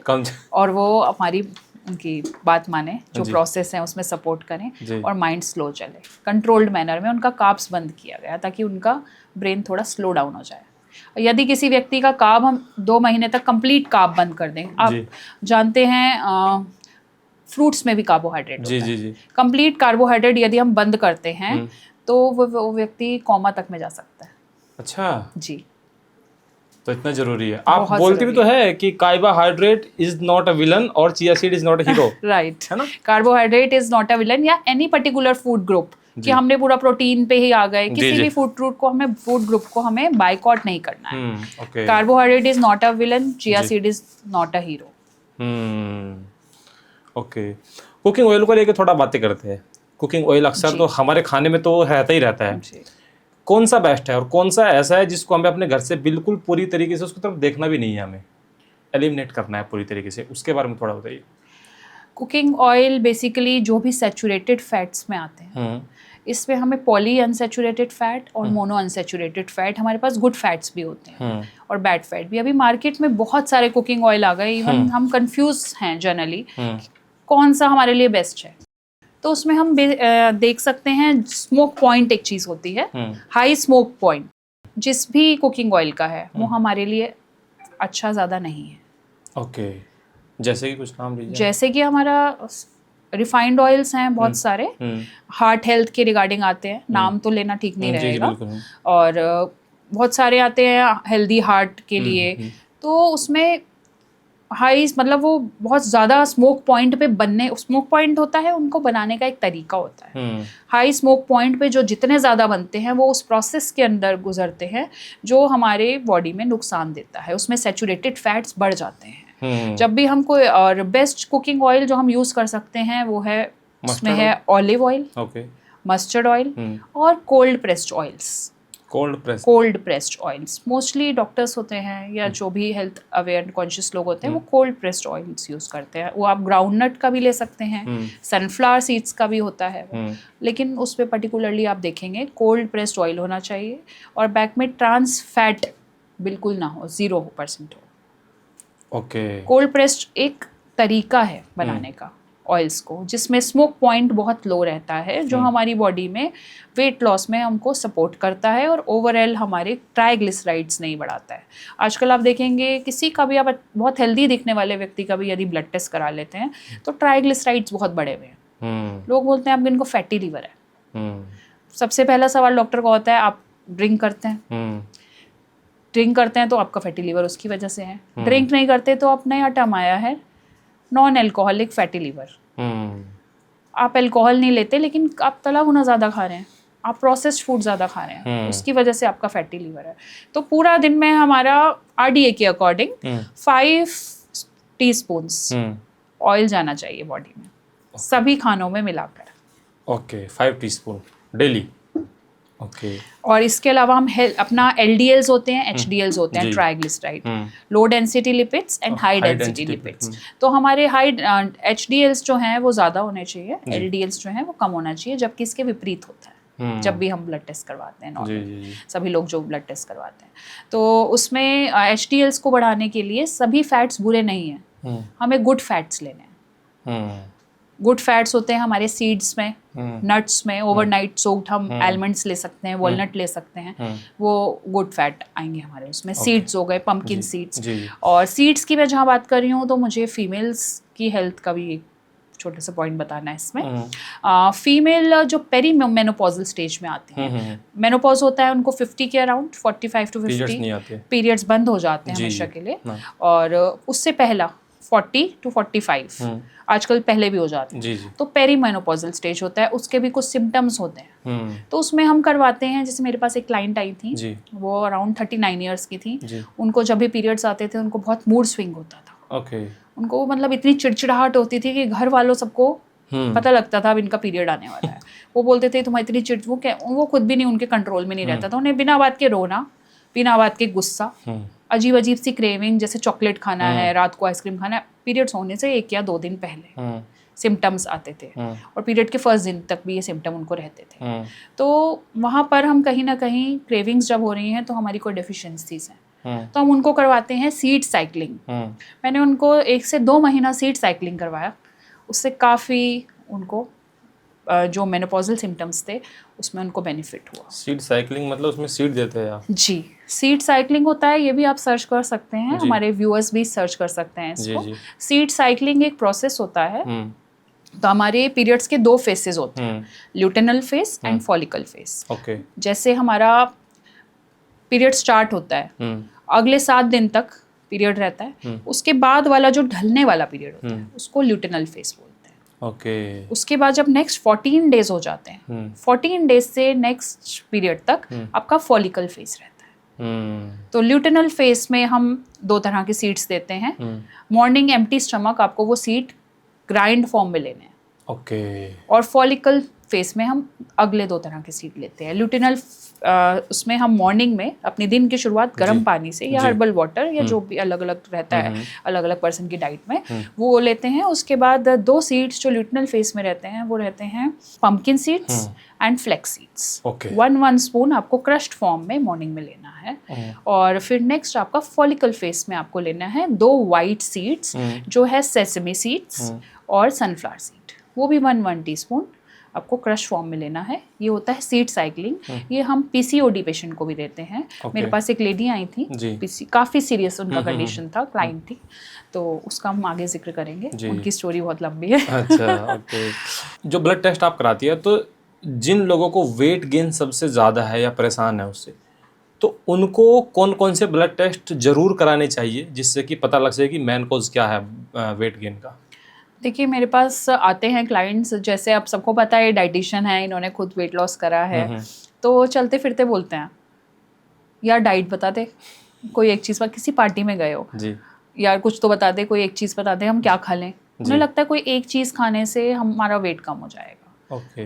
और वो हमारी उनकी बात माने, जो प्रोसेस है उसमें सपोर्ट करें, और माइंड स्लो चले। कंट्रोल्ड मैनर में उनका कार्ब्स बंद किया गया, ताकि उनका ब्रेन थोड़ा स्लो डाउन हो जाए। यदि किसी व्यक्ति का कार्ब हम 2 महीने तक कंप्लीट कार्ब बंद कर दें, आप जानते हैं फ्रूट्स में भी कार्बोहाइड्रेट होता है, कंप्लीट कार्बोहाइड्रेट यदि हम बंद करते हैं तो वो व्यक्ति कोमा तक में जा सकता है। अच्छा जी, तो इतना जरूरी है। आप बोलते भी तो है कि carbohydrate is not a villain और chia seed is not a hero, right, है ना? Carbohydrate is not a villain, या एनी पर्टिकुलर फूड ग्रुप कि हमने पूरा प्रोटीन पे ही आ गए, जी, किसी जी। भी फूड ग्रुप को हमें बायकॉट नहीं करना है। Okay. Carbohydrate is not a villain, chia जी। Seed is not a hero. Okay, cooking oil को लेके थोड़ा बातें करते हैं। कुकिंग ऑयल अक्सर जी। तो हमारे खाने में तो रहता ही रहता है। जी। कौन सा बेस्ट है और कौन सा ऐसा है जिसको हमें अपने घर से बिल्कुल पूरी तरीके से उसकी तरफ देखना भी नहीं है, हमें एलिमिनेट करना है पूरी तरीके से, उसके बारे में थोड़ा बताइए। कुकिंग ऑयल बेसिकली जो भी सैचुरेटेड फैट्स में आते हैं, इसमें हमें पॉली अनसैचुरेटेड फैट और मोनो अनसैचुरेटेड फैट, हमारे पास गुड फैट्स भी होते हैं और बैड फैट भी। अभी मार्केट में बहुत सारे कुकिंग ऑयल आ गए, इवन हम कंफ्यूज हैं जनरली कौन सा हमारे लिए बेस्ट है। तो उसमें हम देख सकते हैं स्मोक पॉइंट एक चीज़ होती है, हाई स्मोक पॉइंट जिस भी कुकिंग ऑयल का है वो हमारे लिए अच्छा ज़्यादा नहीं है। ओके, जैसे कि कुछ नाम लीजिए। जैसे कि हमारा रिफाइंड ऑयल्स हैं बहुत सारे, हार्ट हेल्थ के रिगार्डिंग आते हैं, नाम तो लेना ठीक नहीं रहेगा, और बहुत सारे आते हैं हेल्दी हार्ट के लिए। तो उसमें हाई मतलब वो बहुत ज़्यादा स्मोक पॉइंट पे बनने, स्मोक पॉइंट होता है उनको बनाने का एक तरीका होता है। हाई स्मोक पॉइंट पे जो जितने ज़्यादा बनते हैं वो उस प्रोसेस के अंदर गुजरते हैं जो हमारे बॉडी में नुकसान देता है, उसमें सैचुरेटेड फैट्स बढ़ जाते हैं। जब भी हम कोई, और बेस्ट कुकिंग ऑयल जो हम यूज़ कर सकते हैं वो है, उसमें है ऑलिव ऑयल, मस्टर्ड ऑयल और cold pressed oils. Cold pressed oils mostly doctors होते हैं या जो भी हेल्थ अवेयर कॉन्शियस लोग होते हैं वो कोल्ड प्रेस्ड ऑयल्स यूज़ करते हैं। वो आप ग्राउंडनट का भी ले सकते हैं, सनफ्लावर सीड्स का भी होता है वो, लेकिन उस पर पर्टिकुलरली आप देखेंगे कोल्ड प्रेस्ड ऑयल होना चाहिए और बैक में ट्रांस फैट बिल्कुल ना हो, 0% हो। ओके। कोल्ड प्रेस्ड एक तरीका है बनाने का ऑयल्स को, जिसमें स्मोक पॉइंट बहुत लो रहता है, जो हमारी बॉडी में वेट लॉस में हमको सपोर्ट करता है और ओवरऑल हमारे ट्राइग्लिसराइड्स नहीं बढ़ाता है। आजकल आप देखेंगे किसी का भी, आप बहुत हेल्दी दिखने वाले व्यक्ति का भी यदि ब्लड टेस्ट करा लेते हैं तो ट्राइग्लिसराइड्स बहुत बढ़े हुए हैं। लोग बोलते हैं आप इनको फैटी लीवर है। सबसे पहला सवाल डॉक्टर का होता है आप ड्रिंक करते हैं? ड्रिंक करते हैं तो आपका फैटी लीवर उसकी वजह से है। ड्रिंक नहीं करते तो अब नया टर्म आया है नॉन एल्कोहलिक फैटी लीवर। आप अल्कोहल नहीं लेते लेकिन आप तला भुना ज़्यादा खा रहे हैं, आप प्रोसेस्ड फूड ज़्यादा खा रहे हैं, उसकी वजह से आपका फैटी लीवर है। तो पूरा दिन में हमारा RDA के अकॉर्डिंग 5 टीस्पून्स ऑयल जाना चाहिए बॉडी में, सभी खानों में मिलाकर। Okay, 5 teaspoon daily. ओके। और इसके अलावा हम अपना LDLs होते हैं, HDLs होते हैं, triglyceride, low density lipids and high density lipids. तो हमारे हाई HDLs जो हैं वो ज़्यादा होने चाहिए, LDLs जो हैं वो कम होना चाहिए, जबकि इसके विपरीत होता है जब भी हम ब्लड टेस्ट करवाते हैं नॉर्मली, सभी लोग जो ब्लड टेस्ट करवाते हैं। तो उसमें HDLs को बढ़ाने के लिए सभी फैट्स बुरे नहीं हैं, हमें गुड फैट्स लेने हैं। गुड फैट्स होते हैं हमारे सीड्स में, नट्स में, ओवरनाइट सोक्ड हम आलमंड्स ले सकते हैं, वॉलनट ले सकते हैं, वो गुड फैट आएंगे हमारे उसमें। सीड्स हो गए, पंपकिन सीड्स। और सीड्स की मैं जहाँ बात कर रही हूँ तो मुझे फीमेल्स की हेल्थ का भी एक छोटे से पॉइंट बताना है इसमें। फीमेल जो पेरी मेनोपॉजल स्टेज में आती हैं, मेनोपॉज होता है उनको 50 के अराउंड, 45 to 50 पीरियड्स बंद हो जाते हैं हमेशा के लिए, और उससे पहला 40 to 45 आजकल पहले भी हो जाते हैं, तो पेरी मेनोपॉजल स्टेज होता है, उसके भी कुछ सिम्टम्स होते हैं। तो उसमें हम करवाते हैं, जैसे मेरे पास एक क्लाइंट आई थी, वो अराउंड 39 ईयर्स की थी। उनको जब भी पीरियड्स आते थे उनको बहुत मूड स्विंग होता था। उनको मतलब इतनी चिड़चिड़ाहट होती थी कि घर वालों सबको पता लगता था अब इनका पीरियड आने वाला है। वो बोलते थे तुम्हारी इतनी चिड़, वो खुद भी नहीं, उनके कंट्रोल में नहीं रहता था। उन्हें बिना बात के रोना, बिना बात के गुस्सा, अजीब अजीब सी क्रेविंग, जैसे चॉकलेट खाना है, रात को आइसक्रीम खाना है। पीरियड्स होने से 1 या 2 दिन पहले सिम्टम्स आते थे, और पीरियड के फर्स्ट दिन तक भी ये सिम्टम उनको रहते थे। तो वहाँ पर हम कहीं ना कहीं क्रेविंग्स जब हो रही हैं तो हमारी कोई डेफिशिएंसीज हैं, तो हम उनको करवाते हैं सीड साइकिलिंग। मैंने उनको 1 से 2 महीना सीड साइकिलिंग करवाया, उससे काफ़ी उनको जो मेनोपॉजल सिम्टम्स थे उसमें उनको बेनिफिट हुआ। सीड साइकिलिंग मतलब उसमें सीड देते हैं आप? जी, सीड साइकिलिंग होता है, ये भी आप सर्च कर सकते हैं, हमारे व्यूअर्स भी सर्च कर सकते हैं इसको। सीड साइकिलिंग एक प्रोसेस होता है। तो हमारे पीरियड्स के 2 फेसेस होते हैं, ल्यूटेनल फेस एंड फॉलिकल फेस। जैसे हमारा पीरियड स्टार्ट होता है, अगले 7 दिन तक पीरियड रहता है, उसके बाद वाला जो ढलने वाला पीरियड होता है उसको ल्यूटेनल फेस बोलते हैं। ओके। उसके बाद जब नेक्स्ट 14 डेज हो जाते हैं, 14 डेज से नेक्स्ट पीरियड तक आपका फॉलिकल फेज रहता है। तो ल्यूटेनल फेज में हम 2 तरह के सीड्स देते हैं। मॉर्निंग एम्प्टी स्टमक आपको वो सीड ग्राइंड फॉर्म में लेने हैं। ओके। और फॉलिकल फेस में हम अगले 2 तरह के सीड लेते हैं। ल्यूटिनल उसमें हम मॉर्निंग में अपने दिन की शुरुआत गर्म पानी से या हर्बल वाटर या जो भी अलग अलग रहता है अलग अलग पर्सन की डाइट में वो लेते हैं। उसके बाद 2 सीड्स जो ल्यूटिनल फेस में रहते हैं वो रहते हैं pumpkin seeds and flax seeds. 1 spoon आपको क्रश्ड फॉर्म में मॉर्निंग में लेना है। और फिर नेक्स्ट आपका फॉलिकल फेस में आपको लेना है 2 वाइट सीड्स जो है सेसमी सीड्स और सनफ्लावर सीड, वो भी 1 टीस्पून आपको क्रश फॉर्म में लेना है। ये होता है सीड साइक्लिंग। ये हम पीसीओडी पेशेंट को भी देते हैं। मेरे पास एक लेडी आई थी, काफ़ी सीरियस उनका कंडीशन था, क्लाइंट थी, तो उसका हम आगे जिक्र करेंगे, उनकी स्टोरी बहुत लंबी है। अच्छा, ओके। जो ब्लड टेस्ट आप कराती है, तो जिन लोगों को वेट गेन सबसे ज़्यादा है या परेशान है उससे, तो उनको कौन कौन से ब्लड टेस्ट जरूर कराने चाहिए जिससे कि पता लग सके कि मेन कॉज क्या है वेट गेन का? देखिए, मेरे पास आते हैं क्लाइंट्स, जैसे आप सबको पता है डाइटिशियन है, इन्होंने खुद वेट लॉस करा है, तो चलते फिरते बोलते हैं यार डाइट बता दे, कोई एक चीज़ पर, किसी पार्टी में गए हो जी, यार कुछ तो बता दे, कोई एक चीज़ बता दे, हम क्या खा लें। उन्हें लगता है कोई एक चीज़ खाने से हमारा वेट कम हो जाएगा।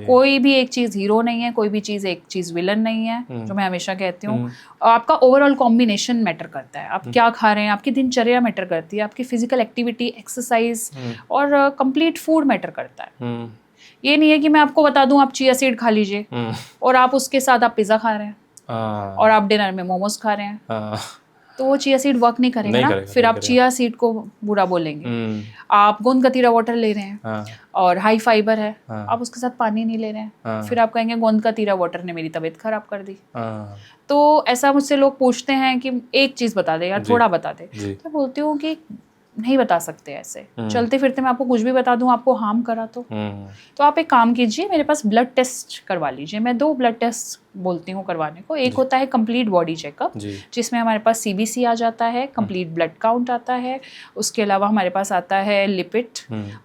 कोई भी एक चीज़ हीरो नहीं है, कोई भी चीज़ एक चीज़ विलन नहीं है, जो मैं हमेशा कहती हूँ। आपका ओवरऑल कॉम्बिनेशन मैटर करता है, आप क्या खा रहे हैं, आपकी दिनचर्या मैटर करती है, आपकी फिजिकल एक्टिविटी, एक्सरसाइज और कंप्लीट फूड मैटर करता है। ये नहीं है कि मैं आपको बता दूं आप चिया सीड खा लीजिए और आप उसके साथ आप पिज़्ज़ा खा रहे हैं और आप डिनर में मोमोज खा रहे हैं, तो वो चिया सीड वर्क नहीं करेगा ना। फिर आप चिया सीड को बुरा बोलेंगे। आप गोंद कतीरा वाटर ले रहे हैं और हाई फाइबर है, आप उसके साथ पानी नहीं ले रहे हैं, फिर आप कहेंगे गोंद कतीरा वाटर ने मेरी तबीयत खराब कर दी। तो ऐसा मुझसे लोग पूछते हैं कि एक चीज़ बता दे यार, थोड़ा बता दे। तो बोलती हूँ कि नहीं बता सकते ऐसे, चलते फिरते मैं आपको कुछ भी बता दूं आपको हार्म करा तो आप एक काम कीजिए, मेरे पास ब्लड टेस्ट करवा लीजिए। मैं 2 ब्लड टेस्ट बोलती हूँ करवाने को। एक होता है कंप्लीट बॉडी चेकअप, जिसमें हमारे पास सीबीसी आ जाता है, कंप्लीट ब्लड काउंट आता है, उसके अलावा हमारे पास आता है लिपिड,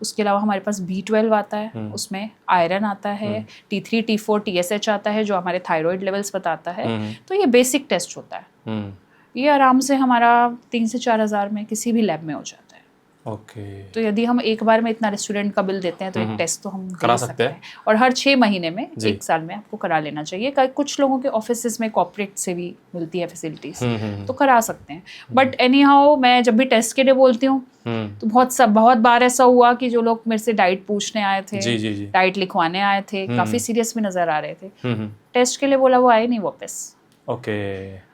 उसके अलावा हमारे पास B12 आता है, उसमें आयरन आता है, T3 T4 TSH आता है जो हमारे थायराइड लेवल्स बताता है। तो ये बेसिक टेस्ट होता है। ये आराम से हमारा 3 से 4 हज़ार में किसी भी लैब में हो जाता है। ओके। तो यदि हम एक बार में इतना रेस्टोरेंट का बिल देते हैं तो एक टेस्ट तो हम करा सकते हैं। और हर 6 महीने में 1 साल में आपको करा लेना चाहिए। कुछ लोगों के ऑफिस में कॉर्पोरेट से भी मिलती है फैसिलिटीज, तो करा सकते हैं। बट एनी हाउ मैं जब भी टेस्ट के लिए बोलती हूँ तो बहुत बार ऐसा हुआ कि जो लोग मेरे से डाइट पूछने आए थे, डाइट लिखवाने आए थे, काफ़ी सीरियस भी नज़र आ रहे थे, टेस्ट के लिए बोला वो आए नहीं वापस। ओके।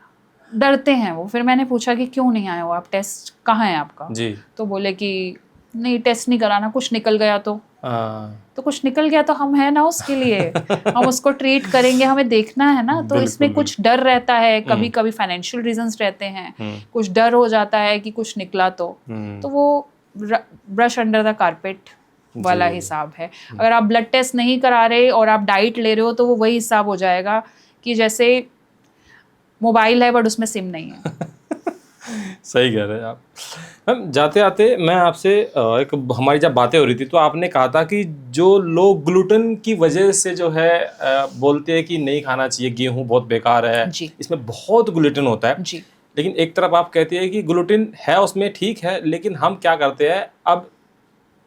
डरते हैं वो। फिर मैंने पूछा कि क्यों नहीं आए हो आप, टेस्ट कहाँ है आपका जी? तो बोले कि नहीं टेस्ट नहीं कराना, कुछ निकल गया तो कुछ निकल गया तो हम है ना उसके लिए हम उसको ट्रीट करेंगे, हमें देखना है ना। तो इसमें कुछ डर रहता है, कभी कभी फाइनेंशियल रीजंस रहते हैं, कुछ डर हो जाता है कि कुछ निकला तो वो ब्रश अंडर द कारपेट वाला हिसाब है। अगर आप ब्लड टेस्ट नहीं करा रहे और आप डाइट ले रहे हो तो वो वही हिसाब हो जाएगा कि जैसे मोबाइल है बट उसमें सिम नहीं है। सही कह रहे हैं आप। मैम जाते आते मैं आपसे एक हमारी जब बातें हो रही थी तो आपने कहा था कि जो लोग ग्लूटेन की वजह से जो है बोलते हैं कि नहीं खाना चाहिए, गेहूं बहुत बेकार है, इसमें बहुत ग्लूटेन होता है जी। लेकिन एक तरफ आप कहते हैं कि ग्लूटेन है उसमें, ठीक है, लेकिन हम क्या करते हैं अब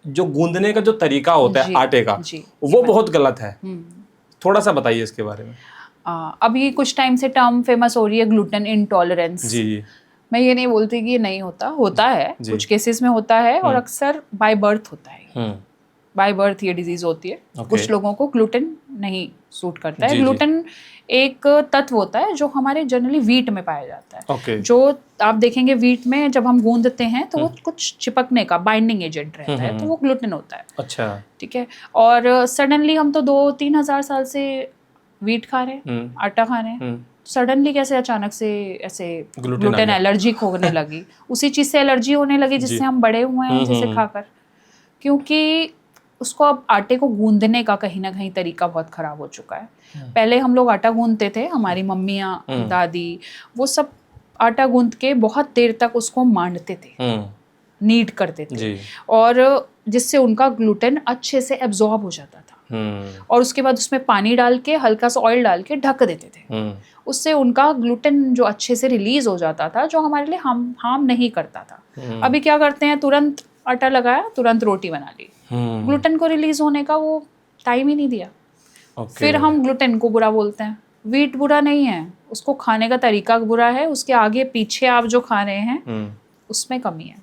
जो गूंदने का जो तरीका होता है आटे का वो बहुत गलत है। थोड़ा सा बताइए इसके बारे में। अभी कुछ टाइम से टर्म फेमस हो रही है ग्लूटेन इंटॉलरेंस जी। मैं ये नहीं बोलती कि ये नहीं होता है, कुछ केसेस में होता है और अक्सर बाय बर्थ होता है। बाय बर्थ ये डिजीज होती है। कुछ लोगों को ग्लूटेन नहीं सूट करता है। ग्लूटेन एक तत्व होता है जो हमारे जनरली वीट में पाया जाता है। जो आप देखेंगे वीट में जब हम गूंदते हैं तो वो कुछ चिपकने का बाइंडिंग एजेंट रहता है, तो वो ग्लूटेन होता है। अच्छा, ठीक है। और सडनली हम तो 2-3 हज़ार साल से वीट खा रहे हैं, आटा खा रहे हैं, सडनली कैसे अचानक से ऐसे ग्लूटेन एलर्जिक होने लगी। उसी चीज़ से एलर्जी होने लगी जिससे हम बड़े हुए हैं जिसे खाकर, क्योंकि उसको अब आटे को गूंदने का कहीं ना कहीं तरीका बहुत ख़राब हो चुका है। पहले हम लोग आटा गूंदते थे, हमारी मम्मियाँ दादी वो सब आटा गूंद के बहुत देर तक उसको मांडते थे। नीड करते थे जी। और जिससे उनका ग्लूटेन अच्छे से एब्जॉर्ब हो जाता था। और उसके बाद उसमें पानी डाल के हल्का सा ऑयल डाल के ढक देते थे। उससे उनका ग्लूटेन जो अच्छे से रिलीज हो जाता था, जो हमारे लिए हार्म नहीं करता था। अभी क्या करते हैं, तुरंत आटा लगाया, तुरंत रोटी बना ली। ग्लूटेन को रिलीज होने का वो टाइम ही नहीं दिया। फिर हम ग्लूटेन को बुरा बोलते हैं। व्हीट बुरा नहीं है, उसको खाने का तरीका बुरा है, उसके आगे पीछे आप जो खा रहे हैं उसमें कमी है।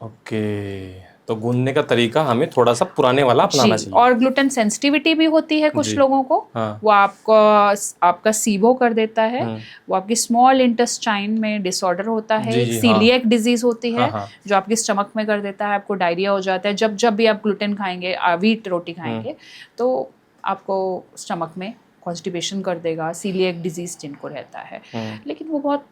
ओके, तो गूंदने का तरीका हमें थोड़ा सा पुराने वाला अपनाना चाहिए। और ग्लूटेन सेंसिटिविटी भी होती है कुछ लोगों को। वो आपका सीबो कर देता है। वो आपकी स्मॉल इंटेस्टाइन में डिसऑर्डर होता है, सीलिएक डिजीज होती है जो आपके स्टमक में कर देता है, आपको डायरिया हो जाता है। जब भी आप ग्लूटेन खाएंगे, व्हीट रोटी खाएंगे, तो आपको स्टमक में कॉन्स्टिपेशन कर देगा, सीलिएक डिजीज जिनको रहता है। लेकिन वो बहुत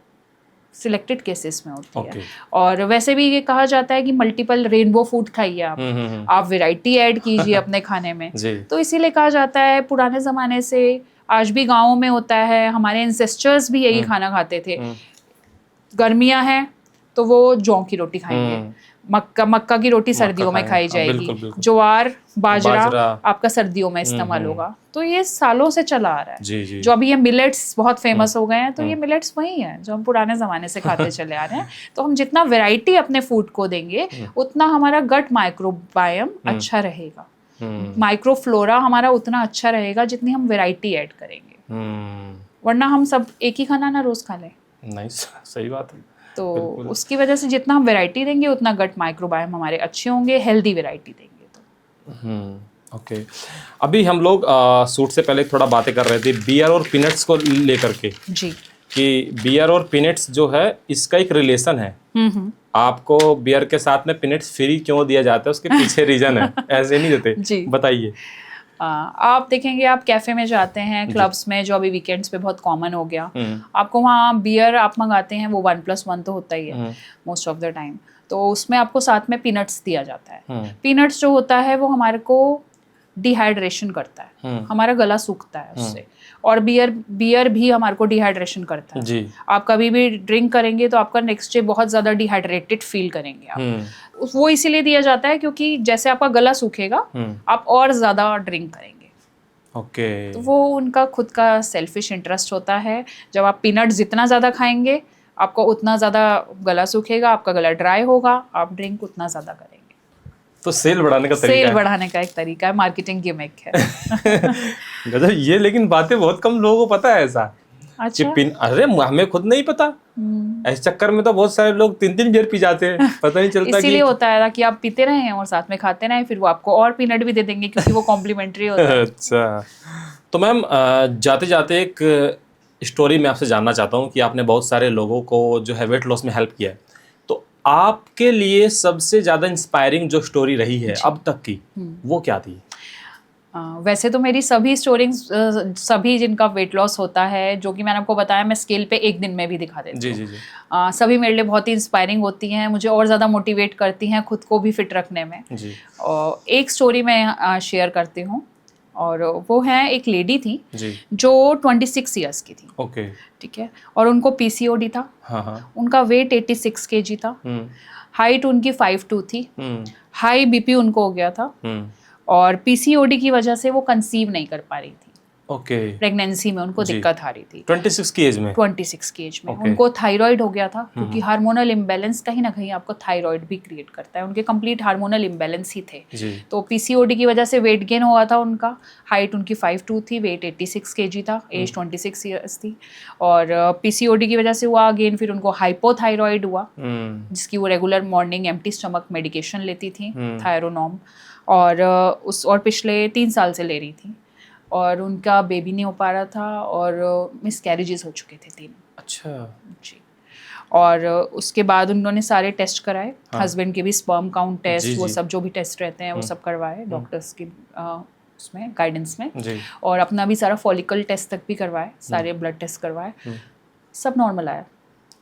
सिलेक्टेड केसेस में होती है। और वैसे भी ये कहा जाता है कि मल्टीपल रेनबो फूड खाइए आप वैरायटी ऐड कीजिए अपने खाने में। तो इसीलिए कहा जाता है, पुराने ज़माने से आज भी गाँवों में होता है, हमारे एंसेस्टर्स भी यही खाना खाते थे। गर्मियाँ हैं तो वो जौ की रोटी खाएंगे, मक्का की रोटी सर्दियों में खाई जाएगी, ज्वार बाजरा आपका सर्दियों में इस्तेमाल होगा। तो ये सालों से चला आ रहा है। जो अभी ये मिलेट्स बहुत फेमस हो गए हैं, तो ये मिलेट्स वही हैं जो हम पुराने ज़माने से खाते चले आ रहे हैं। तो हम जितना वैरायटी अपने फूड को देंगे, उतना हमारा गट माइक्रोबायम अच्छा रहेगा, माइक्रोफ्लोरा हमारा उतना अच्छा रहेगा जितनी हम वैरायटी ऐड करेंगे। वरना हम सब एक ही खाना ना रोज़ खा लें। नहीं, सही बात है। तो उसकी वजह से जितना हम वैरायटी देंगे, उतना गट माइक्रोबायम हमारे अच्छे होंगे, हेल्दी वैरायटी देंगे तो। ओके, अभी हम लोग शूट से पहले थोड़ा बातें कर रहे थे बियर और पीनट्स को लेकर के जी, कि बियर और पीनट्स जो है इसका एक रिलेशन है। आपको बियर के साथ में पीनट्स फ्री क्यों दिया जाता है, उसके पीछे रीजन है, ऐसे नहीं देते, बताइए। आप देखेंगे, आप कैफे में जाते हैं, क्लब्स में, जो अभी वीकेंड्स पे बहुत कॉमन हो गया, आपको वहाँ बियर आप मंगाते हैं, वो 1+1 तो होता ही है मोस्ट ऑफ द टाइम। तो उसमें आपको साथ में पीनट्स दिया जाता है। पीनट्स जो होता है वो हमारे को डिहाइड्रेशन करता है, हमारा गला सूखता है उससे। और बियर भी हमारे को डिहाइड्रेशन करता है जी। आप कभी भी ड्रिंक करेंगे तो आपका नेक्स्ट डे बहुत ज़्यादा डिहाइड्रेटेड फील करेंगे आप। वो इसीलिए दिया जाता है क्योंकि जैसे आपका गला सूखेगा, आप और ज़्यादा ड्रिंक करेंगे। ओके, तो वो उनका खुद का सेल्फिश इंटरेस्ट होता है। जब आप पीनट जितना ज़्यादा खाएंगे, आपको उतना ज़्यादा गला सूखेगा, आपका गला ड्राई होगा, आप ड्रिंक उतना ज़्यादा करेंगे। तो सेल बढ़ाने का तरीका सेल बढ़ाने का एक तरीका है, मार्केटिंग गिमिक है। गजब, ये लेकिन बातें बहुत कम लोगों को पता है ऐसा। अच्छा, अरे हमें खुद नहीं पता। इस चक्कर में तो बहुत सारे लोग 3-3 बियर पी जाते हैं, पता नहीं चलता। इसीलिए होता है कि आप पीते रहें और साथ में खाते रहें, फिर वो आपको और पीनट भी दे देंगे क्योंकि वो कॉम्प्लीमेंट्री होता है। अच्छा, तो मैम जाते जाते एक स्टोरी मैं आपसे जानना चाहता हूँ कि आपने बहुत सारे लोगों को जो है वेट लॉस में हेल्प किया है, तो आपके लिए सबसे ज़्यादा इंस्पायरिंग जो स्टोरी रही है अब तक की, वो क्या थी? वैसे तो मेरी सभी स्टोरीज, सभी जिनका वेट लॉस होता है, जो कि मैंने आपको बताया, मैं स्केल पे 1 दिन में भी दिखा देती हूँ। जी। सभी मेरे लिए बहुत ही इंस्पायरिंग होती हैं, मुझे और ज़्यादा मोटिवेट करती हैं खुद को भी फिट रखने में जी। और एक स्टोरी मैं शेयर करती हूँ, और वो है, एक लेडी थी जी। जो 26 ईयर्स की थी। ओके, ठीक है, और उनको PCOD था। हाँ। उनका वेट 86 kg था, हाइट उनकी 5'2" थी, हाई BP उनको हो गया था, और PCOD की वजह से वो कंसीव नहीं कर पा रही थी। ओके, प्रेगनेंसी में उनको दिक्कत आ रही थी। 26 की एज में 26 की एज में उनको थायराइड हो गया था, क्योंकि हार्मोनल इम्बैलेंस कहीं ना कहीं आपको थायराइड भी क्रिएट करता है। उनके कंप्लीट हार्मोनल इम्बैलेंस ही थे जी। तो PCOD की वजह से वेट गेन हुआ था उनका। हाइट उनकी 5'2" थी, वेट 86 kg था, एज 26 ईयर्स थी, और PCOD की वजह से हुआ अगेन फिर उनको हाइपोथायराइड हुआ, जिसकी वो regular morning empty stomach medication लेती थी, थायरोनॉम, और पिछले 3 साल से ले रही थी, और उनका बेबी नहीं हो पा रहा था, और मिसकैरेजेस हो चुके थे 3। अच्छा जी। और उसके बाद उन्होंने सारे टेस्ट कराए, हस्बैंड के भी स्पर्म काउंट टेस्ट, वो सब जो भी टेस्ट रहते हैं वो सब करवाए डॉक्टर्स की उसमें गाइडेंस में, और अपना भी सारा फॉलिकल टेस्ट तक भी करवाए, सारे ब्लड टेस्ट करवाए, सब नॉर्मल आया।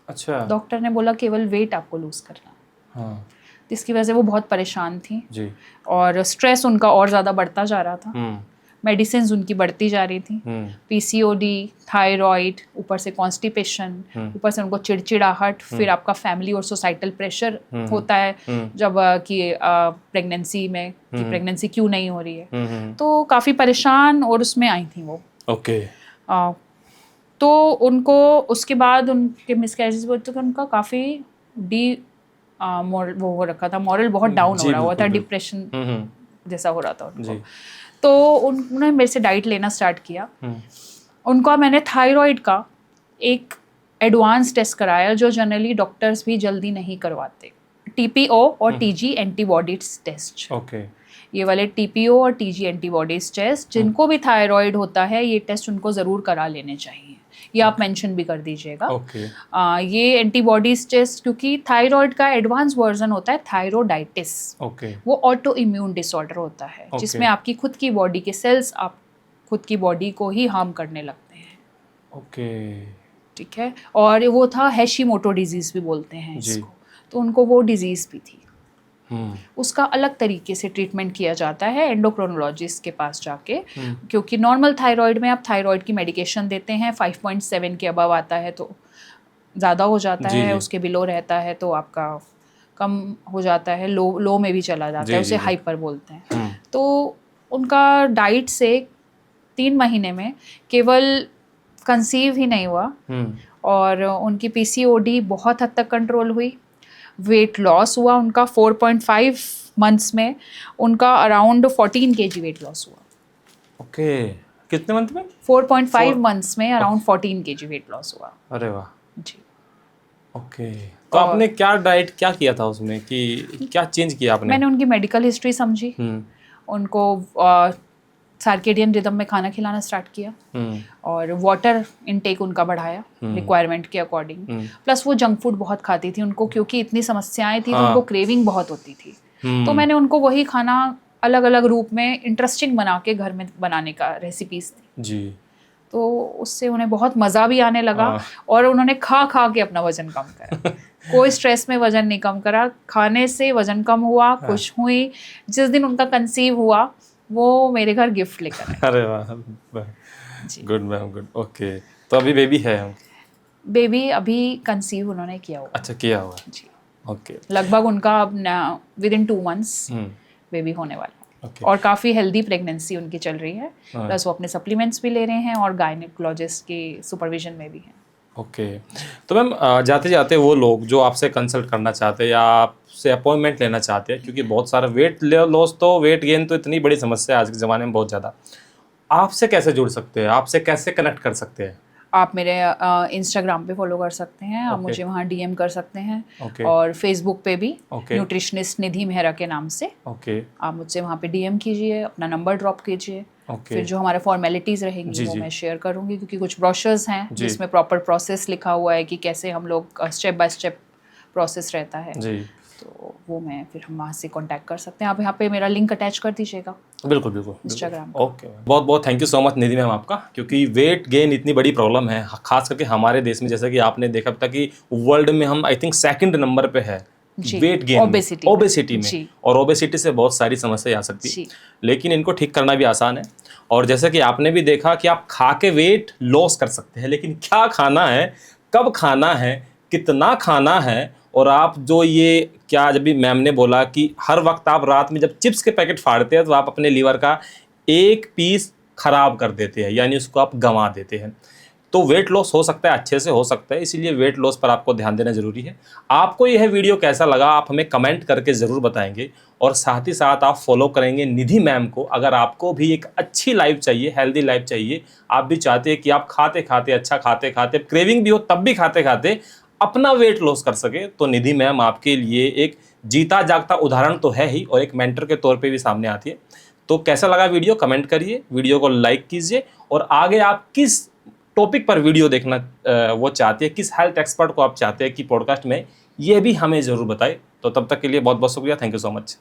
अच्छा, डॉक्टर ने बोला केवल वेट आपको लूज करना, जिसकी वजह से वो बहुत परेशान थी जी। और स्ट्रेस उनका और ज़्यादा बढ़ता जा रहा था, मेडिसिन उनकी बढ़ती जा रही थी, पीसीओडी, थायराइड, ऊपर से कॉन्स्टिपेशन, ऊपर से उनको चिड़चिड़ाहट, फिर आपका फैमिली और सोसाइटल प्रेशर होता है जब कि प्रेगनेंसी में कि प्रेगनेंसी क्यों नहीं हो रही है, तो काफ़ी परेशान और उसमें आई थी वो। ओके। तो उनको उसके बाद उनके मिसकैरेजेस बोलते तो उनका काफ़ी वो हो रखा था, मॉरल बहुत डाउन हो रहा हुआ था, डिप्रेशन जैसा हो रहा था उनको। तो उन्होंने मेरे से डाइट लेना स्टार्ट किया। उनका मैंने थायराइड का एक एडवांस टेस्ट कराया जो जनरली डॉक्टर्स भी जल्दी नहीं करवाते, टीपीओ और टीजी एंटीबॉडीज टेस्ट। ओके। ये वाले टीपीओ और टीजी एंटीबॉडीज टेस्ट, जिनको भी थायराइड होता है ये टेस्ट उनको ज़रूर करा लेने चाहिए, ये आप मेंशन भी कर दीजिएगा। ओके। ये एंटीबॉडीज टेस्ट, क्योंकि थायराइड का एडवांस वर्जन होता है थायरोडाइटिस। ओके। वो ऑटो इम्यून डिसऑर्डर होता है, जिसमें आपकी खुद की बॉडी के सेल्स आप खुद की बॉडी को ही हार्म करने लगते हैं। ओके। ठीक है। और वो था हैशिमोटो डिजीज़ भी बोलते हैं इसको, तो उनको वो डिजीज़ भी थी। उसका अलग तरीके से ट्रीटमेंट किया जाता है एंडोक्रोनोलॉजिस्ट के पास जाके, क्योंकि नॉर्मल थायराइड में आप थायराइड की मेडिकेशन देते हैं, 5.7 के अबव आता है तो ज़्यादा हो जाता है, उसके बिलो रहता है तो आपका कम हो जाता है, लो में भी चला जाता है, उसे हाइपर बोलते हैं। तो उनका डाइट से 3 महीने में केवल कंसीव ही नहीं हुआ और उनकी पीसीओडी बहुत हद तक कंट्रोल हुई, वेट लॉस हुआ उनका 4.5 मंथ्स में, उनका अराउंड 14 kg वेट लॉस हुआ। ओके। कितने मंथ में? 4.5 मंथ्स में अराउंड 14 kg वेट लॉस हुआ। अरे वाह जी। ओके। तो और आपने क्या डाइट क्या किया था उसमें, कि क्या चेंज किया आपने? मैंने उनकी मेडिकल हिस्ट्री समझी, उनको सर्केडियन रिदम में खाना खिलाना स्टार्ट किया और वाटर इनटेक उनका बढ़ाया रिक्वायरमेंट के अकॉर्डिंग। प्लस वो जंक फूड बहुत खाती थी, उनको क्योंकि इतनी समस्याएं थी तो उनको क्रेविंग बहुत होती थी, तो मैंने उनको वही खाना अलग अलग रूप में इंटरेस्टिंग बना के घर में बनाने का रेसिपीज दी जी। तो उससे उन्हें बहुत मज़ा भी आने लगा और उन्होंने खा खा के अपना वजन कम करा। कोई स्ट्रेस में वजन नहीं कम करा, खाने से वजन कम हुआ, खुश हुई। जिस दिन उनका कंसीव हुआ वो मेरे घर गिफ्ट लेकर आए। अरे वाह, गुड मैम, गुड। ओके। तो अभी बेबी है? बेबी अभी कंसीव उन्होंने किया हुआ। अच्छा, किया हुआ जी। ओके। लगभग उनका अब विदिन 2 मंथ्स बेबी होने वाला है। और काफ़ी हेल्दी प्रेगनेंसी उनकी चल रही है, प्लस वो अपने सप्लीमेंट्स भी ले रहे हैं और गायनेकोलॉजिस्ट की सुपरविजन में भी हैं। ओके। तो मैम जाते जाते वो लोग जो आपसे कंसल्ट करना चाहते हैं या आपसे अपॉइंटमेंट लेना चाहते हैं, क्योंकि बहुत सारा वेट लॉस तो वेट गेन तो इतनी बड़ी समस्या है आज के ज़माने में बहुत ज़्यादा, आपसे कैसे जुड़ सकते हैं, आपसे कैसे कनेक्ट कर सकते हैं? आप मेरे इंस्टाग्राम पे फॉलो कर सकते हैं, आप मुझे वहाँ डीएम कर सकते हैं और फेसबुक पे भी न्यूट्रिशनिस्ट निधि मेहरा के नाम से आप मुझसे वहाँ पे डीएम कीजिए, अपना नंबर ड्रॉप कीजिए। फिर जो हमारे फॉर्मेलिटीज़ रहेंगी वो मैं शेयर करूँगी, क्योंकि कुछ ब्रोशर्स हैं जिसमें प्रॉपर प्रोसेस लिखा हुआ है कि कैसे हम लोग स्टेप बाय स्टेप प्रोसेस रहता है, तो वो मैं फिर हम वहाँ से कांटेक्ट कर सकते हैं। आप यहाँ पे मेरा लिंक अटैच कर दीजिएगा। बिल्कुल बिल्कुल, इंस्टाग्राम। ओके, बहुत बहुत thank you so much Nidhi ma'am आपका, क्योंकि वेट गेन इतनी बड़ी प्रॉब्लम है खास करके हमारे देश में, जैसा कि आपने देखा था कि वर्ल्ड में हम आई थिंक 2nd नंबर पे है वेट गेन, ओबेसिटी में, और ओबेसिटी से बहुत सारी समस्या आ सकती है, लेकिन इनको ठीक करना भी आसान है। और जैसे कि आपने भी देखा कि आप खा के वेट लॉस कर सकते हैं, लेकिन क्या खाना है, कब खाना है, कितना खाना है, और आप जो ये क्या, जब भी मैम ने बोला कि हर वक्त आप रात में जब चिप्स के पैकेट फाड़ते हैं तो आप अपने लीवर का एक पीस खराब कर देते हैं, यानी उसको आप गंवा देते हैं। तो वेट लॉस हो सकता है, अच्छे से हो सकता है, इसीलिए वेट लॉस पर आपको ध्यान देना जरूरी है। आपको यह वीडियो कैसा लगा आप हमें कमेंट करके ज़रूर बताएंगे, और साथ ही साथ आप फॉलो करेंगे निधि मैम को। अगर आपको भी एक अच्छी लाइफ चाहिए, हेल्दी लाइफ चाहिए, आप भी चाहते हैं कि आप खाते खाते, अच्छा खाते खाते, क्रेविंग भी हो तब भी खाते खाते अपना वेट लॉस कर सके, तो निधि मैम आपके लिए एक जीता जागता उदाहरण तो है ही, और एक मेंटर के तौर पे भी सामने आती है। तो कैसा लगा वीडियो कमेंट करिए, वीडियो को लाइक कीजिए, और आगे आप किस टॉपिक पर वीडियो देखना वो चाहते हैं, किस हेल्थ एक्सपर्ट को आप चाहते हैं कि पॉडकास्ट में, ये भी हमें ज़रूर बताएं। तो तब तक के लिए बहुत बहुत शुक्रिया, थैंक यू सो मच।